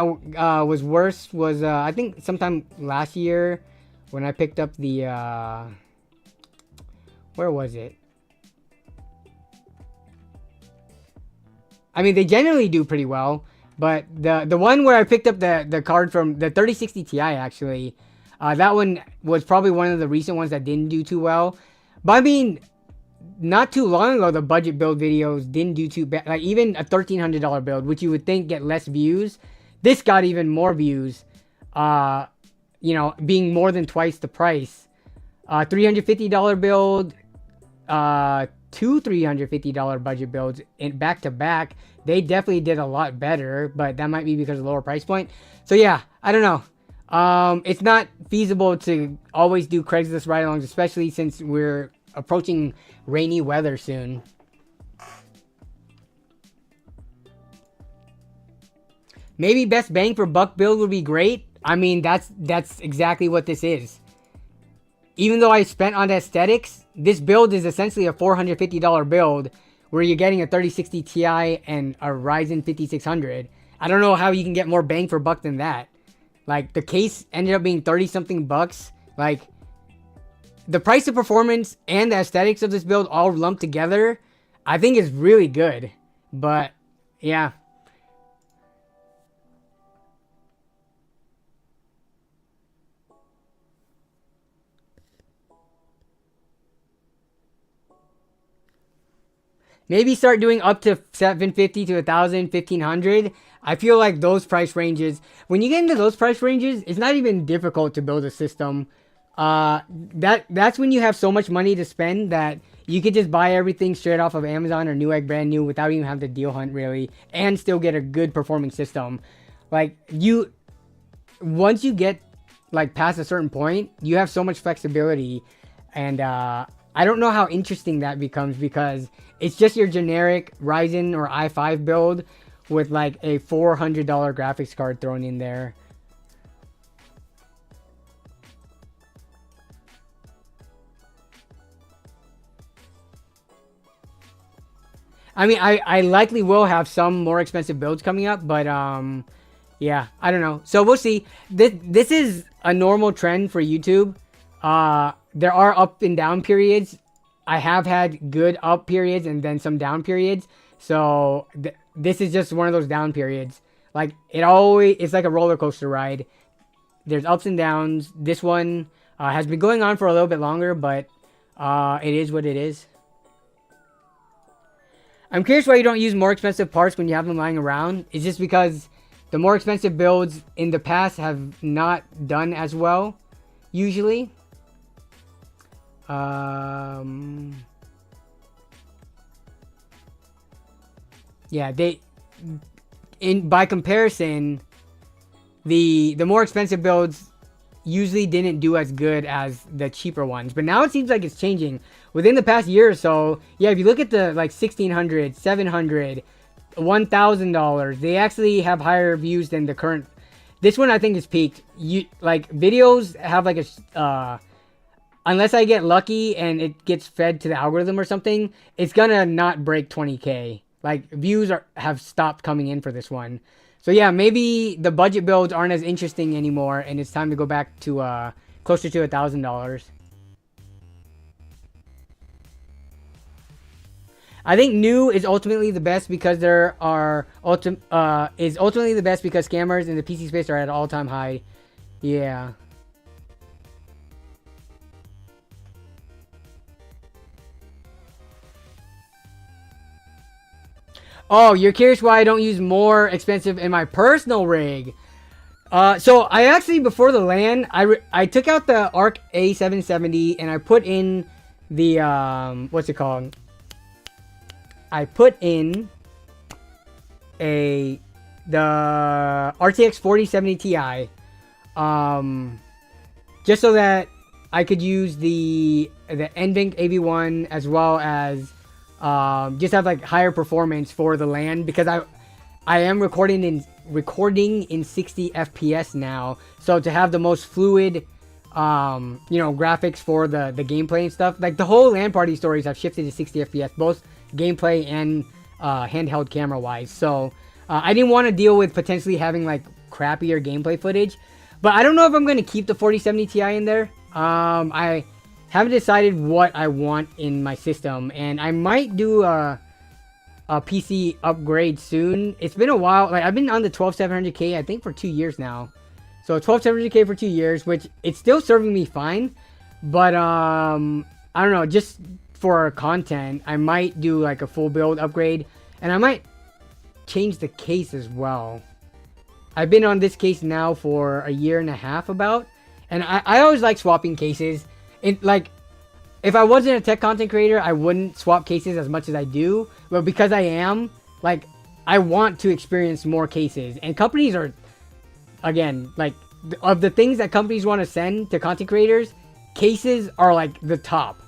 was worse was, I think sometime last year when I picked up the, where was it? I mean, they generally do pretty well, but the one where I picked up the card from the 3060 Ti actually, that one was probably one of the recent ones that didn't do too well. But I mean, not too long ago, the budget build videos didn't do too bad. Like even a $1,300 build, which you would think get less views, this got even more views. You know, being more than twice the price. $350 build, two $350 budget builds in back to back. They definitely did a lot better, but that might be because of lower price point. So yeah, I don't know. It's not feasible to always do Craigslist ride-alongs, especially since we're approaching rainy weather soon. Maybe best bang for buck build would be great. I mean, that's exactly what this is. Even though I spent on aesthetics, this build is essentially a $450 build where you're getting a 3060 Ti and a Ryzen 5600. I don't know how you can get more bang for buck than that. Like, the case ended up being 30 something bucks. Like, the price of performance and the aesthetics of this build all lumped together, I think is really good. But, yeah. Maybe start doing up to 750 to 1,000, 1,500. I feel like those price ranges, when you get into those price ranges, it's not even difficult to build a system. That's when you have so much money to spend that you could just buy everything straight off of Amazon or Newegg brand new without even having to deal hunt really, and still get a good performing system. Like, once you get like past a certain point, you have so much flexibility, and I don't know how interesting that becomes because it's just your generic Ryzen or i5 build with like a $400 graphics card thrown in there. I mean, I likely will have some more expensive builds coming up, but yeah, I don't know. So we'll see. This is a normal trend for YouTube. There are up and down periods. I have had good up periods and then some down periods. So this is just one of those down periods. Like, it's like a roller coaster ride. There's ups and downs. This one has been going on for a little bit longer, but it is what it is. I'm curious why you don't use more expensive parts when you have them lying around. It's just because the more expensive builds in the past have not done as well, usually. Yeah, by comparison, the more expensive builds usually didn't do as good as the cheaper ones, but now it seems like it's changing within the past year or so. Yeah, if you look at the like $1,600, $700, $1,000, they actually have higher views than the current. This one I think is peaked. Like, videos have like a unless I get lucky and it gets fed to the algorithm or something, it's gonna not break 20K. Like, views have stopped coming in for this one. So yeah, maybe the budget builds aren't as interesting anymore, and it's time to go back to closer to $1,000. I think new is ultimately the best because is ultimately the best because scammers in the PC space are at an all-time high. Yeah. Oh, you're curious why I don't use more expensive in my personal rig. So I actually, before the LAN, I took out the ARC A770 and I put in the, what's it called? I put in the RTX 4070 Ti, just so that I could use the NVENC AV1 as well as just have like higher performance for the LAN, because I am recording in 60 FPS now, so to have the most fluid graphics for the gameplay and stuff, like the whole LAN party stories have shifted to 60 FPS, both gameplay and handheld camera wise. So I didn't want to deal with potentially having like crappier gameplay footage, but I don't know if I'm going to keep the 4070 Ti in there. I haven't decided what I want in my system, and I might do a PC upgrade soon. It's been a while. Like, I've been on the 12700K I think for 2 years now. So 12700K for 2 years, which it's still serving me fine, but I don't know, just for content I might do like a full build upgrade, and I might change the case as well. I've been on this case now for a year and a half about, and I always like swapping cases. Like, if I wasn't a tech content creator, I wouldn't swap cases as much as I do, but because I am, like, I want to experience more cases, and companies are, again, like, of the things that companies want to send to content creators, cases are like the top,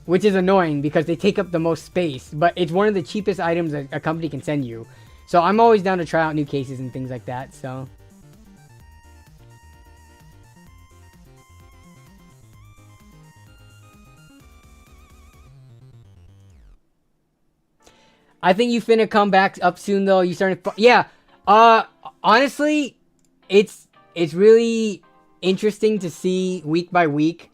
which is annoying because they take up the most space, but it's one of the cheapest items that a company can send you. So I'm always down to try out new cases and things like that, so. I think you finna come back up soon though. You starting to, yeah. Honestly, it's really interesting to see week by week.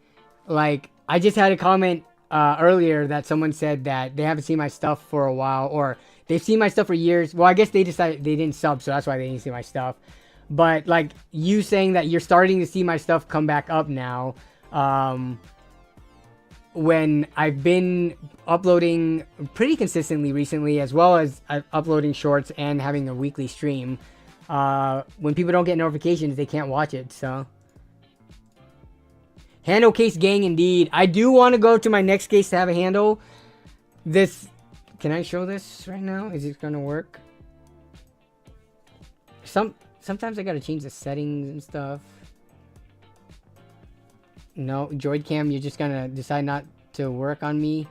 Like, I just had a comment earlier that someone said that they haven't seen my stuff for a while, or they've seen my stuff for years. Well, I guess they decided they didn't sub, so that's why they didn't see my stuff. But like you saying that you're starting to see my stuff come back up now, when I've been uploading pretty consistently recently, as well as uploading shorts and having a weekly stream. When people don't get notifications, they can't watch it, so. Handle case gang indeed. I do want to go to my next case to have a handle. This, can I show this right now? Is it gonna work? Sometimes I gotta change the settings and stuff. No, Droid Cam, you're just gonna decide not to work on me.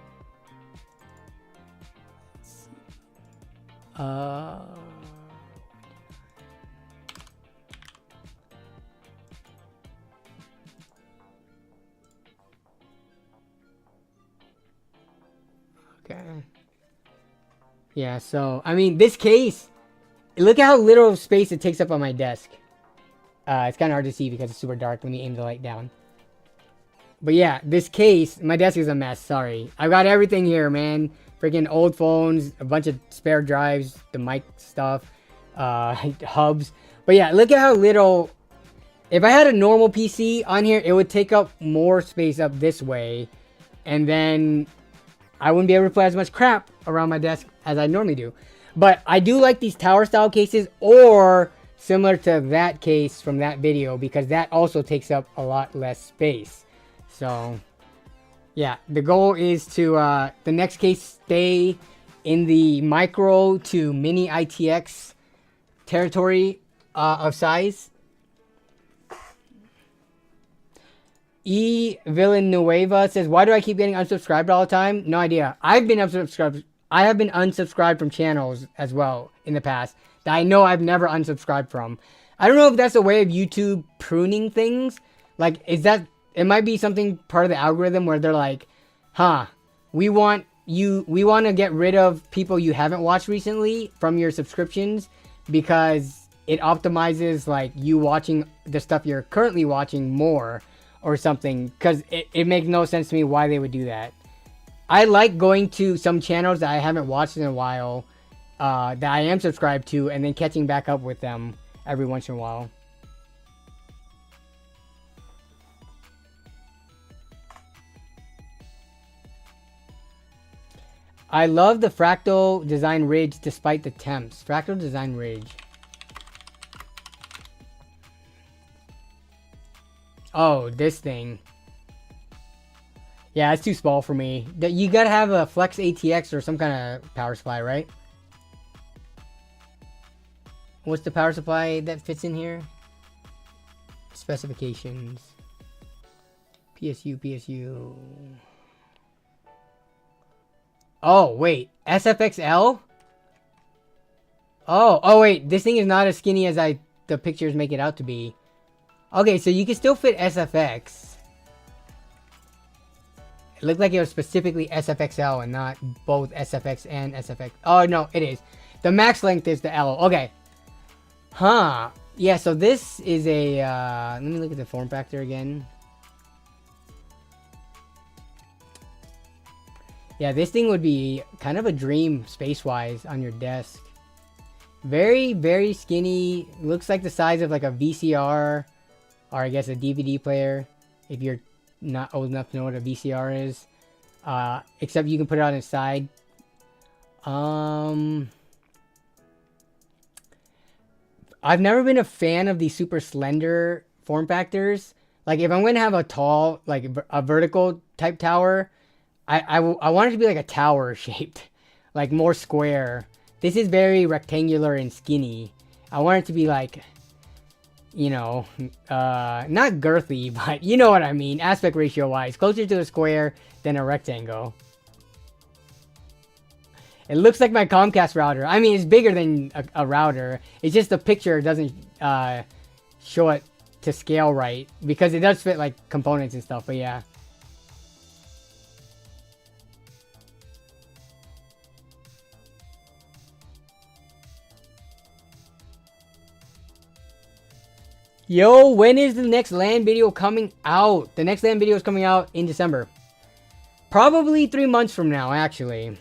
Okay. Yeah, so, I mean, this case, look at how little space it takes up on my desk. It's kind of hard to see because it's super dark. Let me aim the light down. But yeah, this case, my desk is a mess, sorry. I've got everything here, man. Freaking old phones, a bunch of spare drives, the mic stuff, hubs. But yeah, look at how little... If I had a normal PC on here, it would take up more space up this way. And then I wouldn't be able to put as much crap around my desk as I normally do. But I do like these tower style cases, or similar to that case from that video, because that also takes up a lot less space. So yeah, the goal is to the next case stay in the micro to mini ITX territory of size. E Villanueva says, why do I keep getting unsubscribed all the time? No idea. I've been unsubscribed. I have been unsubscribed from channels as well in the past that I know I've never unsubscribed from. I don't know if that's a way of YouTube pruning things. Like, is that, it might be something part of the algorithm where they're like, huh, we want to get rid of people you haven't watched recently from your subscriptions because it optimizes like you watching the stuff you're currently watching more or something, because it makes no sense to me why they would do that. I like going to some channels that I haven't watched in a while, that I am subscribed to, and then catching back up with them every once in a while. I love the fractal design ridge despite the temps. Fractal design ridge. Oh, this thing. Yeah, it's too small for me. You gotta have a Flex ATX or some kind of power supply, right? What's the power supply that fits in here? Specifications. PSU. Oh, wait. SFXL? Oh, wait. This thing is not as skinny as the pictures make it out to be. Okay, so you can still fit SFX. It looked like it was specifically SFXL and not both SFX and SFX. Oh, no, it is. The max length is the L. Okay. Huh. Yeah, so this is a... let me look at the form factor again. Yeah, this thing would be kind of a dream space-wise on your desk. Very, very skinny. Looks like the size of like a VCR. Or I guess a DVD player, if you're not old enough to know what a VCR is. Except you can put it on its side. I've never been a fan of these super slender form factors. Like, if I'm going to have a tall, like a vertical type tower, I want it to be like a tower shaped. Like, more square. This is very rectangular and skinny. I want it to be like... you know, not girthy, but you know what I mean, aspect ratio wise, closer to a square than a rectangle. It looks like my Comcast router. I mean, it's bigger than a router. It's just the picture doesn't show it to scale right, because it does fit like components and stuff, but yeah. Yo, when is the next LAN video coming out? The next LAN video is coming out in December. Probably 3 months from now, actually.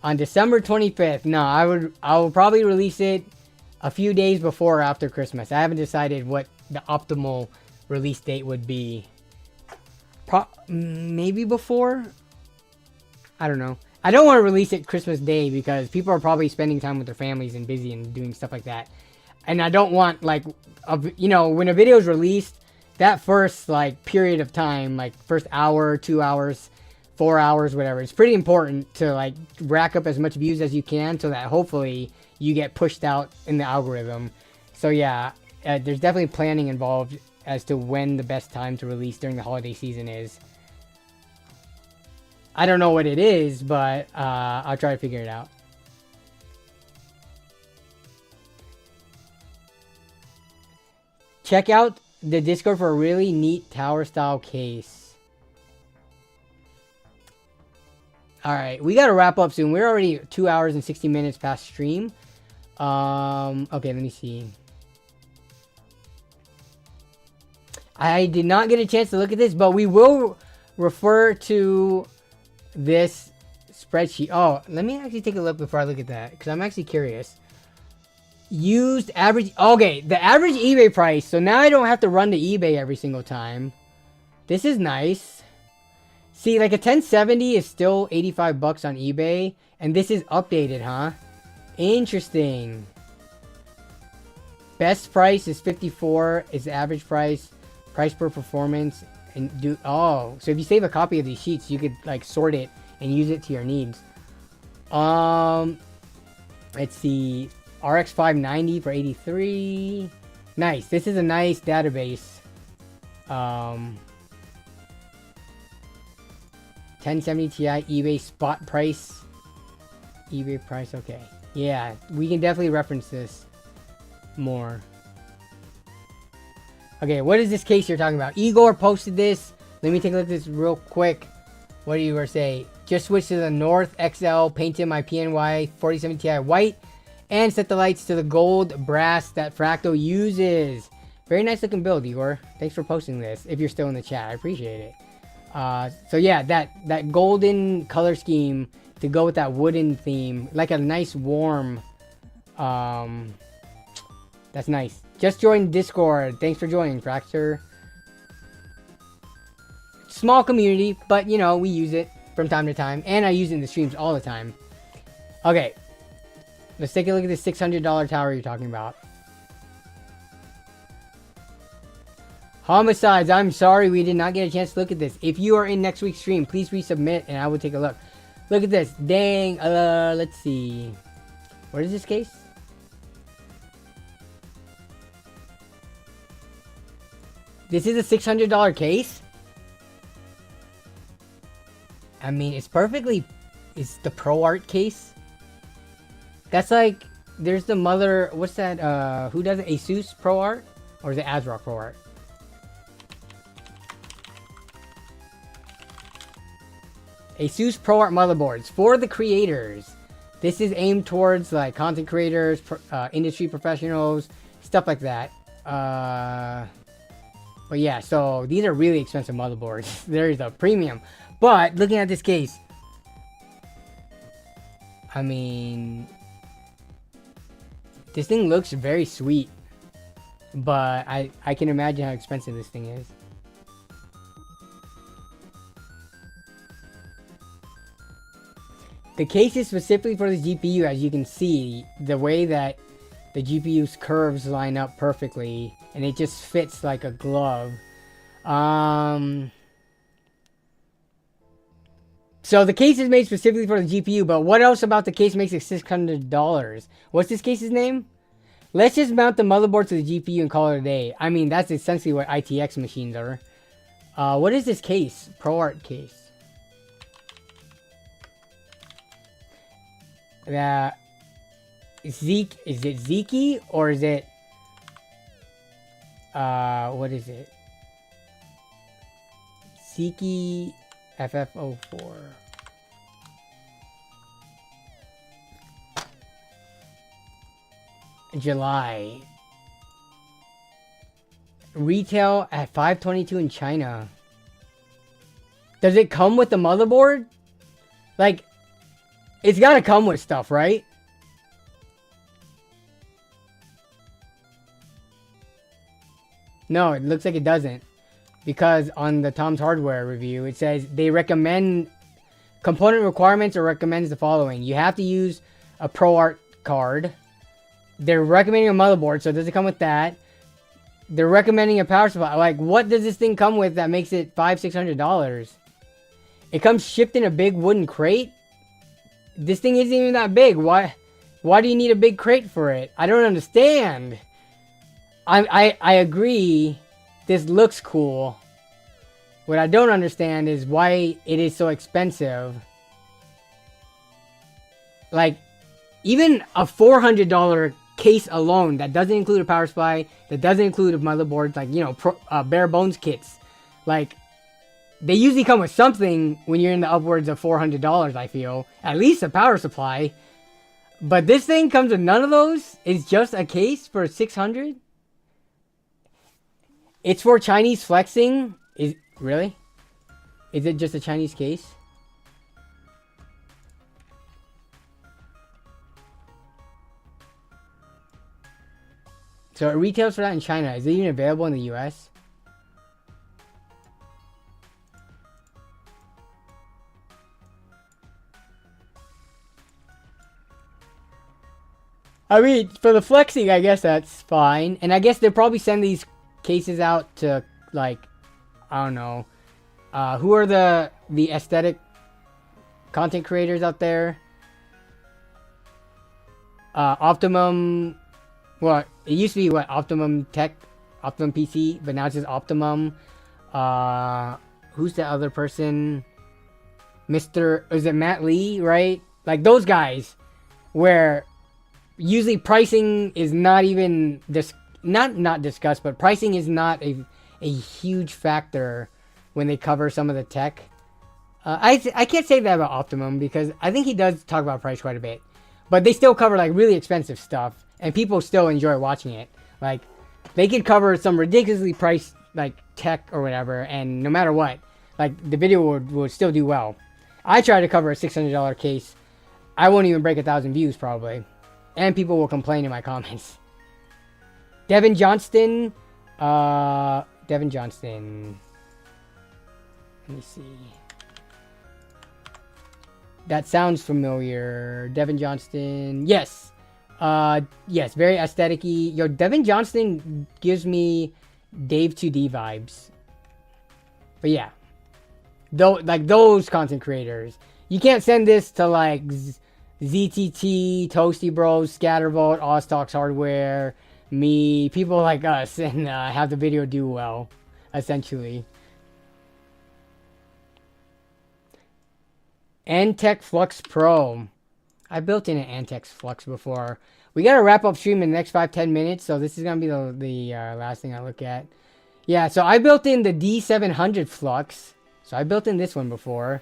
On December 25th. No, I will probably release it a few days before or after Christmas. I haven't decided what the optimal release date would be. Maybe before? I don't know. I don't want to release it Christmas Day because people are probably spending time with their families and busy and doing stuff like that. And I don't want, like, you know, when a video is released, that first, like, period of time, like, first hour, 2 hours, 4 hours, whatever, it's pretty important to, like, rack up as much views as you can so that hopefully you get pushed out in the algorithm. So, yeah, there's definitely planning involved as to when the best time to release during the holiday season is. I don't know what it is, but I'll try to figure it out. Check out the Discord for a really neat tower style case. Alright, we gotta wrap up soon. We're already 2 hours and 60 minutes past stream. Okay, let me see. I did not get a chance to look at this, but we will refer to this spreadsheet. Oh, let me actually take a look before I look at that, because I'm actually curious. Used average, okay, the average eBay price. So now I don't have to run to eBay every single time. This is nice. See, like a 1070 is still 85 bucks on eBay, and this is updated, huh? Interesting. Best price is 54 is the average price. Price per performance, and do, oh, so if you save a copy of these sheets, you could like sort it and use it to your needs. Let's see. RX 590 for 83. Nice. This is a nice database. 1070 Ti eBay spot price. eBay price. Okay. Yeah, we can definitely reference this more. Okay, what is this case you're talking about? Igor posted this. Let me take a look at this real quick. What do you were say? Just switched to the North XL, painted my PNY 4070 Ti white, and set the lights to the gold brass that Fractal uses. Very nice looking build, Igor. Thanks for posting this. If you're still in the chat, I appreciate it. So yeah, that golden color scheme to go with that wooden theme, like a nice warm. That's nice. Just joined Discord. Thanks for joining, Fracture. Small community, but you know we use it from time to time, and I use it in the streams all the time. Okay. Let's take a look at this $600 tower you're talking about. Homicides, I'm sorry we did not get a chance to look at this. If you are in next week's stream, please resubmit and I will take a look. Look at this. Dang. Let's see. What is this case? This is a $600 case? I mean, it's perfectly... It's the Pro Art case. That's like, there's the mother, what's that, who does it? Asus Pro Art? Or is it ASRock Pro Art? Asus Pro Art motherboards for the creators. This is aimed towards like content creators, industry professionals, stuff like that. But yeah, so these are really expensive motherboards. There's a premium. But looking at this case, I mean... This thing looks very sweet, but I can imagine how expensive this thing is. The case is specifically for the GPU, as you can see, the way that the GPU's curves line up perfectly, and it just fits like a glove. So the case is made specifically for the GPU, but what else about the case makes it $600? What's this case's name? Let's just mount the motherboard to the GPU and call it a day. I mean, that's essentially what ITX machines are. What is this case? ProArt case. Zeke, is it Zeke or is it what is it? Zeke FF04. July. Retail at $522 in China. Does it come with the motherboard? Like, it's gotta come with stuff, right? No, it looks like it doesn't. Because on the Tom's Hardware review, it says they recommend component requirements or recommends the following. You have to use a ProArt card. They're recommending a motherboard, so it doesn't come with that. They're recommending a power supply. Like, what does this thing come with that makes it $500-600? It comes shipped in a big wooden crate. This thing isn't even that big. Why do you need a big crate for it? I don't understand. I agree. This looks cool. What I don't understand is why it is so expensive. Like, even a $400 case alone that doesn't include a power supply, that doesn't include a motherboard, like, you know, bare bones kits. Like, they usually come with something when you're in the upwards of $400, I feel. At least a power supply. But this thing comes with none of those? It's just a case for $600? It's for Chinese flexing? Really? Is it just a Chinese case? So it retails for that in China. Is it even available in the US? I mean, for the flexing, I guess that's fine. And I guess they'll probably send these cases out to, like, I don't know. Who are the aesthetic content creators out there? Optimum... Well, it used to be, what, Optimum Tech? Optimum PC? But now it's just Optimum. Who's the other person? Is it Matt Lee, right? Like, those guys. Where... usually pricing is not even not discussed, but pricing is not a huge factor when they cover some of the tech. I can't say that about Optimum because I think he does talk about price quite a bit, but they still cover like really expensive stuff, and people still enjoy watching it. Like, they could cover some ridiculously priced like tech or whatever, and no matter what, like, the video would still do well. I try to cover a $600 case, I won't even break 1,000 views probably. And people will complain in my comments. Devin Johnston. Devin Johnston. Let me see. That sounds familiar. Devin Johnston. Yes. Yes, very aesthetic-y. Yo, Devin Johnston gives me Dave 2D vibes. But yeah. Like, those content creators. You can't send this to, like... ZTT, Toasty Bros, Scattervolt, Oztalks Hardware, me, people like us, and have the video do well, essentially. Antec Flux Pro. I built in an Antec Flux before. We gotta wrap up stream in the next 5-10 minutes, so this is gonna be the last thing I look at. Yeah, so I built in the D700 Flux. So I built in this one before.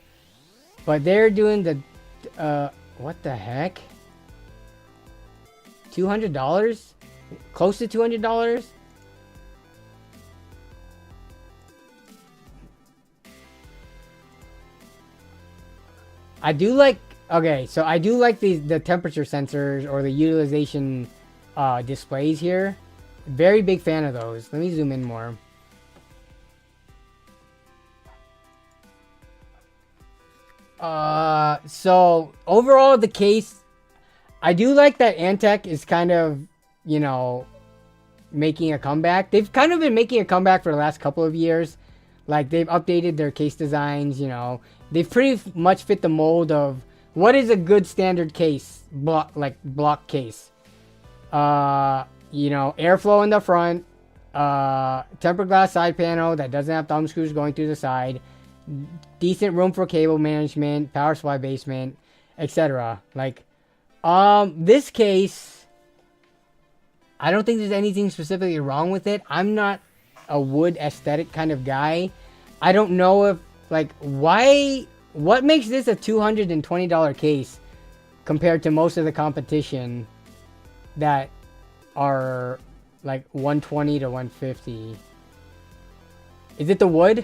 But they're doing the... what the heck? $200? Close to $200? I do like... Okay, so I do like the temperature sensors or the utilization displays here. Very big fan of those. Let me zoom in more. So overall the case, I do like that Antec is kind of, you know, making a comeback. They've kind of been making a comeback for the last couple of years. Like, they've updated their case designs, you know. They've pretty much fit the mold of what is a good standard case, block case. you know, airflow in the front, tempered glass side panel that doesn't have thumb screws going through the side, decent room for cable management, power supply basement, etc. Like, this case, I don't think there's anything specifically wrong with it. I'm not a wood aesthetic kind of guy. I don't know if, like, what makes this a $220 case compared to most of the competition that are like 120 to 150. Is it the wood?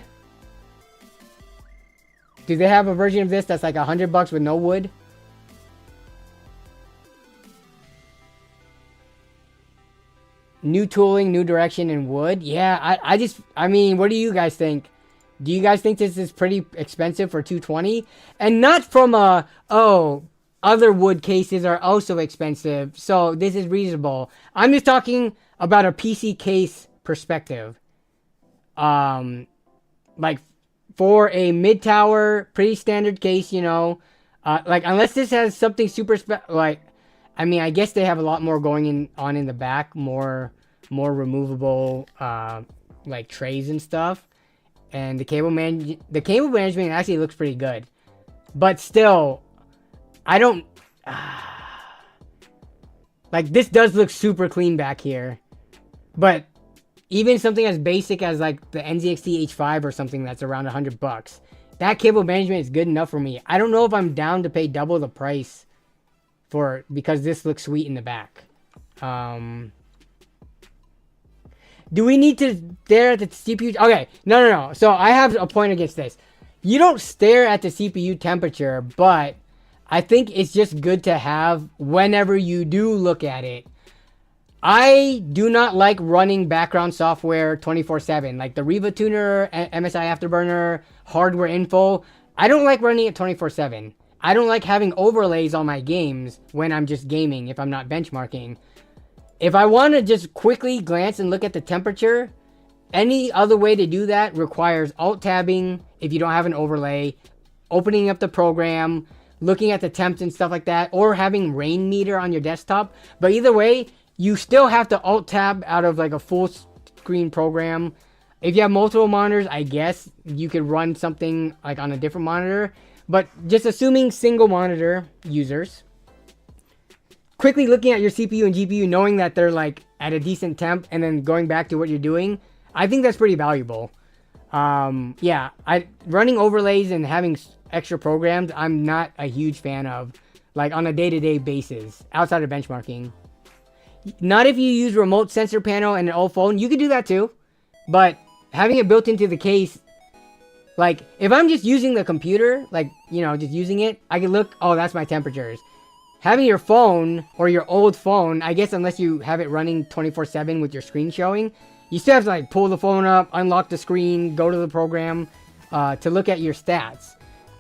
Do they have a version of this that's like $100 with no wood? New tooling, new direction, and wood. Yeah, I mean, what do you guys think? Do you guys think this is pretty expensive for $220? And not from other wood cases are also expensive, so this is reasonable. I'm just talking about a PC case perspective. Like for a mid-tower, pretty standard case, you know. Like unless this has something super like, I mean, I guess they have a lot more going on in the back, more removable like trays and stuff. And the cable management actually looks pretty good. But still, I don't... like, this does look super clean back here. But even something as basic as, like, the NZXT H5 or something that's around $100, that cable management is good enough for me. I don't know if I'm down to pay double the price because this looks sweet in the back. Do we need to stare at the CPU? Okay, no. So I have a point against this. You don't stare at the CPU temperature, but I think it's just good to have whenever you do look at it. I do not like running background software 24/7, like the Riva Tuner, MSI Afterburner, Hardware Info. I don't like running it 24/7. I don't like having overlays on my games when I'm just gaming, if I'm not benchmarking. If I want to just quickly glance and look at the temperature, any other way to do that requires alt-tabbing if you don't have an overlay, opening up the program, looking at the temps and stuff like that, or having rain meter on your desktop. But either way, you still have to alt-tab out of like a full-screen program. If you have multiple monitors, I guess you could run something like on a different monitor. But just assuming single monitor users, quickly looking at your CPU and GPU, knowing that they're like at a decent temp, and then going back to what you're doing, I think that's pretty valuable. Yeah, running overlays and having extra programs, I'm not a huge fan of, like on a day-to-day basis, outside of benchmarking. Not if you use remote sensor panel and an old phone, you could do that too. But having it built into the case, like if I'm just using the computer, like, you know, just using it, I can look, oh, that's my temperatures. Having your phone, or your old phone, I guess unless you have it running 24/7 with your screen showing, you still have to like pull the phone up, unlock the screen, go to the program to look at your stats.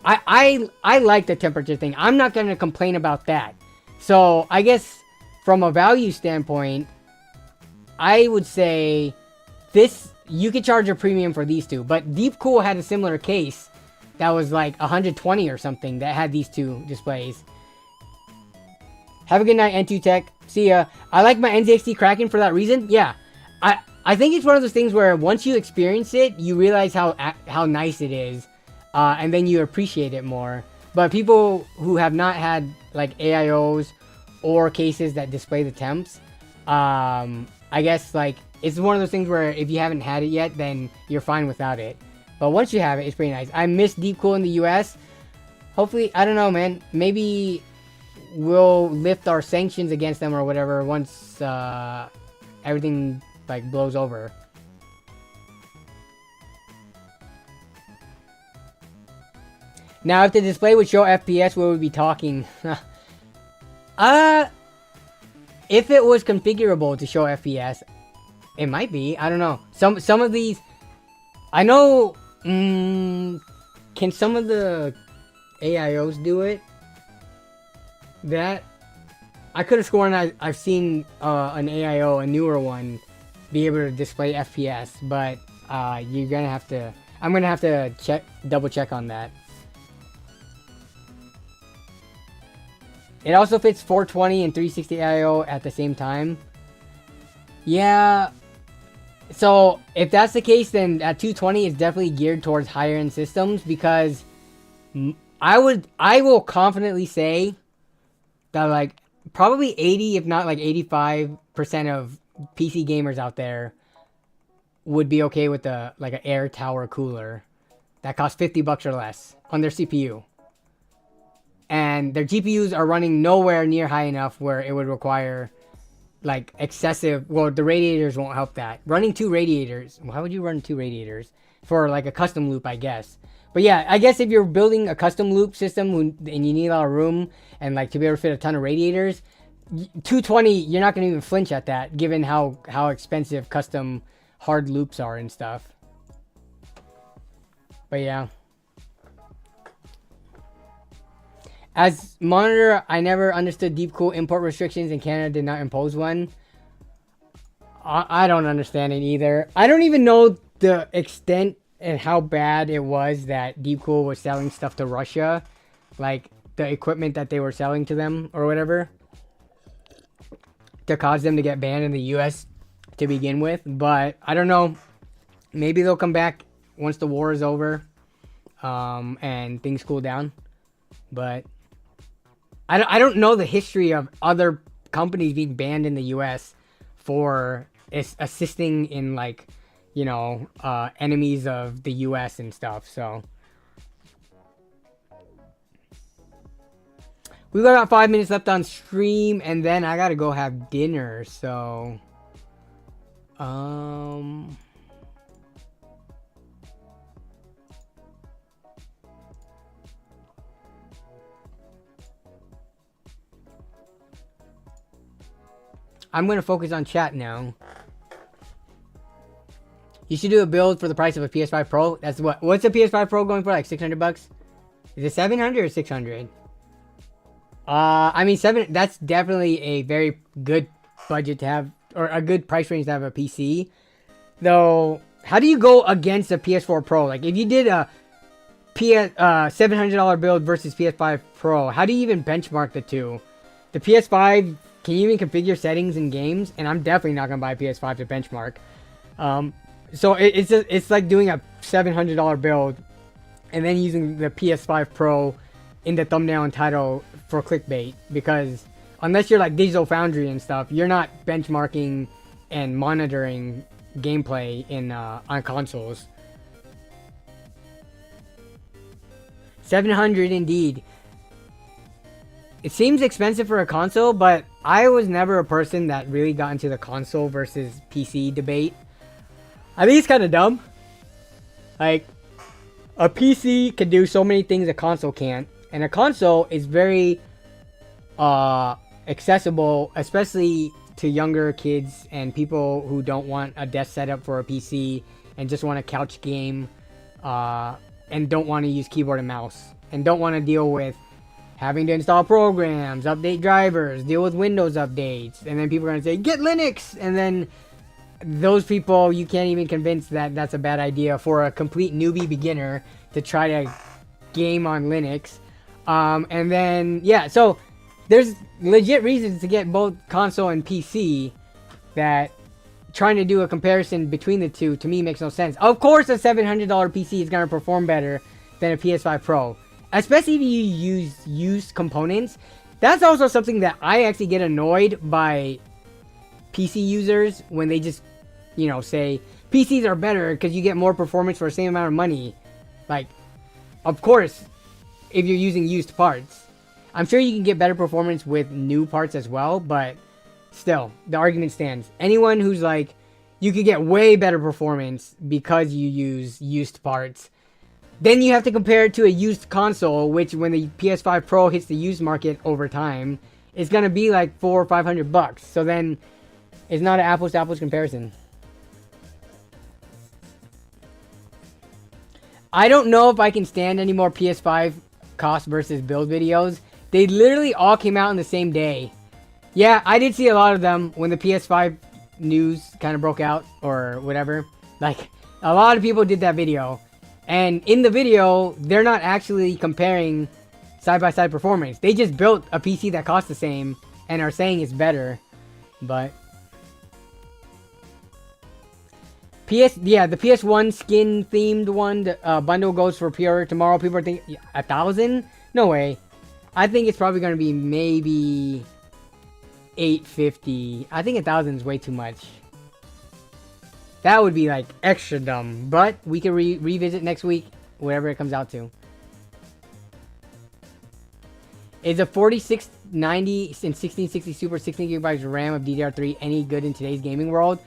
I like the temperature thing. I'm not going to complain about that. So I guess from a value standpoint, I would say this, you could charge a premium for these two. But Deepcool had a similar case that was like 120 or something that had these two displays. Have a good night, N2 Tech. See ya. I like my NZXT Kraken for that reason. Yeah. I think it's one of those things where once you experience it, you realize how nice it is. And then you appreciate it more. But people who have not had like AIOs or cases that display the temps, I guess like it's one of those things where if you haven't had it yet, then you're fine without it. But once you have it, it's pretty nice. I miss Deepcool in the US. Hopefully, I don't know, man. Maybe we'll lift our sanctions against them or whatever once everything like blows over. Now, if the display would show FPS, we would be talking. If it was configurable to show FPS, it might be. I don't know. Some of these, I know. Can some of the AIOs do it? That I could have sworn I've seen an AIO, a newer one, be able to display FPS, but you're gonna have to. I'm gonna have to double check on that. It also fits 420 and 360 AIO at the same time. Yeah. So if that's the case, then at 220 is definitely geared towards higher end systems, because I will confidently say that like probably 80, if not like 85% of PC gamers out there would be okay with like an Air Tower cooler that costs $50 or less on their CPU. And their GPUs are running nowhere near high enough where it would require like excessive, well, the radiators won't help that. Running 2 radiators, why would you run 2 radiators? For like a custom loop, I guess. But yeah, I guess if you're building a custom loop system and you need a lot of room and like to be able to fit a ton of radiators, 220, you're not going to even flinch at that, given how expensive custom hard loops are and stuff. But yeah. As monitor, I never understood deep cool import restrictions, and Canada did not impose one. I don't understand it either. I don't even know the extent and how bad it was that Deep Cool was selling stuff to Russia. Like, the equipment that they were selling to them or whatever. To cause them to get banned in the US to begin with. But, I don't know. Maybe they'll come back once the war is over. And things cool down. But I don't know the history of other companies being banned in the US for assisting in, like, you know, enemies of the US and stuff. So we got about 5 minutes left on stream, and then I gotta go have dinner. So I'm going to focus on chat now. You should do a build for the price of a PS5 Pro. That's what's a PS5 Pro going for? Like $600? Is it 700 or 600? I mean, that's definitely a very good budget to have, or a good price range to have a PC. Though, how do you go against a PS4 Pro? Like, if you did a $700 build versus PS5 Pro, how do you even benchmark the two? The PS5, can you even configure settings in games? And I'm definitely not gonna buy a PS5 to benchmark. So it's like doing a $700 build and then using the PS5 Pro in the thumbnail and title for clickbait, because unless you're like Digital Foundry and stuff, you're not benchmarking and monitoring gameplay in on consoles. 700 indeed. It seems expensive for a console, but I was never a person that really got into the console versus PC debate. I think it's kind of dumb. Like, a PC can do so many things a console can't, and a console is very accessible, especially to younger kids and people who don't want a desk setup for a PC and just want a couch game, and don't want to use keyboard and mouse, and don't want to deal with having to install programs, update drivers, deal with Windows updates, and then people are going to say, get Linux! And then those people, you can't even convince that that's a bad idea for a complete newbie beginner to try to game on Linux. And then, yeah, so there's legit reasons to get both console and PC that trying to do a comparison between the two, to me, makes no sense. Of course, a $700 PC is going to perform better than a PS5 Pro. Especially if you use used components. That's also something that I actually get annoyed by PC users when they just, you know, say PCs are better because you get more performance for the same amount of money. Like, of course, if you're using used parts. I'm sure you can get better performance with new parts as well, but still, the argument stands. Anyone who's like, you could get way better performance because you use used parts, then you have to compare it to a used console, which when the PS5 Pro hits the used market over time, is going to be like $400 or $500. So then, it's not an apples to apples comparison. I don't know if I can stand any more PS5 cost versus build videos. They literally all came out on the same day. Yeah, I did see a lot of them when the PS5 news kind of broke out or whatever. Like, a lot of people did that video. And in the video, they're not actually comparing side-by-side performance. They just built a PC that costs the same and are saying it's better. But the PS1 skin themed one bundle goes for pre-order tomorrow. People are thinking 1,000? No way. I think it's probably gonna be maybe 850. I think 1,000 is way too much. That would be like extra dumb. But we can revisit next week, whatever it comes out to. Is a 4690 and 1660 Super 16 gigabytes of RAM of DDR3 any good in today's gaming world?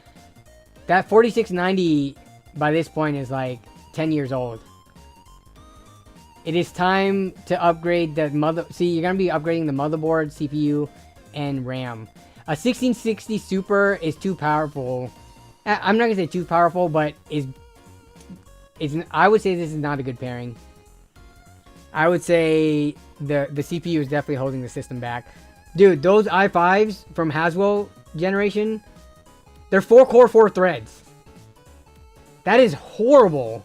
That 4690 by this point is like 10 years old. It is time to upgrade the See, you're gonna be upgrading the motherboard, CPU, and RAM. A 1660 Super is too powerful. I'm not gonna say too powerful, but I would say this is not a good pairing. I would say the CPU is definitely holding the system back. Dude, those i5s from Haswell generation, they're 4-core, 4 threads. That is horrible.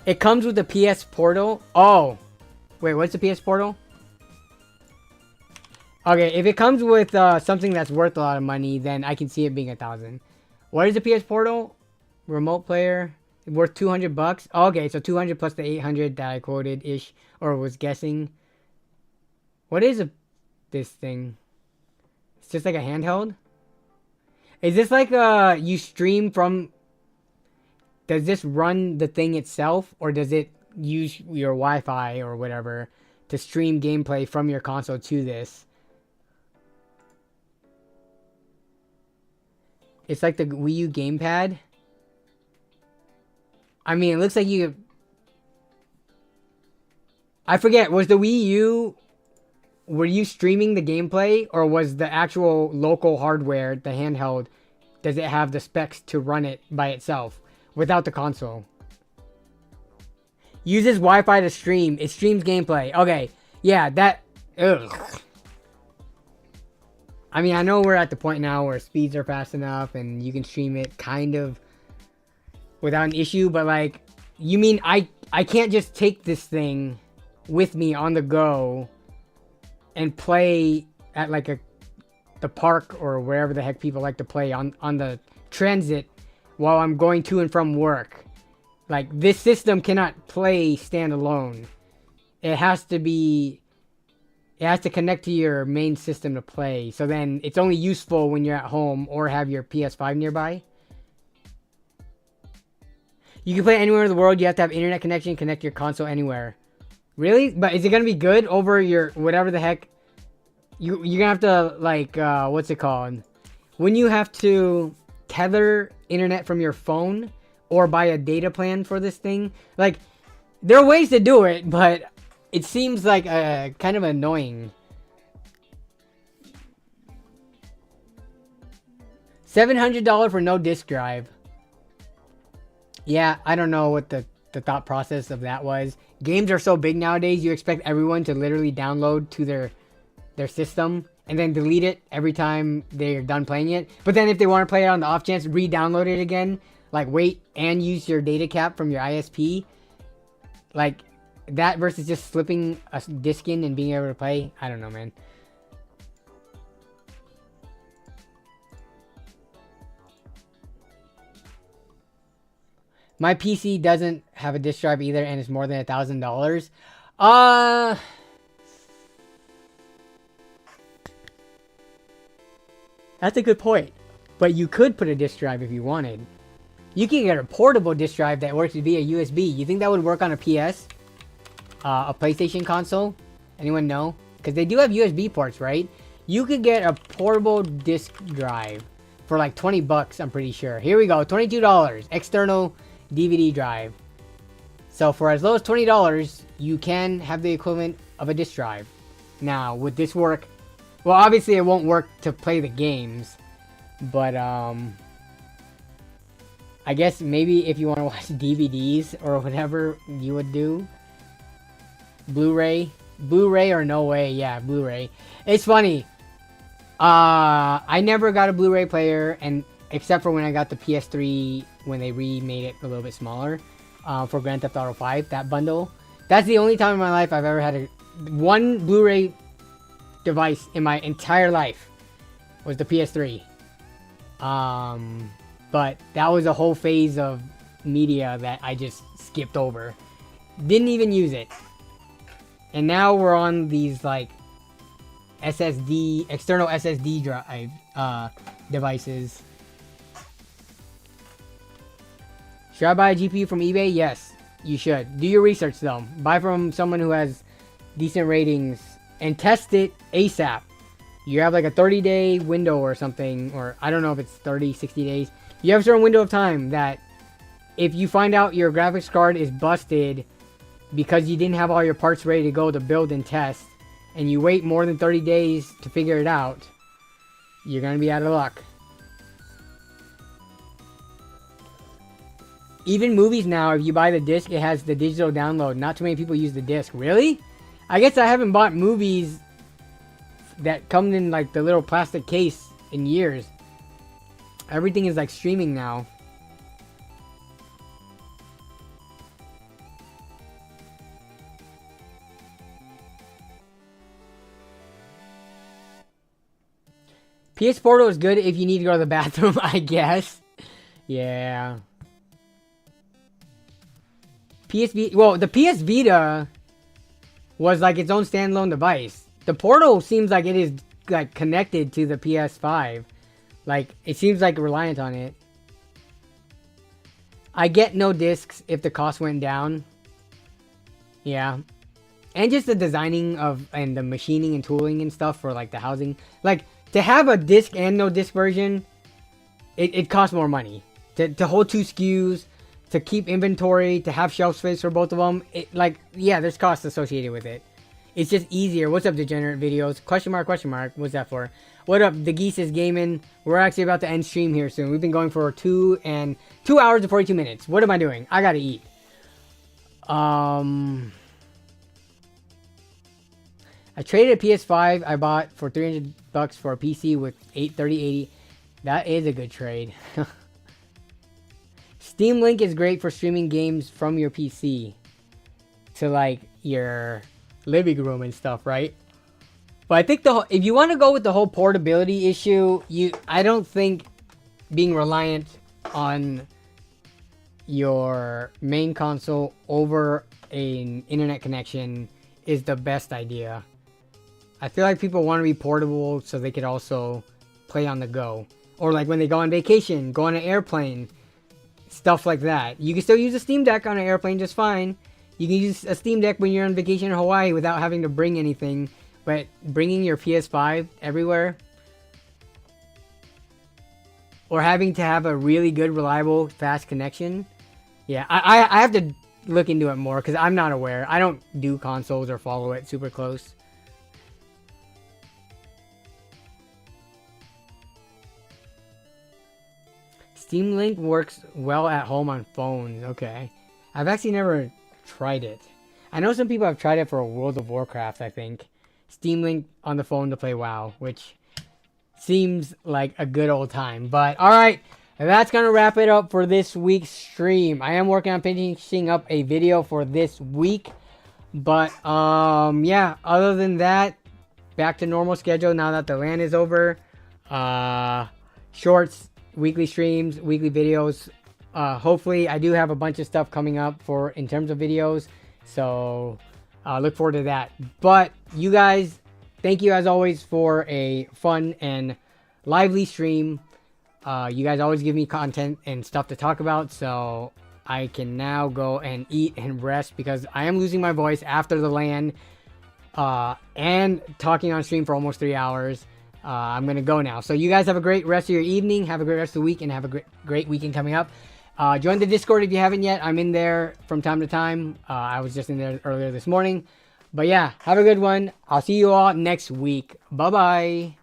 It comes with the PS Portal. Oh. Wait, what's the PS Portal? Okay, if it comes with something that's worth a lot of money, then I can see it being 1,000. What is the PS Portal? Remote player. Worth 200 bucks. Oh, okay, so 200 plus the 800 that I quoted-ish, or was guessing. What is this thing? It's just like a handheld? Is this like you stream from... Does this run the thing itself, or does it use your Wi-Fi or whatever to stream gameplay from your console to this? It's like the Wii U gamepad. I mean, it looks like you... I forget, was the Wii U... Were you streaming the gameplay, or was the actual local hardware, the handheld, does it have the specs to run it by itself, without the console? Uses Wi-Fi to stream. It streams gameplay. Okay, yeah, that... Ugh. I mean, I know we're at the point now where speeds are fast enough, and you can stream it kind of without an issue, but like, you mean I can't just take this thing with me on the go and play at like the park or wherever the heck people like to play on the transit while I'm going to and from work? Like, this system cannot play standalone. It has to connect to your main system to play. So then it's only useful when you're at home or have your PS5 nearby. You can play anywhere in the world. You have to have internet connection, connect your console anywhere. Really? But is it going to be good over your whatever the heck? You're going to have to, like, what's it called? When you have to tether internet from your phone or buy a data plan for this thing. Like, there are ways to do it, but it seems like kind of annoying. $700 for no disk drive. Yeah, I don't know what the thought process of that was. Games are so big nowadays, you expect everyone to literally download to their system and then delete it every time they're done playing it. But then if they want to play it on the off chance, re-download it again. Like, wait and use your data cap from your ISP. Like, that versus just slipping a disc in and being able to play. I don't know, man. My PC doesn't have a disk drive either, and it's more than $1,000. That's a good point. But you could put a disk drive if you wanted. You can get a portable disk drive that works via USB. You think that would work on a PS? A PlayStation console? Anyone know? Because they do have USB ports, right? You could get a portable disk drive for like 20 bucks, I'm pretty sure. Here we go, $22. External DVD drive. So for as low as $20, you can have the equivalent of a disk drive. Now, would this work? Well, obviously it won't work to play the games. But, I guess maybe if you want to watch DVDs or whatever you would do. Blu-ray or no way. Yeah, Blu-ray. It's funny. I never got a Blu-ray player, and except for when I got the PS3 when they remade it a little bit smaller for Grand Theft Auto 5, that bundle. That's the only time in my life I've ever had one Blu-ray device in my entire life was the PS3. But that was a whole phase of media that I just skipped over. Didn't even use it. And now we're on these like external SSD drive devices. Should I buy a GPU from eBay? Yes, you should. Do your research though. Buy from someone who has decent ratings and test it ASAP. You have like a 30-day window or something, or I don't know if it's 30, 60 days. You have a certain window of time that if you find out your graphics card is busted because you didn't have all your parts ready to go to build and test, and you wait more than 30 days to figure it out, you're going to be out of luck. Even movies now, if you buy the disc, it has the digital download. Not too many people use the disc. Really? I guess I haven't bought movies that come in like the little plastic case in years. Everything is like streaming now. PS Portal is good if you need to go to the bathroom, I guess. Yeah. Well, the PS Vita was like its own standalone device. The Portal seems like it is like connected to the PS5. Like, it seems like reliant on it. I get no discs if the cost went down. Yeah. And just the designing of, and the machining and tooling and stuff for like the housing. Like, to have a disc and no disc version, it costs more money. To hold 2 SKUs, to keep inventory, to have shelf space for both of them. Like, yeah, there's costs associated with it. It's just easier. What's up, Degenerate Videos? Question mark, question mark. What's that for? What up, The Geese is Gaming? We're actually about to end stream here soon. We've been going for 2 hours and 42 minutes. What am I doing? I gotta eat. I traded a PS5 I bought for $300 for a PC with 3080. That is a good trade. Steam Link is great for streaming games from your PC to like your living room and stuff, right? But I think if you want to go with the whole portability issue, I don't think being reliant on your main console over an internet connection is the best idea. I feel like people want to be portable so they could also play on the go. Or like when they go on vacation, go on an airplane, stuff like that. You can still use a Steam Deck on an airplane just fine. You can use a Steam Deck when you're on vacation in Hawaii without having to bring anything. But bringing your PS5 everywhere, or having to have a really good, reliable, fast connection, yeah, I have to look into it more because I'm not aware. I don't do consoles or follow it super close. Steam Link works well at home on phones. Okay. I've actually never tried it. I know some people have tried it for World of Warcraft, I think. Steam Link on the phone to play WoW, which seems like a good old time. But alright, that's going to wrap it up for this week's stream. I am working on finishing up a video for this week. But yeah, other than that, back to normal schedule now that the LAN is over. Shorts, weekly streams, weekly videos. Hopefully I do have a bunch of stuff coming up in terms of videos. So look forward to that. But you guys, thank you as always for a fun and lively stream. You guys always give me content and stuff to talk about. So I can now go and eat and rest because I am losing my voice after the LAN and talking on stream for almost 3 hours. I'm going to go now. So you guys have a great rest of your evening. Have a great rest of the week and have a great weekend coming up. Join the Discord if you haven't yet. I'm in there from time to time. I was just in there earlier this morning. But yeah, have a good one. I'll see you all next week. Bye-bye.